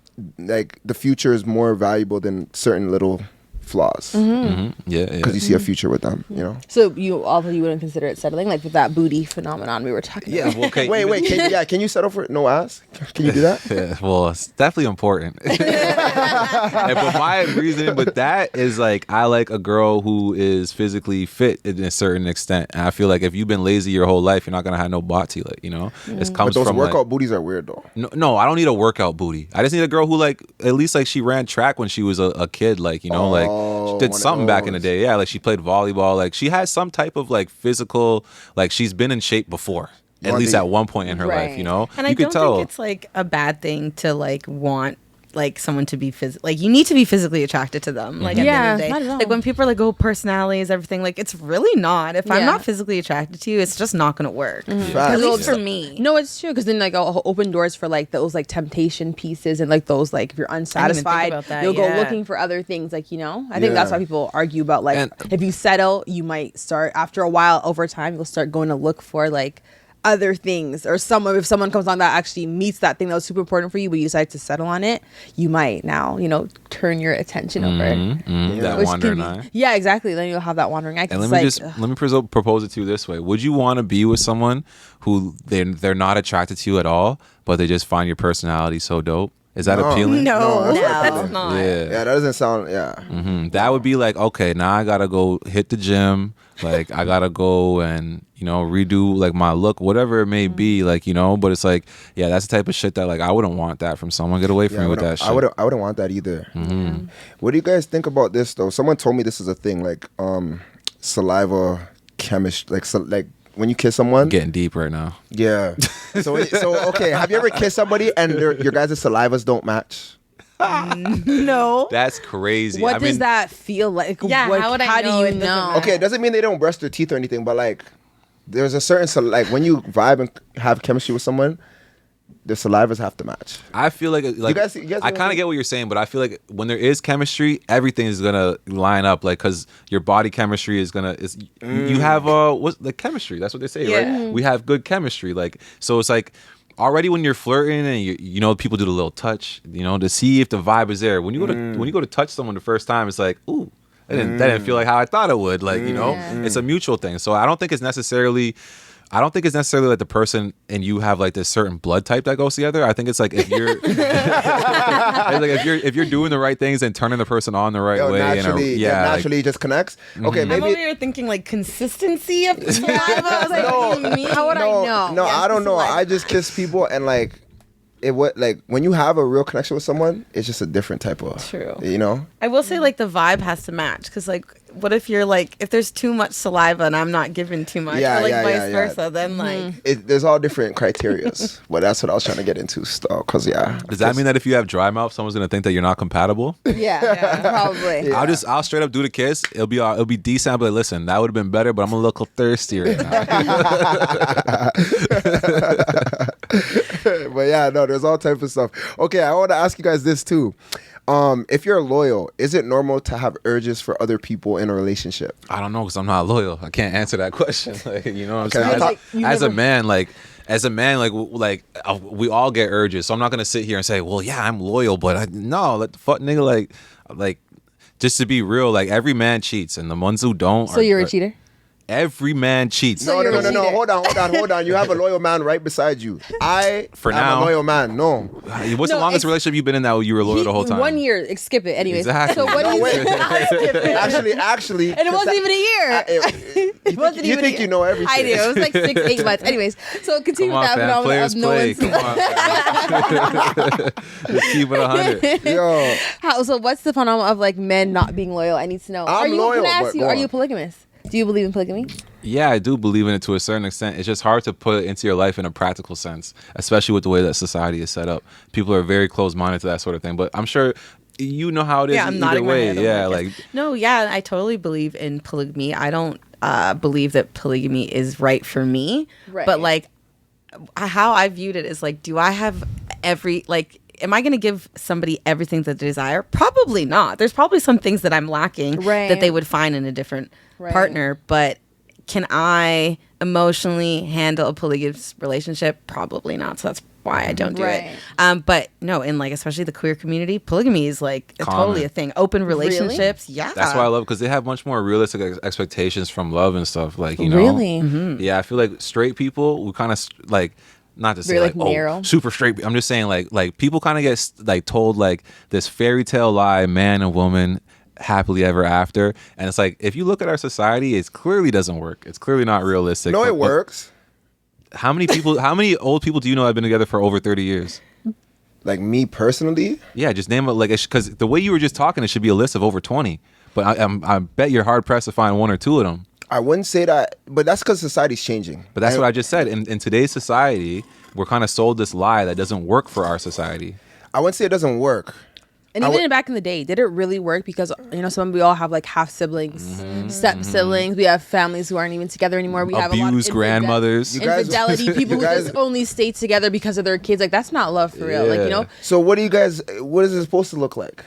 the future is more valuable than certain little flaws. Yeah, because you see a future with them, you know. So you wouldn't consider it settling, like with that booty phenomenon we were talking about. well, okay, wait, can you settle for no ass? Can you do that? Yeah, well, it's definitely important. But my reasoning with that is like I like a girl who is physically fit in a certain extent, and I feel like if you've been lazy your whole life, you're not gonna have no body, like, you know. It comes But those from workout like, booties are weird though. no, I don't need a workout booty. I just need a girl who like at least like she ran track when she was a kid, like, you know, like she did one of something back in the those. day. Yeah, like she played volleyball. Like she has some type of like physical, like she's been in shape before. At least at one point in her life, you know. And you I could don't tell. think it's like a bad thing to like want like someone to be like you need to be physically attracted to them. Like at the end of the not day, at all. like when people are like, oh, personalities, everything, like it's really not. If I'm Yeah. not physically attracted to you, it's just not gonna work. Facts. At least for me. No, it's true, because then like it'll open doors for like those like temptation pieces, and like those like if you're unsatisfied, about that, you'll yeah. go looking for other things. Like, you know, I think that's Yeah. why people argue about like And- if you settle, you might start after a while over time you'll start going to look for like other things, or if someone comes on that actually meets that thing that was super important for you, but you decide to settle on it, you might now, you know, turn your attention over. That Which wandering can be- eye. Yeah, exactly. Then you'll have that wandering eye. 'cause And it's let me like, just let me propose it to you this way: would you want to be with someone who they're not attracted to you at all, but they just find your personality so dope? Is that appealing? No, that's not that's appealing. not. Yeah, that doesn't sound. Yeah, That would be like, okay, now I gotta go hit the gym. Like I gotta go and, you know, redo like my look, whatever it may be, like, you know. But it's like, yeah, that's the type of shit that like I wouldn't want that from someone. Get away from me with that shit. I wouldn't want that either. What do you guys think about this though? Someone told me this is a thing, like saliva chemistry, like when you kiss someone. Getting deep right now. Yeah. So okay, have you ever kissed somebody and your guys' salivas don't match? No. That's crazy. what I does mean, that feel like? Yeah, how would I do know you it doesn't know? match? Okay, it doesn't mean they don't brush their teeth or anything, but like there's a certain like when you vibe and have chemistry with someone, the salivas have to match. I feel like you guys I know kind what of I get what you're saying, but I feel like when there is chemistry, everything is gonna line up. Like, cause your body chemistry is gonna you have what's the chemistry? That's what they say, Yeah. right? We have good chemistry. Like, so it's like already when you're flirting and you know people do the little touch, you know, to see if the vibe is there. When you go to touch someone the first time, it's like, ooh. That didn't feel like how I thought it would. Like, you know, it's a mutual thing. So I don't think it's necessarily like the person and you have like this certain blood type that goes together. I think it's like if you're it's like if you're doing the right things and turning the person on the right way. Naturally, and naturally it just connects. Okay, I'm maybe. over here thinking like consistency of the saliva. I was like, No, what do you mean? How would I know? No, Yes, I don't know. saliva. I just kiss people and like it. What like when you have a real connection with someone, it's just a different type of. True. You know. I will say like the vibe has to match, because like what if you're like if there's too much saliva and I'm not giving too much, Yeah, or like yeah, vice yeah, yeah. versa, then like There's all different criterias, but that's what I was trying to get into. Cause does that mean that if you have dry mouth, someone's gonna think that you're not compatible? Yeah, probably. Yeah. I'll straight up do the kiss. It'll be decent. I'll be like, listen, that would have been better, but I'm a little thirsty right now. But yeah, no, there's all types of stuff. Okay, I want to ask you guys this too. If you're loyal, is it normal to have urges for other people in a relationship? I don't know, because I'm not loyal. I can't answer that question. Like, you know what I'm Okay, saying? As a man, we all get urges. So I'm not gonna sit here and say, well, yeah, I'm loyal, but no, let the fuck nigga like just to be real, like every man cheats, and the ones who don't. So you're a cheater? Every man cheats. No, you're a cheater. Hold on. You have a loyal man right beside you. I For am now. a loyal man. No. What's the longest relationship you've been in that you were loyal the whole time? 1 year. Skip it. Anyways. Exactly. So what do you Wait. Actually. And it wasn't even a year. You think, you, think you know everything. I do. It was like 6-8 months. Anyways, so continue Come with on, that fam. phenomenon Players of no play. one's. Come on, fam. Just keep it 100. Yo, So what's the phenomenon of like men not being loyal? I need to know. I'm loyal, Can I ask but you? go Are on. you polygamous? Do you believe in polygamy? Yeah, I do believe in it to a certain extent. It's just hard to put it into your life in a practical sense, especially with the way that society is set up. People are very close-minded to that sort of thing. But I'm sure you know how it is Yeah, I'm either nodding my way. head. I'm Yeah, like, like no, yeah, I totally believe in polygamy. I don't believe that polygamy is right for me. Right. But like, how I viewed it is like, do I have am I going to give somebody everything that they desire? Probably not. There's probably some things that I'm lacking Right. that they would find in a different Right. partner. But can I emotionally handle a polygamous relationship? Probably not. So that's why I don't do Right. it. But no, in like especially the queer community, polygamy is like totally a thing. Open relationships, yeah. that's why I love, because they have much more realistic expectations from love and stuff. Like, you know, Really? Yeah, I feel like straight people, we kind of like, not to say Very, like, like, narrow. oh, super straight. I'm just saying like people kind of get like told like this fairy tale lie, man and woman happily ever after, and it's like, if you look at our society, it clearly doesn't work. It's clearly not realistic. no, But it works. How many old people do you know have been together for over 30 years? Like me personally, Yeah, just name it, like, because the way you were just talking, it should be a list of over 20. But I bet you're hard pressed to find one or two of them. I wouldn't say that, but that's because society's changing. But that's what I just said. In today's society, we're kind of sold this lie that doesn't work for our society. I wouldn't say it doesn't work. And even back in the day, did it really work? Because we all have like half siblings, step siblings. We have families who aren't even together anymore. We have a lot of Abused grandmothers. You guys- infidelity. People you who guys- just only stay together because of their kids. Like that's not love for real. Like Yeah. So what is it supposed to look like?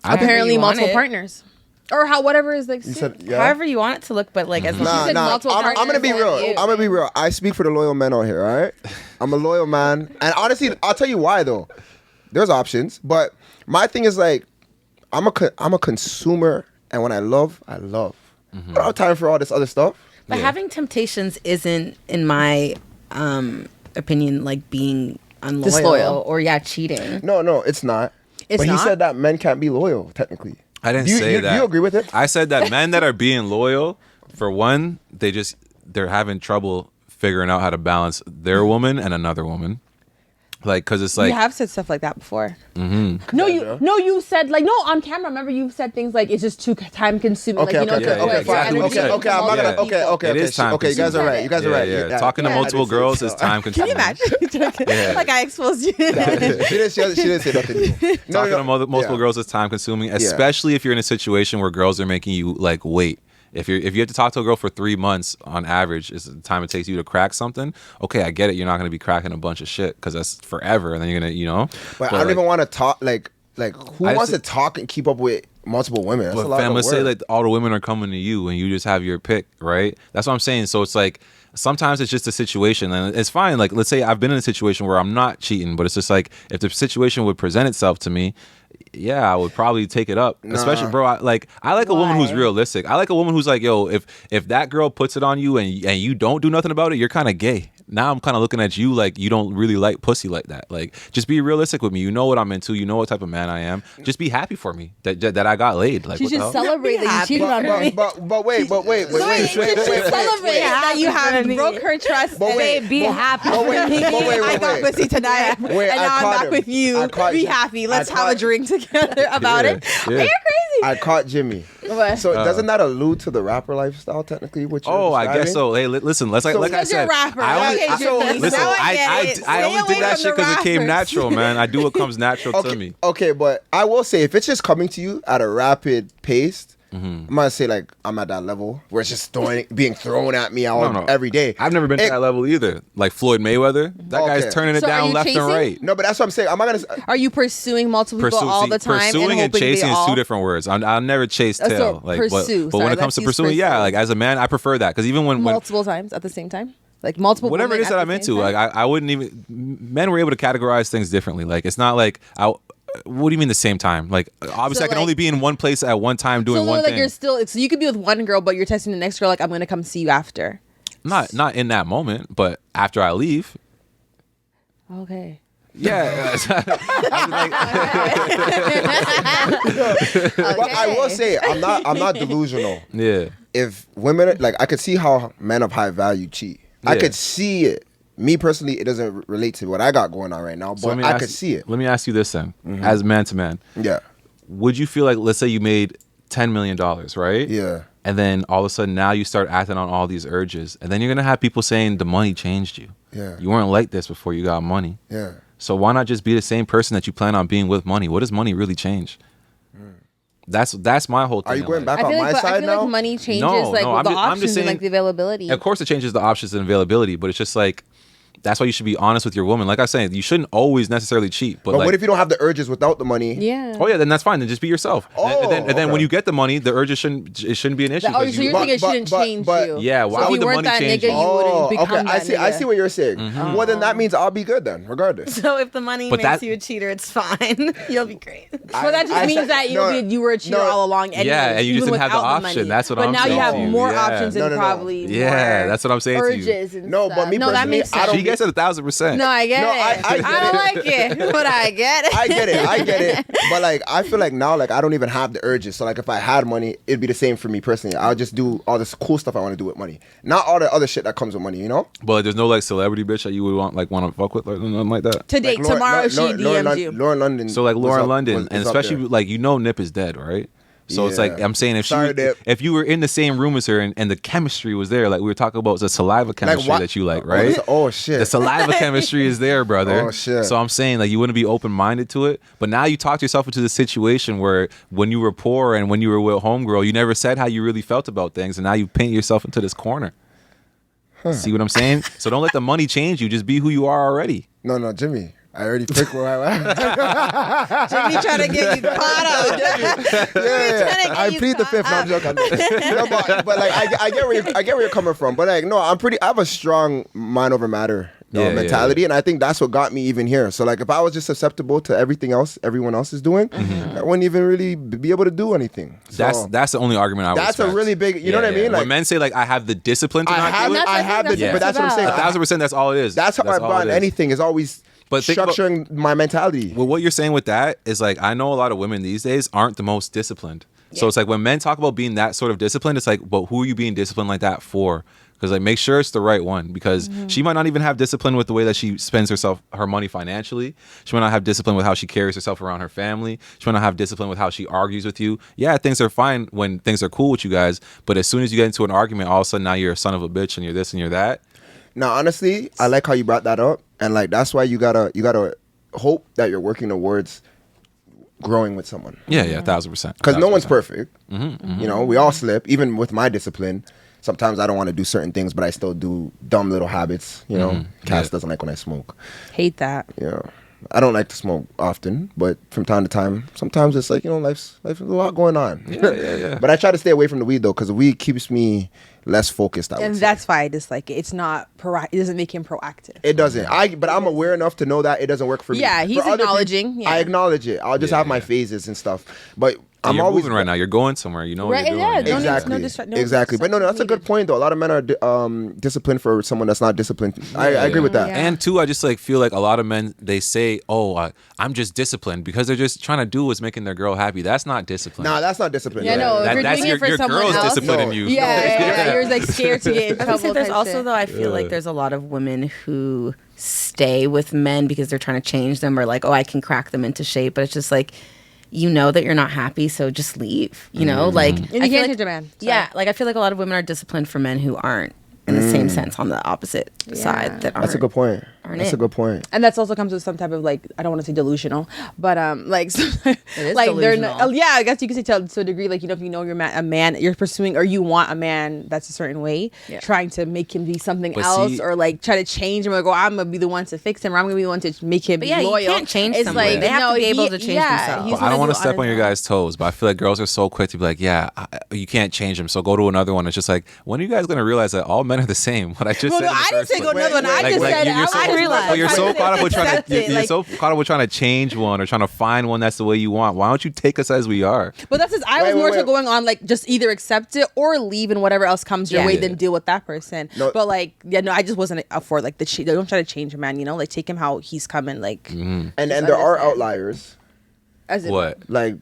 apparently you want multiple it. partners, or whatever is like. You said, yeah. However you want it to look, but like as long Nah, said nah. multiple I'm gonna be partners, real. like, I'm gonna be real. I speak for the loyal men out here. All right. I'm a loyal man, and honestly, I'll tell you why though. There's options, but my thing is like, I'm a consumer, and when I love, I love. I don't have time for all this other stuff. But having temptations isn't, in my opinion, like being unloyal Disloyal. or cheating. No, it's not. It's but not? he said that men can't be loyal, technically. I didn't Do you- say you- that. Do you agree with it? I said that men that are being loyal, for one, they're having trouble figuring out how to balance their woman and another woman. Like, because it's like, You have said stuff like that before. Mm-hmm. You said like on camera. Remember, you said things like it's just too time consuming. Okay, like, okay, yeah, okay, exactly what you said. okay. I'm not gonna. Yeah. Okay. It is time Okay, you guys are right. You guys are right. Yeah. Talking to Yeah. multiple I didn't say girls so. is time Can consuming. you imagine? Yeah. Like I exposed you. she didn't say nothing new. Talking to multiple Yeah. girls is time consuming, especially if you're in a situation where girls are making you like wait. If you have to talk to a girl for 3 months on average is the time it takes you to crack something. Okay, I get it. You're not going to be cracking a bunch of shit because that's forever, and then you're gonna, But I don't even want to talk like who I wants just- to talk and keep up with multiple women? That's a But lot fam, of let's say work. like all the women are coming to you and you just have your pick, right? That's what I'm saying. So it's like sometimes it's just a situation, and it's fine. Like let's say I've been in a situation where I'm not cheating, but it's just like if the situation would present itself to me, yeah, I would probably take it up. Especially, bro, I like a woman who's Why? realistic. I like a woman who's like, yo, if that girl puts it on you and you don't do nothing about it, you're kind of gay. Now I'm kind of looking at you like you don't really like pussy like that. Like, just be realistic with me. You know what I'm into. You know what type of man I am. Just be happy for me that I got laid. Like, She what the should hell? celebrate that you cheated on her. But wait. Celebrate that you have broke her trust. But and wait, say, be but- happy. but wait, I got wait. pussy tonight, Wait, and I now I'm caught back him. with you. I caught Be him. happy. Let's I have a caught- drink together about it. Yeah. You're crazy. I caught Jimmy. What? So doesn't that allude to the rapper lifestyle technically? Which Oh, I guess so. Hey, listen. Let's like I Because you're a said. rapper. I only, Okay, Jimmy, listen. now I get it. I Stay only away did that from shit the because it came rappers. natural, man. I do what comes natural to me. Okay, but I will say if it's just coming to you at a rapid pace, Mm-hmm. I'm gonna say like I'm at that level where it's just being thrown at me all No. every day. I've never been to that level either. Like Floyd Mayweather, that Okay. guy's turning it So are down you left chasing? and right. No, but that's what I'm saying. I'm not gonna. Are you pursuing multiple people all the time? Pursuing and hoping they chasing is all- two different words. I'll never chase So tail. Like, pursue. but when Sorry, it comes to let's use pursuing, yeah, pursue. like as a man, I prefer that because even when multiple times at the same time, like multiple. whatever it women is that at I'm the into, same like time? I wouldn't even. Men were able to categorize things differently. Like it's not like What do you mean the same time? Like, obviously, I can only be in one place at one time doing one like thing. you're still, so you could be with one girl, but you're texting the next girl like, I'm gonna come see you after. Not in that moment, but after I leave. Okay. Yeah. But I will say, I'm not delusional. Yeah. If women, like, I could see how men of high value cheat. I Yeah. could see it. Me personally, it doesn't relate to what I got going on right now, but I could see it. Let me ask you this then, as man to man. Yeah. Would you feel like, let's say you made $10 million, right? Yeah. And then all of a sudden now you start acting on all these urges. And then you're going to have people saying the money changed you. Yeah. You weren't like this before you got money. Yeah. So why not just be the same person that you plan on being with money? What does money really change? That's my whole thing. Are you in going life. back on my side I feel now? like money changes No, like no, with the I'm just options saying- and like the availability. Of course, it changes the options and availability, but it's just like, that's why you should be honest with your woman. Like I said, you shouldn't always necessarily cheat. But like, what if you don't have the urges without the money? Yeah. oh yeah, then that's fine. Then just be yourself. And then okay. when you get the money, the urges shouldn't be an issue. Oh, 'cause so you- you're thinking it But- shouldn't but- change but- you. Yeah, why so if would you the weren't money that change nigga, you? you wouldn't become okay. that I see what you're saying. Mm-hmm. Well, then that means I'll be good then, regardless. So if the money But makes that- you a cheater, it's fine. You'll be great. So that just I means said- that you were a cheater no. all along anyways. Yeah, and you just even didn't have the without option. money. That's what but I'm now saying you have to you. more Yeah. options and No, no, no. probably Yeah, more that's what I'm saying to you. urges and No, stuff. but me No, that personally, makes I sense. don't She gets it 1,000%. No, I get No, it. I get don't like it, but I get it. I get it. But like, I feel like now, like, I don't even have the urges. So like, if I had money, it'd be the same for me personally. I'll just do all this cool stuff I want to do with money, not all the other shit that comes with money. You know? But like, there's no like celebrity bitch that you would want to fuck with or nothing like that. Today, Like, Lauren- tomorrow, Lauren- she Lauren- DMs you. Lauren London. So like was Lauren up- London, was and up especially there. like Nip is dead, right? So it's like Yeah. I'm saying Sorry, Nip. if you were in the same room as her and the chemistry was there, like we were talking about the saliva chemistry what? that you like, right? Oh shit. The saliva chemistry is there, brother. Oh, shit. So I'm saying like you wouldn't be open minded to it, but now you talked yourself into the situation where when you were poor and when you were with homegirl, you never said how you really felt about things, and now you paint yourself into this corner. See what I'm saying? So don't let the money change you. Just be who you are already. No, Jimmy. I already picked where I am. Jimmy trying to get you caught up. Yeah, I plead the fifth. No, I'm joking. No, but like I get where you're coming from. But like no, I have a strong mind over matter mentality, and I think that's what got me even here. So like if I was just susceptible to everything else everyone else is doing, I wouldn't even really be able to do anything. So That's the only argument I would that's a respect. really big. You know what I mean? When Like men say like I have the discipline to not do it, I have the. Yeah. But that's what I'm saying. 1,000%. That's all it is. That's how I all brought it is. anything. Is always But think about- structuring my mentality. Well, what you're saying with that is like I know a lot of women these days aren't the most disciplined. So it's like when men talk about being that sort of disciplined, it's like, but who are you being disciplined like that for? Because like make sure it's the right one, because she might not even have discipline with the way that she spends her money financially. She might not have discipline with how she carries herself around her family. She might not have discipline with how she argues with you. Yeah, things are fine when things are cool with you guys, but as soon as you get into an argument, all of a sudden now you're a son of a bitch and you're this and you're that. Now, honestly, I like how you brought that up, and like that's why you gotta hope that you're working towards growing with someone. Yeah, 1,000%. Because no one's perfect. Mm-hmm, You know, we all slip. Even with my discipline, sometimes I don't want to do certain things, but I still do dumb little habits. You know, Cass Yeah. doesn't like when I smoke. Hate that. Yeah, I don't like to smoke often, but from time to time, sometimes it's like, you know, life's a lot going on. Yeah. But I try to stay away from the weed though, because the weed keeps me less focused. I would And say. that's why I dislike it. It's not it doesn't make him proactive. It doesn't. But I'm aware enough to know that it doesn't work for me. Yeah, he's For other acknowledging, people, yeah. I acknowledge it. I'll just have my phases and stuff. But And I'm you're always moving right now. You're going somewhere. You know what Right, you're doing. yeah, you know? don't need- Exactly. no Exactly. But no, that's a good needed. point though. A lot of men are disciplined for someone that's not disciplined. I agree with that. Yeah. And two, I just like feel like a lot of men, they say, "Oh, I'm just disciplined," because they're just trying to do what's making their girl happy. That's not discipline. Nah, that's not discipline. Yeah, no, if you're that's doing it for your someone girl's else- disciplining No. you. Yeah, you're like scared to get in I would trouble. say there's type also shit. though I feel like there's a lot of women who stay with men because they're trying to change them, or like, oh, I can crack them into shape, but it's just like, you know that you're not happy, so just leave. You know, like And you I feel can't like, change a man. Sorry. Yeah, like I feel like a lot of women are disciplined for men who aren't in the same sense on the opposite side that aren't. That's a good point. Aren't That's it? a good point. And that's also comes with some type of like, I don't want to say delusional, but like is like they're delusional. not, yeah, I guess you could say to a degree, like, you know, if you know you're a man you're pursuing, or you want a man that's a certain way, Yeah. trying to make him be something But else, see- or like try to change him, or go, I'm gonna be the one to fix him, or I'm gonna be the one to make him But yeah, loyal. you can't change It's somebody. like, They have no, to be able he- to change yeah, themselves. he's But I gonna don't want do to step on on your his own. guys' toes, but I feel like girls are so quick to be like, yeah, you can't change him, so go to another one. It's just like, when are you guys going to realize that all men are the same? What I just Well, said no, in the I didn't first say go place. another one. I Like- just like, said you're so I realize. But you're so caught up with trying Accept to it, you're like- so caught up with trying to change one or trying to find one that's the way you want. Why don't you take us as we are? But that's just, I was Wait, more wait, so wait. going on like just either accept it or leave and whatever else comes your Yeah. way, Yeah. then deal with that person. No. But like, yeah, no, I just wasn't up for like don't try to change a man, you know, like take him how he's coming, like. And there are understand. outliers As in, What? like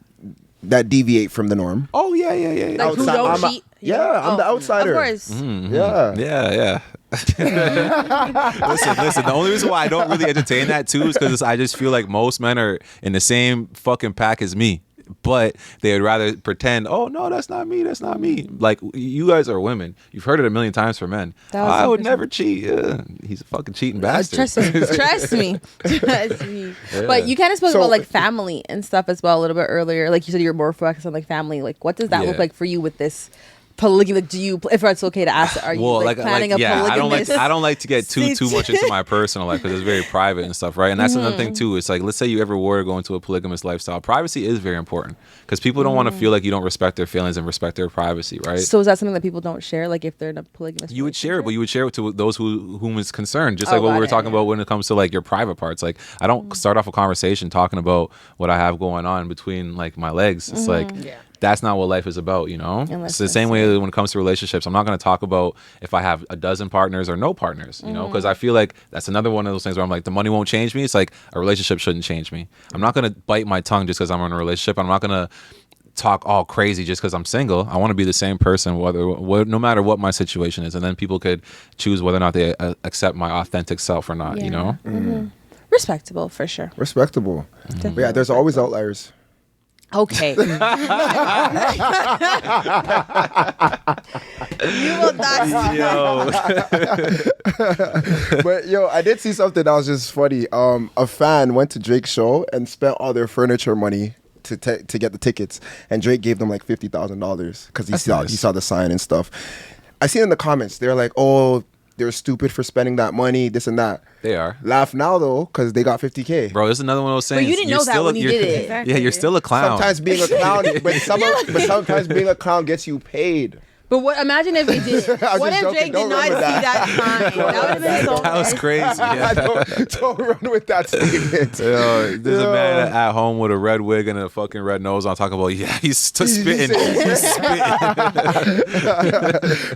that deviate from the norm. Oh yeah. Like who Outside- don't I'm a- cheat? yeah, I'm the outsider. Of course. Yeah. Yeah. listen. The only reason why I don't really entertain that too is because I just feel like most men are in the same fucking pack as me. But they would rather pretend, oh no, that's not me. Like you guys are women. You've heard it a million times from men. I would 1000%. never cheat. He's a fucking cheating bastard. Trust me. But you kind of spoke So- about like family and stuff as well a little bit earlier. Like you said, you're more focused on like family. Like, what does that look Yeah. like for you with this polygamy? Like, do you, if it's okay to ask, are you planning a polygamous? I don't like to get too much into my personal life because it's very private and stuff, right? And that's another thing too. It's like, let's say you ever were to go into a polygamous lifestyle. Privacy is very important because people don't want to feel like you don't respect their feelings and respect their privacy, right? So is that something that people don't share? Like if they're in a polygamous, You would share it, but you would share it to those whom is concerned. Just Oh, like what we got were it. talking about when it comes to like your private parts. Like I don't start off a conversation talking about what I have going on between like my legs. It's like that's not what life is about, you know? Unless It's the same way when it comes to relationships. I'm not going to talk about if I have a dozen partners or no partners, you know? Because I feel like that's another one of those things where I'm like, the money won't change me. It's like a relationship shouldn't change me. I'm not going to bite my tongue just because I'm in a relationship. I'm not going to talk all crazy just because I'm single. I want to be the same person no matter what my situation is. And then people could choose whether or not they accept my authentic self or not, you know? respectable for sure. Respectable. But yeah, there's always outliers. Okay. You will not. But yo, I did see something that was just funny. A fan went to Drake's show and spent all their furniture money to get the tickets, and Drake gave them like $50,000 because he saw the sign and stuff. I see in the comments they're like, "Oh, they're stupid for spending that money, this and that." They are. Laugh now though, because they got $50K. Bro, this is another one of those things. you didn't know that when you did it. Yeah, you're still a clown. Sometimes being a clown, but sometimes being a clown gets you paid. But what? Imagine if he did. I was What just if joking. Drake did Don't not run see with that time? That would have been so. That was crazy. Yeah. don't run with that statement. Yo, there's a man at home with a red wig and a fucking red nose on talking about, yeah, he's spitting. He's spitting.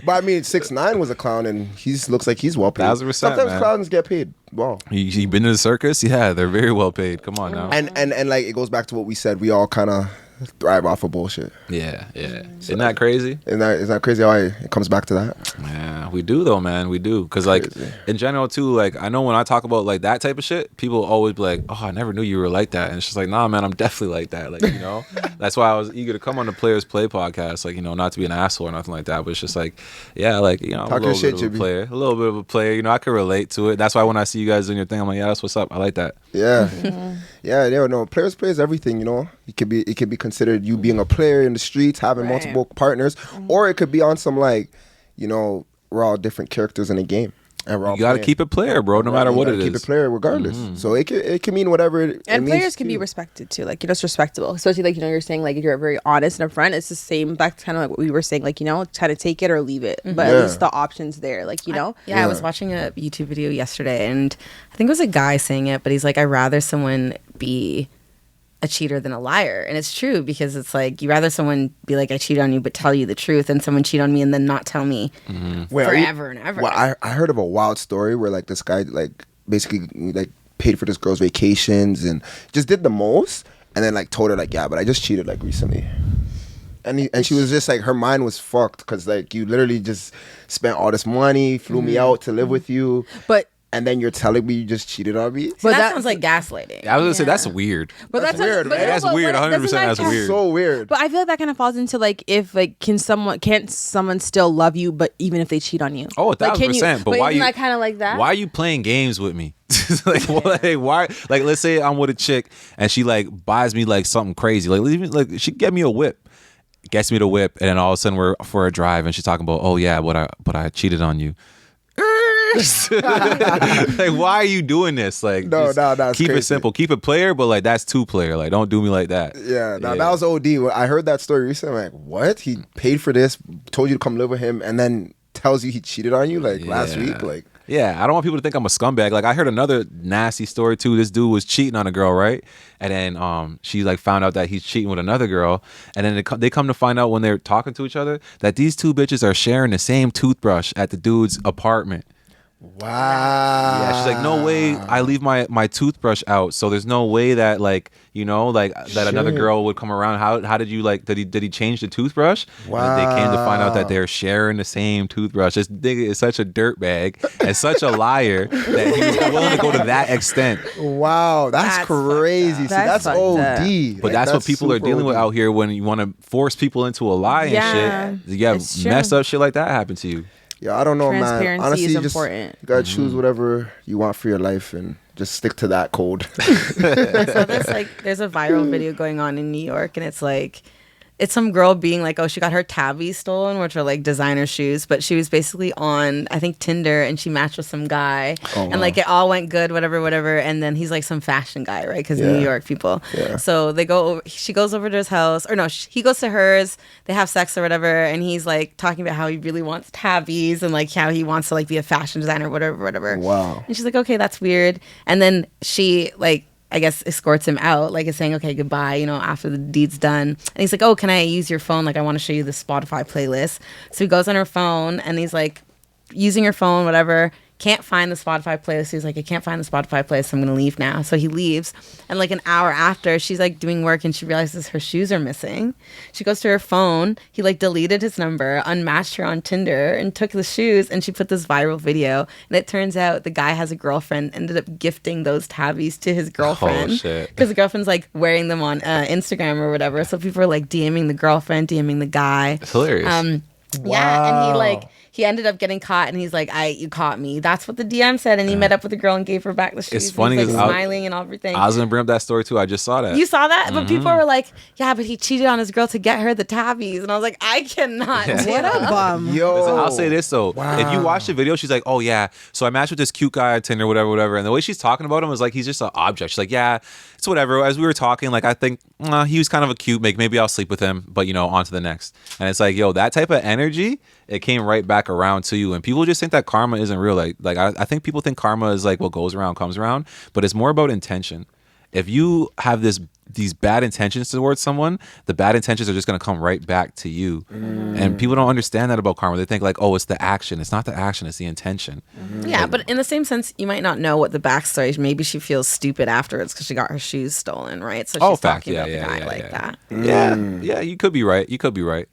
But I mean, 6ix9ine was a clown, and he looks like he's well paid. 1000%, Sometimes man. clowns get paid. Wow. You been to the circus? Yeah, they're very well paid. Come on now. And like it goes back to what we said. We all kind of thrive off of bullshit. Yeah. Isn't that crazy? Is that crazy how it comes back to that? Yeah, we do though, man. We do. Because like Crazy. in general too, like I know when I talk about like that type of shit, people always be like, "Oh, I never knew you were like that." And it's just like, nah, man, I'm definitely like that. Like, you know, that's why I was eager to come on the Players Play podcast. Like, you know, not to be an asshole or nothing like that, but it's just like, yeah, like, you know, I'm Talk a your little shit, bit of a Jimmy. player, a little bit of a player. You know, I can relate to it. That's why when I see you guys doing your thing, I'm like, yeah, that's what's up. I like that. Yeah. Yeah, no. Players play is everything, you know. It could be considered you being a player in the streets, having Right. multiple partners, or it could be on some like, you know, we're all different characters in a game. And we're all You got to playing. keep it player, bro, no Right, matter you what gotta it keep is. it player regardless. So it can mean whatever it And means players to can be you. respected too. Like, you know, it's respectable. Especially like, you know, you're saying like if you're very honest and upfront, it's the same back to kind of like what we were saying, like, you know, try to take it or leave it. But Yeah. at least the options there, like, you know. Yeah, I was watching a YouTube video yesterday, and I think it was a guy saying it, but he's like, I'd rather someone be a cheater than a liar. And it's true, because it's like, you rather someone be like, I cheat on you, but tell you the truth, than someone cheat on me and then not tell me Wait, are you- forever and ever. Well, I heard of a wild story where like this guy like basically like paid for this girl's vacations and just did the most, and then like told her like, yeah, but I just cheated like recently. And she was just like, her mind was fucked because like you literally just spent all this money, flew me out to live with you, But and then you're telling me you just cheated on me. but that that- sounds like gaslighting. I was gonna say that's weird. but That's that's weird, but man. no, That's but weird. what- 100%. doesn't that That's count? weird. So weird. But I feel like that kind of falls into like, if like, can't someone still love you, but even if they cheat on you? Oh, Like, can you- 1,000%. But why isn't you that kind of like that? Why are you playing games with me? Like, why? Like, let's say I'm with a chick and she like buys me like something crazy. Like, even like she get me a whip, gets me the whip, and then all of a sudden we're for a drive and she's talking about, oh yeah, but I cheated on you. Like, why are you doing this? Like, No, just that's keep crazy. it simple, keep it player, but like that's two player. Like, don't do me like that. Yeah, that was OD. When I heard that story recently, I'm like, what? He paid for this, told you to come live with him, and then tells you he cheated on you like last Yeah. week? Like, Yeah, I don't want people to think I'm a scumbag. Like I heard another nasty story too. This dude was cheating on a girl, right? And then she like found out that he's cheating with another girl. And then they come to find out when they're talking to each other that these two bitches are sharing the same toothbrush at the dude's apartment. Wow. Yeah, she's like, no way I leave my toothbrush out, so there's no way that like, you know, like that another girl would come around. How did you like, did he change the toothbrush? Wow. And they came to find out that they're sharing the same toothbrush. This nigga is such a dirtbag and such a liar that he was willing to go to that extent. Wow, that's crazy. See, that's fucked OD. up. But that's what people are dealing with out here when you want to force people into a lie and shit. Yeah, it's true. messed up shit like that happen to you. Yeah, I don't know, man. Transparency Honestly, is you just important. you gotta choose whatever you want for your life and just stick to that code. So there's a viral video going on in New York, and it's like, it's some girl being like, oh, she got her tabbies stolen, which are like designer shoes, but she was basically on, I think, Tinder, and she matched with some guy, and like it all went good, whatever, and then he's like some fashion guy, right? Because New York people. Yeah. So she goes over to his house, or no, he goes to hers. They have sex or whatever, and he's like talking about how he really wants tabbies and like how he wants to like be a fashion designer, whatever. Wow. And she's like, okay, that's weird. And then she like, I guess, escorts him out, like is saying, okay, goodbye, you know, after the deed's done. And he's like, oh, can I use your phone? Like, I want to show you the Spotify playlist. So he goes on her phone, and he's like, using her phone, whatever. Can't find the Spotify playlist. He's like, I can't find the Spotify playlist. I'm going to leave now. So he leaves. And like an hour after, she's like doing work, and she realizes her shoes are missing. She goes to her phone. He like deleted his number, unmatched her on Tinder, and took the shoes. And she put this viral video. And it turns out the guy has a girlfriend, ended up gifting those tabbies to his girlfriend. Oh, shit. Because the girlfriend's like wearing them on Instagram or whatever. So people are like DMing the girlfriend, DMing the guy. It's hilarious. Yeah, and he ended up getting caught, and he's like, you caught me. That's what the DM said, and he met up with the girl and gave her back the shoes. It's funny, He's like because smiling and everything. I was gonna bring up that story too. I just saw that. You saw that? But people were like, yeah, but he cheated on his girl to get her the tabbies. And I was like, I cannot do What a bum. Yo. Listen, I'll say this though. Wow. If you watch the video, she's like, oh yeah, so I matched with this cute guy on Tinder, whatever. And the way she's talking about him is like he's just an object. She's like, yeah, it's whatever. As we were talking, like I think he was kind of a cute, maybe I'll sleep with him, but you know, on to the next. And it's like, yo, that type of energy, it came right back around to you. And people just think that karma isn't real. Like I think people think karma is like what goes around comes around, but it's more about intention. If you have these bad intentions towards someone, the bad intentions are just going to come right back to you. And people don't understand that about karma. They think like, oh, it's the action. It's not the action, it's the intention. Yeah, but in the same sense, you might not know what the backstory is. Maybe she feels stupid afterwards because she got her shoes stolen, right? So she's talking about the guy like that. Yeah, you could be right.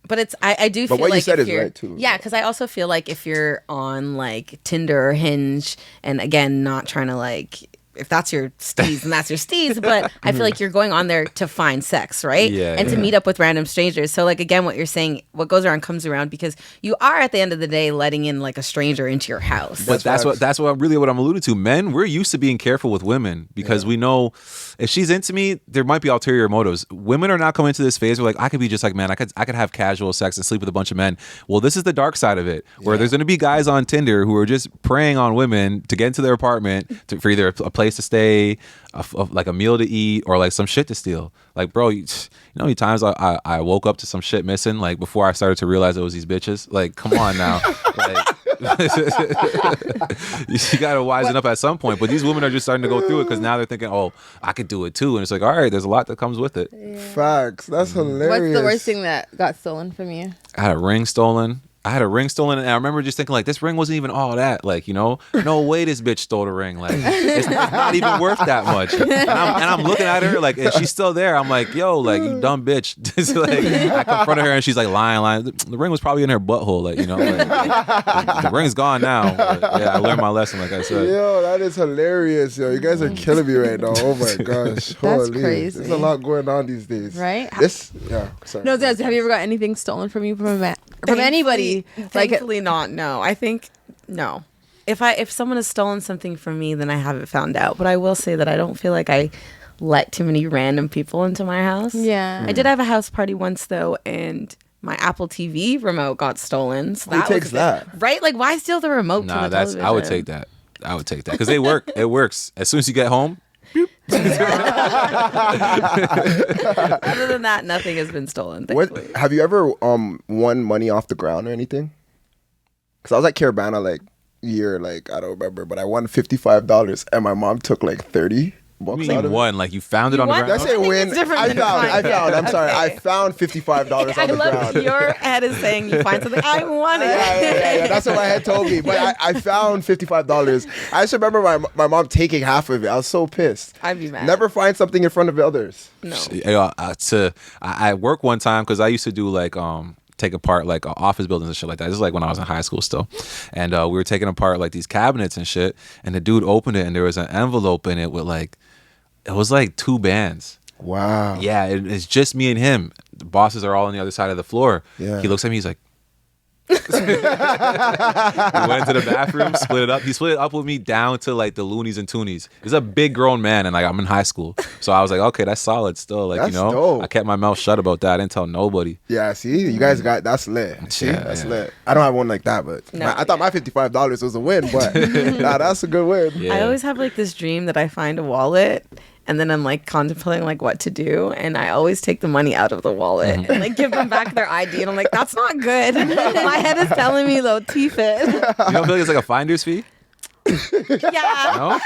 But it's I do feel what like you said if is you're, right, too. Yeah, because I also feel like if you're on like Tinder or Hinge, and again, not trying to like, if that's your steez, then that's your steez. But I feel like you're going on there to find sex, right? And to meet up with random strangers. So like, again, what you're saying, what goes around comes around, because you are at the end of the day letting in like a stranger into your house. But that's what I'm alluding to. Men, we're used to being careful with women because we know if she's into me, there might be ulterior motives. Women are not coming into this phase where like I could be just like, man, I could have casual sex and sleep with a bunch of men. Well, this is the dark side of it, where there's going to be guys on Tinder who are just preying on women to get into their apartment for either a place to stay, like a meal to eat, or like some shit to steal. Like, bro, you know how many times I woke up to some shit missing, like before I started to realize it was these bitches. Like, come on now. Like, you gotta wisen up at some point. But these women are just starting to go through it because now they're thinking, oh, I could do it too. And it's like, all right, there's a lot that comes with it. Facts. That's hilarious. What's the worst thing that got stolen from you? I had a ring stolen. And I remember just thinking like, this ring wasn't even all that. Like, you know, no way this bitch stole the ring. Like, it's not even worth that much. And I'm looking at her like, and she's still there. I'm like, yo, like, you dumb bitch. It's like, I confronted her and she's like lying. The ring was probably in her butthole. Like, you know, like, the ring's gone now. But, yeah, I learned my lesson, like I said. Yo, that is hilarious, yo. You guys are killing me right now. Oh my gosh. That's crazy. There's a lot going on these days. Right? Sorry. No, Des, have you ever got anything stolen from you from anybody? Thankfully not. No, I think no. If someone has stolen something from me, then I haven't found out. But I will say that I don't feel like I let too many random people into my house. Yeah. I did have a house party once though, and my Apple TV remote got stolen. So Who takes that? Right? Like, why steal the remote to the television? I would take that. Because they work. It works. As soon as you get home, Other than that, nothing has been stolen. Thankfully. Have you ever won money off the ground or anything? Because I was at Caravana, like, year, like I don't remember, but I won $55, and my mom took like 30 bucks You out mean of it. won? Like you found it on the won? ground? That's a win. it's different I than found. finding it. I'm sorry. I Okay. found $55 I on the love ground. your head is saying you find something. I want it. Yeah. That's what my head told me. But I found $55. I just remember my mom taking half of it. I was so pissed. I'd be mad. Never find something in front of others. No. I work one time because I used to do like take apart like office buildings and shit like that. This is like when I was in high school still, and we were taking apart like these cabinets and shit. And the dude opened it, and there was an envelope in it with like, it was like 2 bands. Wow. Yeah, it's just me and him. The bosses are all on the other side of the floor. Yeah. He looks at me. He's like. We went to the bathroom, split it up. He split it up with me down to like the loonies and toonies. He's a big grown man, and like I'm in high school, so I was like, okay, that's solid still. Like, That's you know, dope. I kept my mouth shut about that. I didn't tell nobody. Yeah, see, you guys got that's lit. See, Yeah, that's yeah. lit. I don't have one like that, but No, I thought my $55 was a win, but nah, that's a good win. Yeah. I always have like this dream that I find a wallet and then I'm like contemplating like what to do, and I always take the money out of the wallet and like give them back their ID, and I'm like, that's not good. My head is telling me though, teeth it. You don't feel like it's like a finder's fee? Yeah. No,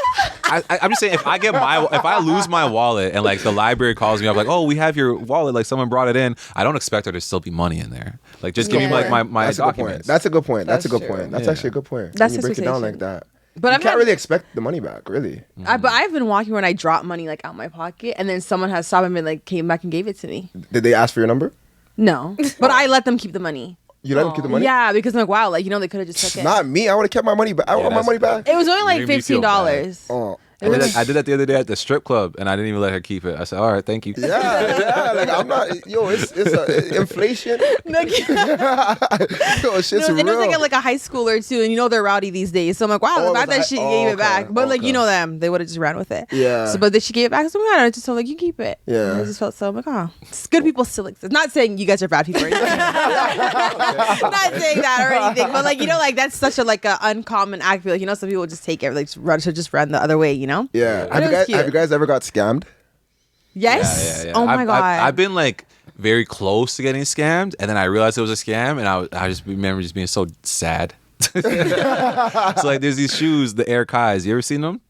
I'm just saying if I lose my wallet and like the library calls me up like, oh, we have your wallet, like someone brought it in, I don't expect there to still be money in there. Like just give me like my That's a good point. documents. That's a good point. That's a That's good true. point. That's Yeah. actually a good point. That's When you break it down like expectation. that. But You I've can't had- really expect the money back, really. But I've been walking when I drop money like out my pocket, and then someone has stopped and been like came back and gave it to me. Did they ask for your number? No, but I let them keep the money. You let them keep the money? Yeah, because I'm like, wow, like they could have just took it. Not me. I would have kept my money back. I want my that's- money back. It was only like You made me feel $15. Oh. I did that the other day at the strip club, and I didn't even let her keep it. I said, all right, thank you. Yeah, like I'm not. It's inflation. Yo, shit's And it was real. like a high schooler too, and they're rowdy these days. So I'm like, wow, Oh, the it fact was that a she hi- gave oh, it back, okay, but like okay. them, they would have just ran with it. Yeah. So, but then she gave it back. So I just felt like you keep it. Yeah. And I just felt so I'm like, oh, it's good people still exist. Not saying you guys are bad people or anything. Not saying that or anything, but like that's such a like a uncommon act. Like some people just take it, like just run the other way. Yeah. But it was Have cute. you guys ever got scammed? Yes. Yeah. Oh my god. I've been like very close to getting scammed, and then I realized it was a scam, and I just remember just being so sad. So like, there's these shoes, the Air Kais. You ever seen them?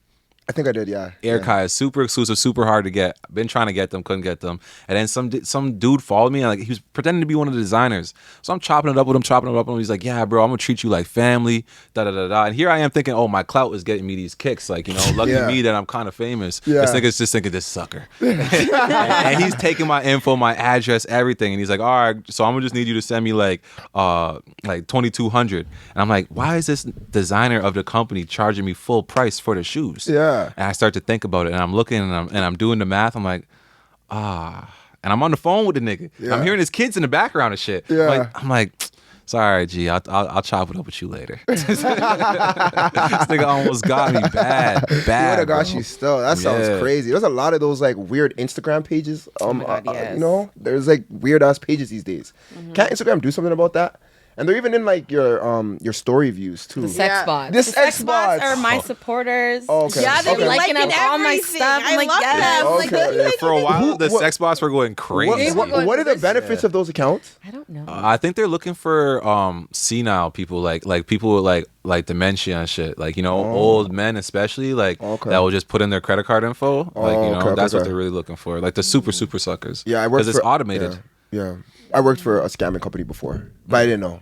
I think I did. Yeah. Air yeah. Kais, super exclusive, super hard to get. Been trying to get them, couldn't get them. And then some dude followed me, and like he was pretending to be one of the designers. So I'm chopping it up with him, He's like, "Yeah, bro, I'm gonna treat you like family." Da da da da. And here I am thinking, "Oh, my clout is getting me these kicks. Like, lucky Yeah. me that I'm kind of famous." Yeah. This nigga's just thinking this sucker, and he's taking my info, my address, everything. And he's like, "All right, so I'm gonna just need you to send me like $2,200." And I'm like, "Why is this designer of the company charging me full price for the shoes?" Yeah. And I start to think about it, and I'm looking, and I'm doing the math. I'm like, and I'm on the phone with the nigga. Yeah. I'm hearing his kids in the background and shit. Yeah. I'm like, sorry, G, I'll chop it up with you later. This nigga almost got me bad. He would have got bro. you still. That sounds Yeah. crazy. There's a lot of those like weird Instagram pages. my God, yes. There's like weird ass pages these days. Can't Instagram do something about that? And they're even in like your story views too. The sex Yeah. bots. The The sex sex bots bots. are my supporters. Oh, okay. Yeah, they Okay. be liking liking up all my everything. stuff. I'm I like, love yes. them. Okay. Like, Yeah, For a while, the What- sex bots were going crazy. What are the benefits of those accounts? I don't know. I think they're looking for senile people, like people with like dementia and shit, like old men especially, like Okay. that will just put in their credit card info, like okay, that's what okay. they're really looking for, like the super suckers. Yeah, I worked because it's automated. Yeah. I worked for a scamming company before, but I didn't know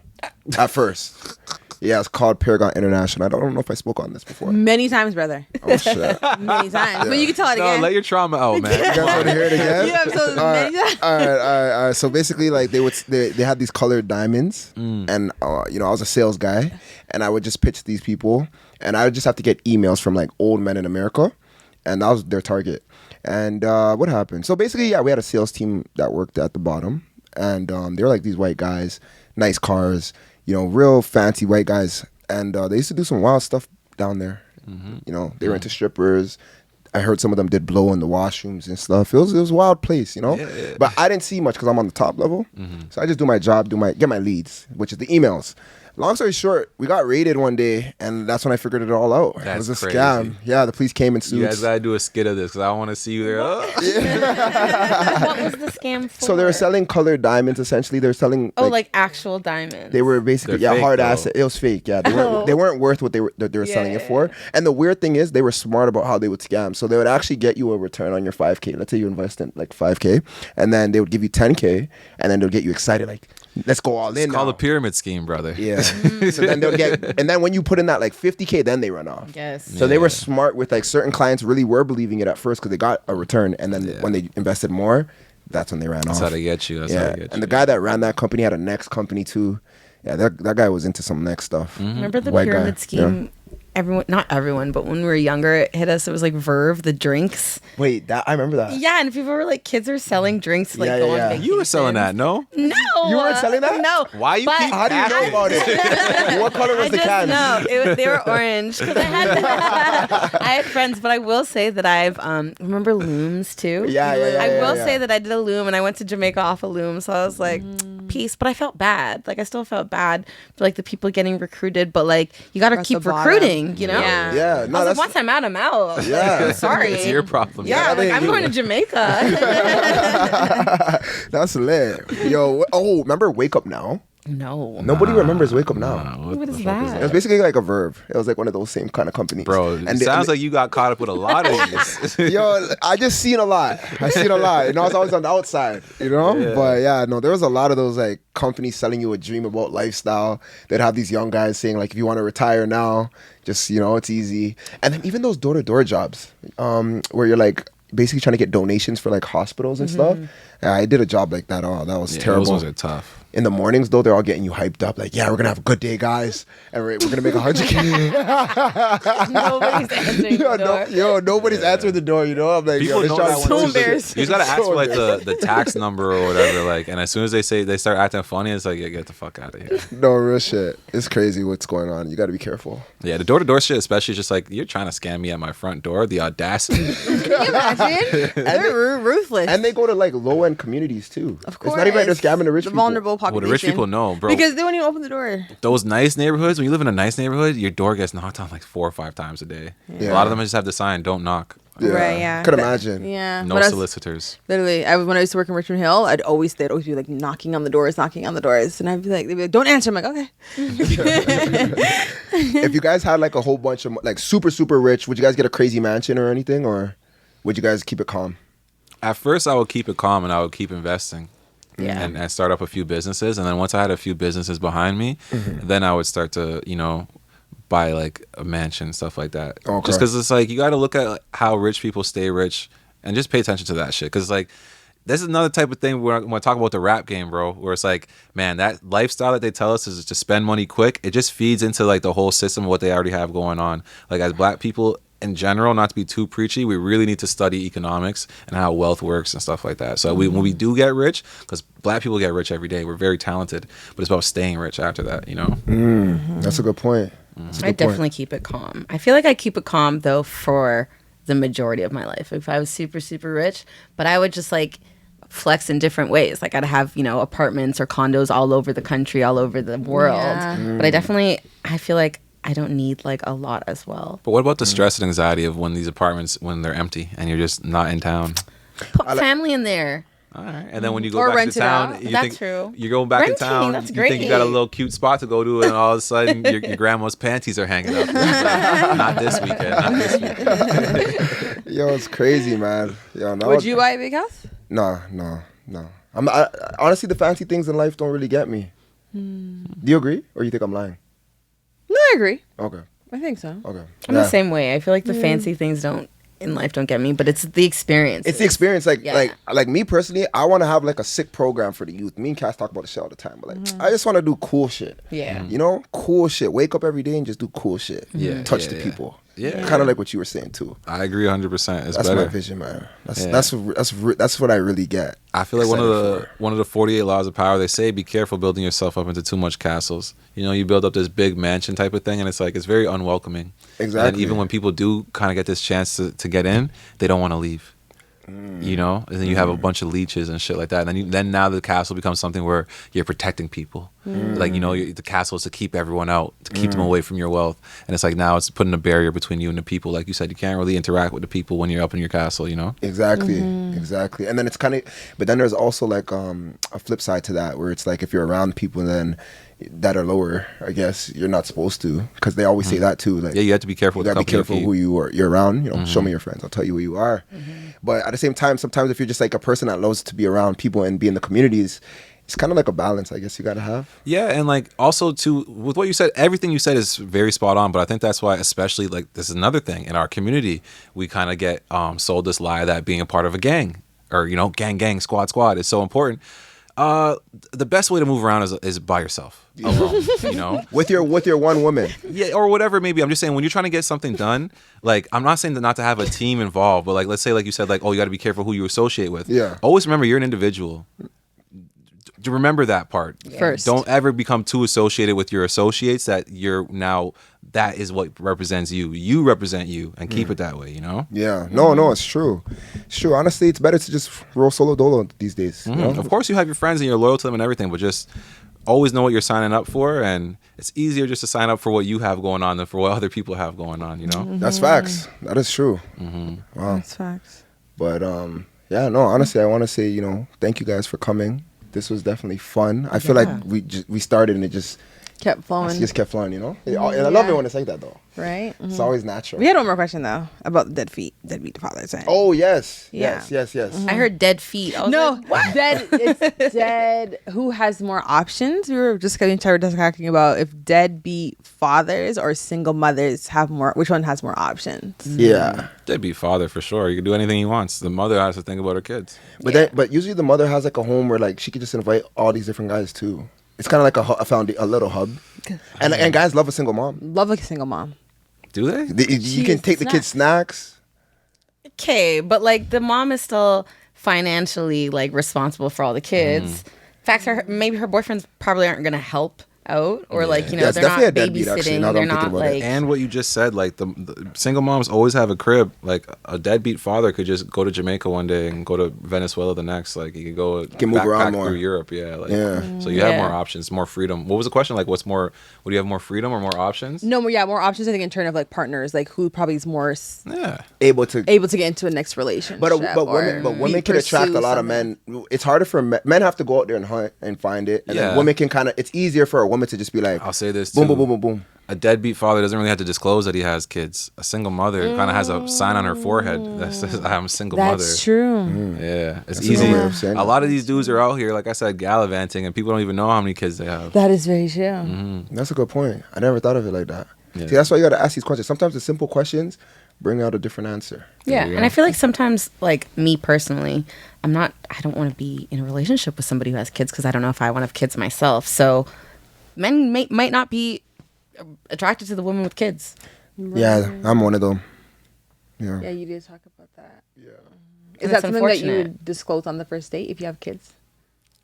at first. Yeah, it's called Paragon International. I don't know if I spoke on this before. many times, brother. Oh shit! Many times. But you can tell it No, again. let your trauma out, man. You guys want to hear it again? You have so many times. All right. So basically, like they had these colored diamonds, and I was a sales guy, and I would just pitch these people, and I would just have to get emails from like old men in America, and that was their target. And what happened? So basically, yeah, we had a sales team that worked at the bottom, and they were like these white guys, nice cars, real fancy white guys, and they used to do some wild stuff down there. They were into strippers. I heard some of them did blow in the washrooms and stuff. It was a wild place, Yeah. But I didn't see much because I'm on the top level. So I just do my job, get my leads, which is the emails. Long story short, we got raided one day, and that's when I figured it all out. That's it was a crazy. scam. Yeah, the police came in You guys suits. gotta do a skit of this because I want to see you there. What was the scam for? So they were selling colored diamonds. Essentially, they were selling. like actual diamonds. They were basically They're fake, hard though. asset. It was fake. Yeah, they weren't worth what they were selling it for. And the weird thing is, they were smart about how they would scam. So they would actually get you a return on your 5K. Let's say you invest in like 5K, and then they would give you 10K, and then they'll get you excited like, let's go all in. It's called now. a pyramid scheme, brother. Yeah. So then they'll get, and then when you put in that like 50K, then they run off. Yes. So they were smart with like certain clients really were believing it at first because they got a return, and then when they invested more, that's when they ran That's off. how they get you. That's how Yeah, they get you. and the guy that ran that company had a next company too. Yeah, that guy was into some next stuff. Remember the White guy. pyramid scheme? Everyone, not everyone, but when we were younger, it hit us. It was like Verve, the drinks. Wait, I remember that. Yeah, and people were like, kids are selling drinks to like Yeah, go yeah, on yeah. vacation. You were selling that, no? No. You weren't selling that? No. Why you But keep How do you know asking? about it? What color was I the just can? know they were orange because I had friends, but I will say that I've remember looms too. Yeah. I will yeah. say that I did a loom and I went to Jamaica off a loom, so I was like, peace. But I felt bad. Like I still felt bad for like the people getting recruited, but like you got to At keep the bottom. recruiting, you know? Yeah. Yeah, I no, was like, that's once I'm out, I'm out. Yeah. Like, sorry. It's your problem. Yeah, that ain't like, I'm you. going to Jamaica. that's lit. Yo, remember Wake Up Now? No. Nobody remembers Wake Up Now. What is It was that? basically like a Verve. It was like one of those same kind of companies. Bro, and it sounds like you got caught up with a lot of these. Yo, I just seen a lot. I seen a lot. You know, I was always on the outside, you know? Yeah. But yeah, no, there was a lot of those like companies selling you a dream about lifestyle. They'd have these young guys saying like, if you want to retire now, just, you know, it's easy. And then even those door-to-door jobs where you're like basically trying to get donations for like hospitals and stuff. Yeah, I did a job like that. Oh, that was terrible. Those ones are tough. In the mornings though, they're all getting you hyped up like, yeah, we're gonna have a good day, guys, and we're gonna make 100K. Nobody's answering the door. Nobody's answering the door, you know? I'm like, People yo, this know job that is one so too. So embarrassing. You just gotta ask So for like the tax number or whatever, like, and as soon as they start acting funny, it's like, yeah, get the fuck out of here. No, real shit. It's crazy what's going on. You got to be careful. Yeah, the door-to-door shit, especially, just like you're trying to scam me at my front door. The audacity. Can you imagine? They're ruthless. And they go to like low end communities too. Of course. It's not even like they're scamming the rich the people. vulnerable Well, population. the rich people know, bro. Because they won't even open the door. Those nice neighborhoods, when you live in a nice neighborhood, your door gets knocked on like 4 or 5 times a day. Yeah. A lot of them just have the sign, "Don't knock." Right, yeah. Could imagine. Yeah. No When I was- solicitors. Literally, when I used to work in Richmond Hill, they'd always be like knocking on the doors, and I'd be like, don't answer. I'm like, okay. If you guys had like a whole bunch of like super, super rich, would you guys get a crazy mansion or anything? Or would you guys keep it calm? At first, I would keep it calm and I would keep investing. Yeah. And start up a few businesses. And then once I had a few businesses behind me, then I would start to, buy like a mansion, stuff like that. Okay. Just because it's like, you got to look at how rich people stay rich and just pay attention to that shit. Because like, this is another type of thing where when I talk about the rap game, bro, where it's like, man, that lifestyle that they tell us is to spend money quick. It just feeds into like the whole system of what they already have going on. Like as black people in general, not to be too preachy, we really need to study economics and how wealth works and stuff like that. So when we do get rich, because black people get rich every day, we're very talented, but it's about staying rich after that, That's a good point. That's a I good point. definitely keep it calm. I feel like I keep it calm though for the majority of my life. If I was super, super rich, but I would just like flex in different ways. Like I'd have, apartments or condos all over the country, all over the world. Yeah. But I feel like I don't need like a lot as well. But what about the stress and anxiety of when these apartments, when they're empty and you're just not in town? Put family in there. All right. And then when you go Or back rent to it town, out. you That's think true. you're going back Renting, to town, that's you think you got a great. little cute spot to go to, and all of a sudden your grandma's panties are hanging up. It's like, not this weekend. Not this weekend. Yo, it's crazy, man. Yo, no, Would you buy a big house? No. Honestly, the fancy things in life don't really get me. Do you agree, or you think I'm lying? No, I agree. Okay. I think so. Okay. I'm the same way. I feel like the fancy things in life don't get me, but it's the experience. It's the experience. Like, Yeah. like me personally, I want to have like a sick program for the youth. Me and Cass talk about the shit all the time, but like, I just want to do cool shit. Yeah. You know, cool shit. Wake up every day and just do cool shit. Yeah, Touch yeah, the yeah. people. Yeah. Kind of like what you were saying too. I agree 100%. It's That's better. my vision, man. That's Yeah. that's what I really get. I feel like excited one of the 48 laws of power, they say be careful building yourself up into too much castles. You build up this big mansion type of thing, and it's like it's very unwelcoming. Exactly. And even when people do kind of get this chance to get in, they don't want to leave. you know, and then you have a bunch of leeches and shit like that. And then now the castle becomes something where you're protecting people. Like, you know, the castle is to keep everyone out, to keep them away from your wealth. And it's like now it's putting a barrier between you and the people. Like you said, you can't really interact with the people when you're up in your castle, you know? Exactly. And then it's kind of, but then there's also like a flip side to that where it's like if you're around people then that are lower, I guess you're not supposed to, because they always say that too. Like, Yeah, you have to be careful. you gotta be careful who you're around. You know, show me your friends. I'll tell you who you are. But at the same time, sometimes if you're just like a person that loves to be around people and be in the communities, it's kind of like a balance, I guess you gotta have. Yeah, and like also too, with what you said, everything you said is very spot on. But I think that's why, especially like this is another thing in our community, we kind of get sold this lie that being a part of a gang or, you know, gang, squad is so important. The best way to move around is by yourself, alone, you know, with your one woman. Yeah, or whatever. Maybe I'm just saying when you're trying to get something done, like I'm not saying not to have a team involved, but like let's say like you said, like oh you got to be careful who you associate with. Yeah. Always remember you're an individual. To remember that part First. Don't ever become too associated with your associates that you're now that is what represents you. You represent you, and keep it that way. You know. Yeah. No, it's true. It's true. Honestly, it's better to just roll solo dolo these days. You know? Of course, you have your friends and you're loyal to them and everything, but just always know what you're signing up for, and it's easier just to sign up for what you have going on than for what other people have going on. You know. That's facts. That is true. Wow. That's facts. But yeah, no, honestly, I want to say, you know, thank you guys for coming. This was definitely fun. I feel like we started and it just Kept flowing. just kept flowing, you know? And I love it when it's like that, though. Right? It's always natural. We had one more question, though, about deadbeat fathers. Right? Oh, yes. Yeah. Yes. I heard dead feet. I was No, like, what? it's dead. Who has more options? We were just talking about if deadbeat fathers or single mothers have more. Which one has more options? Yeah. Deadbeat father for sure. You can do anything he wants. The mother has to think about her kids. But usually the mother has like a home where like she could just invite all these different guys too. It's kind of like a little hub. And guys love a single mom. Love a single mom. Do they? You can take the kids snacks. Okay, but like the mom is still financially like responsible for all the kids. Facts are maybe her boyfriends probably aren't gonna help out or like, you know, Yeah, it's they're not definitely a deadbeat, actually, babysitting. now that They're I'm thinking not about it. like And what you just said, like the single moms always have a crib. Like a deadbeat father could just go to Jamaica one day and go to Venezuela the next. Like he could go Can move around backpack more. through Europe. Yeah. Like, Yeah. So you have Yeah. more options, more freedom. What was the question? Like, what's more? Would you have more freedom or more options? No, more options. I think in terms of like partners, like who probably is more Yeah. Able to able to get into a next relationship. But or women can attract a lot of men. It's harder for men have to go out there and hunt and find it. And Yeah. then women can kind of, it's easier for a woman to just be like, I'll say this boom, too. boom, boom, boom, boom. A deadbeat father doesn't really have to disclose that he has kids. A single mother kind of has a sign on her forehead that says, "I'm a single mother." That's true. Yeah, it's That's a easy. good way of saying A it. lot of these dudes are out here, like I said, gallivanting, and people don't even know how many kids they have. That is very true. That's a good point. I never thought of it like that. Yeah. See, that's why you got to ask these questions. Sometimes the simple questions bring out a different answer. yeah, you and go. I feel like sometimes, like me personally, I don't want to be in a relationship with somebody who has kids because I don't know if I want to have kids myself. So men might not be attracted to the woman with kids. Yeah, I'm one of them. Yeah. Yeah, you did talk about that. Yeah. And Is that it's something that you unfortunate. would disclose on the first date if you have kids?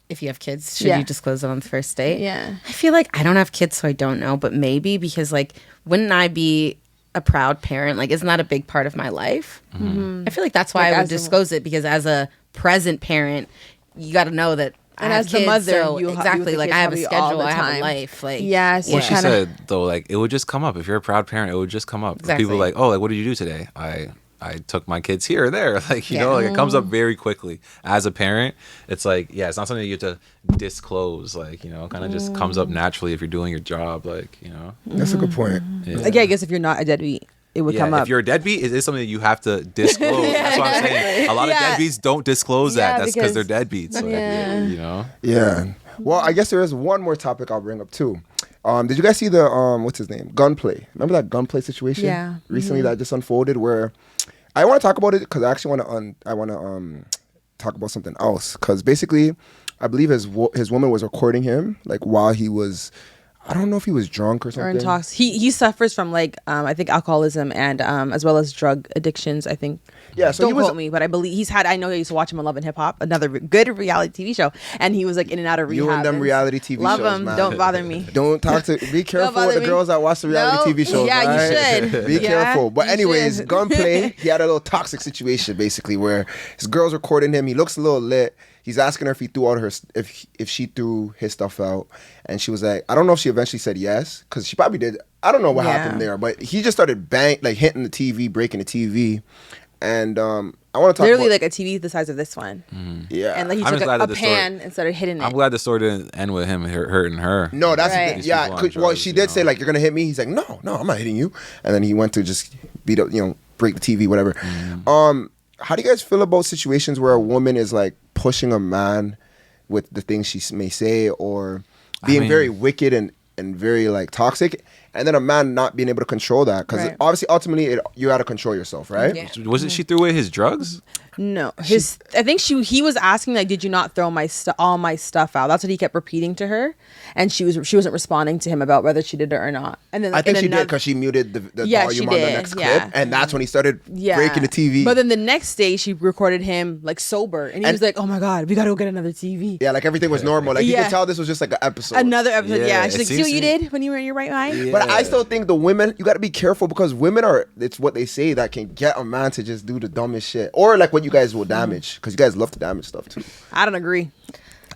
If you have kids, should Yeah. you disclose it on the first date? Yeah. I feel like I don't have kids, so I don't know, but maybe because like, wouldn't I be a proud parent? Like, isn't that a big part of my life? I feel like that's why Like I would as a- disclose it, because as a present parent, you got to know that. And I have as the kids, mother, so you have exactly the like kids I have a probably all schedule, the I have time. a life. Like, Yes, What yeah. she Kinda- said though, like it would just come up. If you're a proud parent, it would just come up. Exactly. People are like, oh, like what did you do today? I took my kids here or there. Like, you know, like it comes up very quickly. As a parent, it's like, yeah, it's not something you have to disclose. Like, you know, kind of just comes up naturally if you're doing your job. Like, you know. That's a good point. Yeah. Like, yeah, I guess if you're not a deadbeat, it would come If up. you're a deadbeat, it is something that you have to disclose. That's what I'm saying. A lot of Yeah. deadbeats don't disclose Yeah, that. That's because they're because- deadbeats. Like, Yeah. you know. Yeah. Well, I guess there is one more topic I'll bring up too. Did you guys see the what's his name? Gunplay. Remember that gunplay situation? Yeah. Recently that just unfolded where I want to talk about it because I actually want to talk about something else because basically I believe his woman was recording him like while he was I don't know if he was drunk or Or something. intoxicated. He suffers from like I think alcoholism and as well as drug addictions. I think. Yeah, so he don't was- quote me, but I believe he's had. I know I used to watch him on Love and Hip Hop, another good reality TV show, and he was like in and out of rehab. You and them reality TV love shows, him. man. Don't bother me. Don't talk to. Be careful bother with the me. girls that watch the reality No. TV shows. Yeah, you right? should. Be Yeah, careful. But you anyways, should. Gunplay. He had a little toxic situation basically where his girl's recording him. He looks a little lit. He's asking her if he threw out her if she threw his stuff out, and she was like, I don't know if she eventually said yes because she probably did. I don't know what Yeah. happened there, but he just started hitting the TV, breaking the TV, and I want to talk Literally about, like a TV the size of this one, yeah, and like he I'm took just glad a that the story- pan and started hitting it. I'm glad the story didn't end with him hurting her. No, that's Right. These yeah. people on Well, drugs, she you did say know. like, you're gonna hit me. He's like, no, I'm not hitting you. And then he went to just beat up, break the TV, whatever. How do you guys feel about situations where a woman is like pushing a man with the things she may say or being mean- very wicked and very like toxic, and then a man not being able to control that because Right. obviously ultimately you got to control yourself, right? Yeah. Was it she threw away his drugs? No, I think he was asking like, did you not throw all my stuff out? That's what he kept repeating to her, and she wasn't responding to him about whether she did it or not. And then I think in she did another- because she muted the Yeah, volume she on the did, next yeah. clip, and that's when he started yeah. breaking the TV. But then the next day she recorded him like sober, and he And- was like, "Oh my god, we gotta go get another TV." yeah, like everything was normal. Like you Yeah. could tell this was just like an episode. Another episode, Yeah, yeah. it She's like, "See seems what you to- did when you were in your right mind?" But I still think the women, you got to be careful because women it's what they say that can get a man to just do the dumbest shit. Or like what you guys will damage because you guys love to damage stuff too. I don't agree.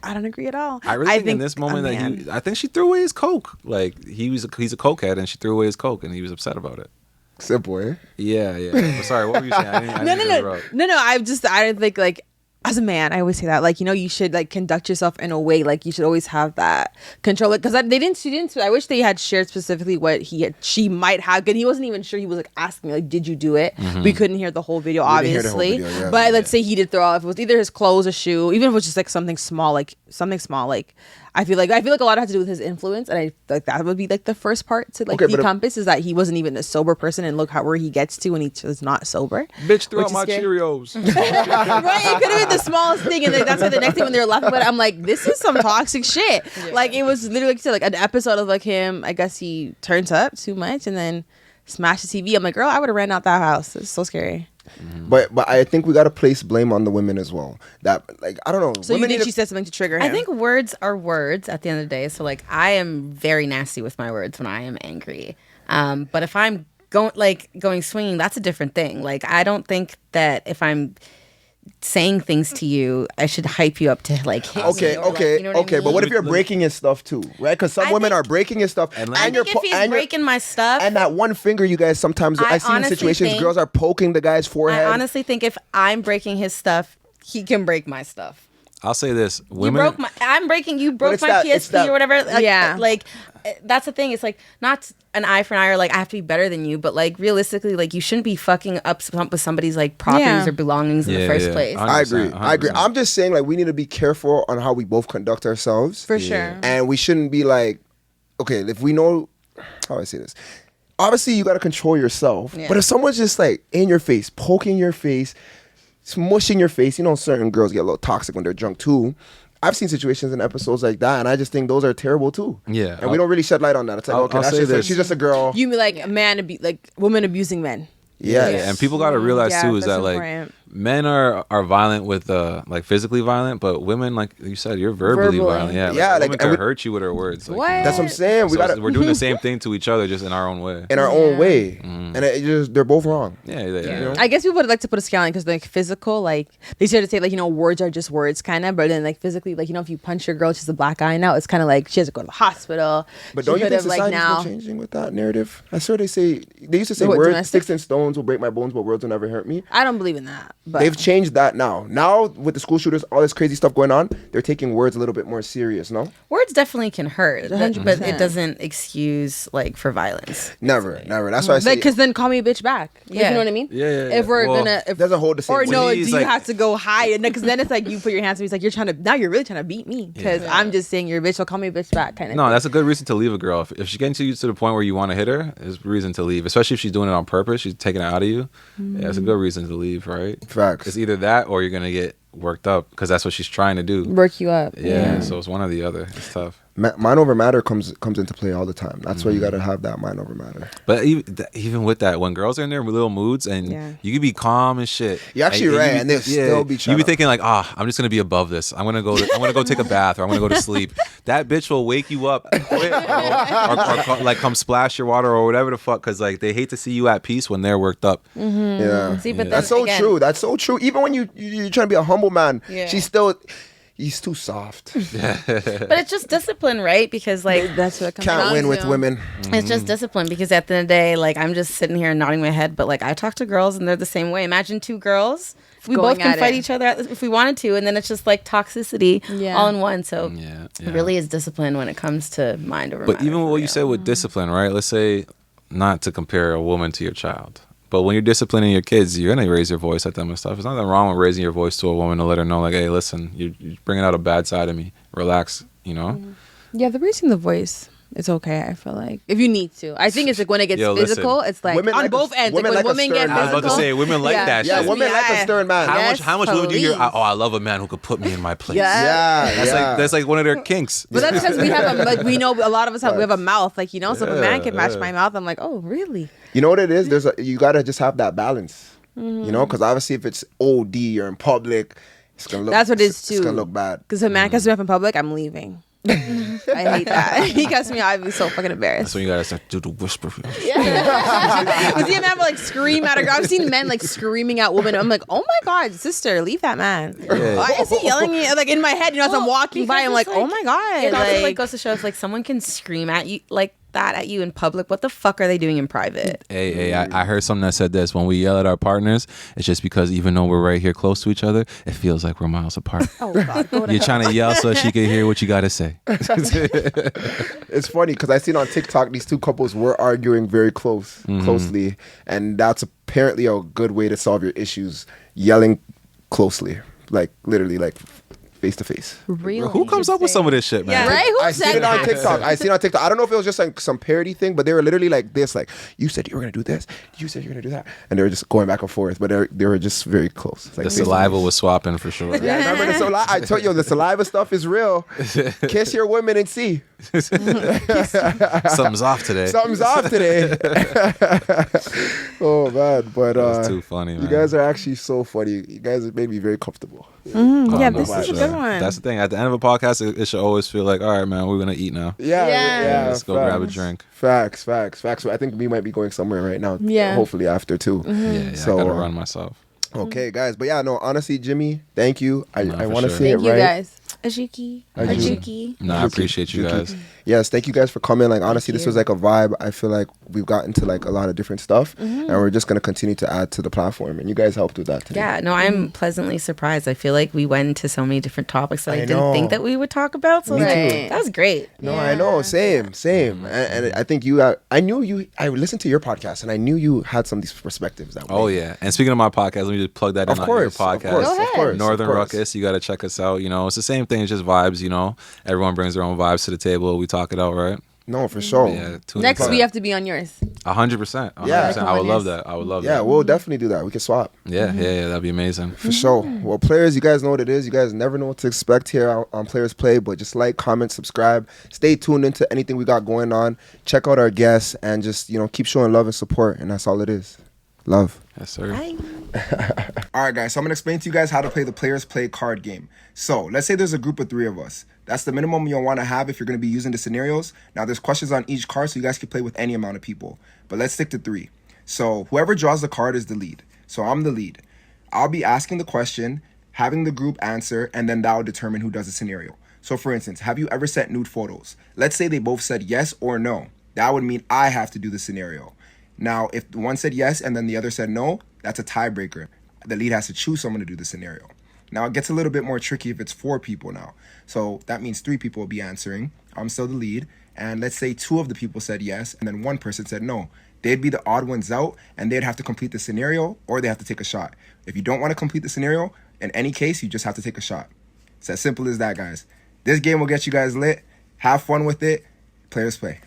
I don't agree at all. I really think in this moment a that man- I think she threw away his coke. Like he's a cokehead and she threw away his coke and he was upset about it. Simple, eh? Yeah. But sorry, what were you saying? I didn't interrupt. No. I don't think like as a man, I always say that like you should like conduct yourself in a way like you should always have that control. Because she didn't. I wish they had shared specifically what she might have. And he wasn't even sure. He was like asking me like, did you do it? We couldn't hear the whole video, We didn't hear the whole obviously. video, yeah. But let's say he did throw out if it was either his clothes, a shoe, even if it was just like something small. I feel like a lot has to do with his influence, and I like that would be like the first part to like Okay, but decompass is that he wasn't even a sober person, and look where he gets to when he was not sober. Bitch threw Which out is my scary. Cheerios. Right, it could have been the smallest thing, and then that's why the next thing when they were laughing about it, I'm like, this is some toxic shit. Like it was literally like you said, like an episode of like him. I guess he turns up too much and then smashed the TV. I'm like, girl, I would have ran out that house. It's so scary. But I think we got to place blame on the women as well. That like I don't know. So you women think need she to- said something to trigger him? I think words are words at the end of the day. So like I am very nasty with my words when I am angry. But if I'm going swinging, that's a different thing. Like I don't think that if I'm saying things to you, I should hype you up to like hit me Okay, or, like, okay, you know what I But what if mean? you're breaking his stuff too, right? Because some I women think- are breaking his stuff, And I you're think if he's and you're- breaking my stuff, and that one finger, you guys sometimes I I see in honestly situations think- girls are poking the guy's forehead. I honestly think if I'm breaking his stuff, he can break my stuff. I'll say this: You women. broke my. You broke it's my that- it's PSP that- or whatever. Like, Yeah. like that's the thing. It's like not an eye for an eye or like I have to be better than you, but like realistically, like you shouldn't be fucking up with somebody's like properties Yeah. or belongings in the Yeah, first yeah. place. I agree. 100%, I agree. 100%. I'm just saying, like, we need to be careful on how we both conduct ourselves. for sure. And we shouldn't be like, okay, if we know, how do I say this? Obviously, you got to control yourself. Yeah. But if someone's just like in your face, poking your face, smushing your face, certain girls get a little toxic when they're drunk too. I've seen situations in episodes like that, and I just think those are terrible too. Yeah. And we don't really shed light on that. It's like, I'll- okay, I'll that's say just like, this. she's just a girl. You mean like a man like women abusing men? Yes. Yeah, and people got to realize Yeah, too is that's that like important. men are violent with like physically violent, but women, like you said, you're verbally Verbally. violent. Yeah, Yeah, like, a like, woman and can we- hurt you with her words. Like, What? That's what I'm saying. We so got we're doing the same thing to each other, just in our own way. in our own way. And it just, they're both wrong. Yeah. You know? I guess people would like to put a scale on because like physical, like they try to say like words are just words, kind of. But then like physically, like if you punch your girl, she's a black eye now. It's kind of like she has to go to the hospital. But She don't you could think have, like, society's now? been changing with that narrative? I swear they used to say What, words, domestic? sticks and stones will break my bones, but words will never hurt me. I don't believe in that. But They've changed that now. Now with the school shooters, all this crazy stuff going on, they're taking words a little bit more serious. No, Words definitely can hurt, but 100%. it doesn't excuse like for violence. never. That's why I say because then call me a bitch back. Like, Yeah. you know what I mean? Yeah. If we're Well, gonna, it doesn't hold the same or weight. no, To do me, it's you like- have to go high? And because then it's like you put your hands to me. It's like you're really trying to beat me because I'm just saying you're a bitch. So call me a bitch back, kind of. No, that's a good reason to leave a girl. If she's getting to you to the point where you want to hit her, there's reason to leave. Especially if she's doing it on purpose, she's taking it out of you. Yeah, it's a good reason to leave, right? Facts. It's either that or you're gonna get worked up because that's what she's trying to do. work you up. Yeah, so it's one or the other. It's tough. mind over matter comes into play all the time. That's why you got to have that mind over matter. But even with that, when girls are in their little moods and you can be calm and shit, you're actually right, and they'll still be trying. You be thinking like, I'm just gonna be above this. I'm gonna go take a bath, or I'm gonna go to sleep. That bitch will wake you up quick, or like come splash your water or whatever the fuck, because like they hate to see you at peace when they're worked up. Mm-hmm. Yeah, see, but that's so true. That's so true. Even when you're trying to be a humble man, she's still. He's too soft. But it's just discipline, right? Because like that's what it comes can't down win to. with women. It's just discipline, because at the end of the day, like I'm just sitting here nodding my head, but like I talk to girls and they're the same way. Imagine two girls. We Going both can at fight it. each other if we wanted to, and then it's just like toxicity all in one. So it really is discipline when it comes to mind over matter. But even what you said with discipline, right? Let's say, not to compare a woman to your child, but when you're disciplining your kids, you're gonna raise your voice at them and stuff. There's nothing wrong with raising your voice to a woman to let her know, like, hey, listen, you're bringing out a bad side of me. Relax, you know. Yeah, the raising the voice. It's okay, I feel like. If you need to. I think it's like when it gets physical, it's like women on like both ends. Like when women get physical. I was about to say, women like that Yeah, shit. women like a stern man. How much women do you hear? Oh, I love a man who could put me in my place. That's like one of their kinks. But that's because we have we know a lot of us we have a mouth, like, you know, so if a man can match my mouth, I'm like, oh, really? You know what it is? You gotta just have that balance. You know, because obviously if it's OD or in public, it's gonna look. That's what it is too. It's gonna look bad. Because if a man cuts me off in public, I'm leaving. I hate that. He cuts me off, I'd be so fucking embarrassed. That's when you gotta start to do the whisper. You see a man like scream at a girl. I've seen men like screaming at women. I'm like, oh my god, sister, leave that man. Why is he yelling at you? Like in my head, you know, as I'm walking by, I'm like, oh my god. It also like goes to show if like someone can scream at you like that at you in public, what the fuck are they doing in private? Hey, I heard something that said this: when we yell at our partners, it's just because even though we're right here close to each other, it feels like we're miles apart. Oh god, you're trying to yell so she can hear what you gotta say. It's funny because I seen on TikTok these two couples were arguing very closely, and that's apparently a good way to solve your issues: yelling closely, like literally, like face to face. Really? Who comes up with some of this shit, man? Yeah, right? Who I said seen it on that? TikTok. I don't know if it was just like some parody thing, but they were literally like this, like, you said you were gonna do this, you said you're gonna do that, and they were just going back and forth, but they were just very close. Like The saliva was swapping for sure. Yeah, remember the saliva? I told you the saliva stuff is real. Kiss your women and see. Something's off today. Something's off today. Oh man, but That's too funny, man. you guys are actually so funny. You guys have made me very comfortable. Yeah, this is a good one. That's the thing. At the end of a podcast, it should always feel like, all right, man, we're gonna eat now. Yeah. Let's go grab a drink. Facts. So I think we might be going somewhere right now. Yeah. Hopefully after too. Yeah, So, I gotta run myself. Okay, guys. But yeah, no, honestly, Jimmy, thank you. I for want to sure. see Thank it you right. guys. Ajuki. Ajuki. No, I appreciate you guys. Yes, thank you guys for coming. Like honestly, this was like a vibe. I feel like we've gotten to like a lot of different stuff, and we're just gonna continue to add to the platform. And you guys helped with that today. Yeah, no, I'm pleasantly surprised. I feel like we went into so many different topics that I didn't know. think that we would talk about. So Me like, too. that was great. No, I know. Same. And I think I knew you. I listened to your podcast, and I knew you had some of these perspectives. That Oh way. yeah. And speaking of my podcast, let me just plug that in Of on course, your of podcast. course, Go of ahead. course, Northern of course. Ruckus. You got to check us out. You know, it's the same thing. It's just vibes. You know, everyone brings their own vibes to the table. We talk it out, right? No, for sure. Yeah. tune in Next, for we that. have to be on yours. 100%. Yeah. I would love that. I would love Yeah, that. we'll definitely do that. We can swap. Yeah. That'd be amazing. For sure. Well, players, you guys know what it is. You guys never know what to expect here on Players Play, but just like, comment, subscribe. Stay tuned into anything we got going on. Check out our guests and just, keep showing love and support. And that's all it is. Love. Yes, sir. All right, guys. So I'm going to explain to you guys how to play the Players Play card game. So let's say there's a group of 3 of us. That's the minimum you'll want to have if you're going to be using the scenarios. Now, there's questions on each card, so you guys can play with any amount of people. But let's stick to 3. So whoever draws the card is the lead. So I'm the lead. I'll be asking the question, having the group answer, and then that will determine who does the scenario. So for instance, have you ever sent nude photos? Let's say they both said yes or no. That would mean I have to do the scenario. Now, if one said yes and then the other said no, that's a tiebreaker. The lead has to choose someone to do the scenario. Now, it gets a little bit more tricky if it's 4 people now. So that means 3 people will be answering. I'm still the lead. And let's say 2 of the people said yes and then 1 person said no. They'd be the odd ones out and they'd have to complete the scenario or they have to take a shot. If you don't want to complete the scenario, in any case, you just have to take a shot. It's as simple as that, guys. This game will get you guys lit. Have fun with it. Players play.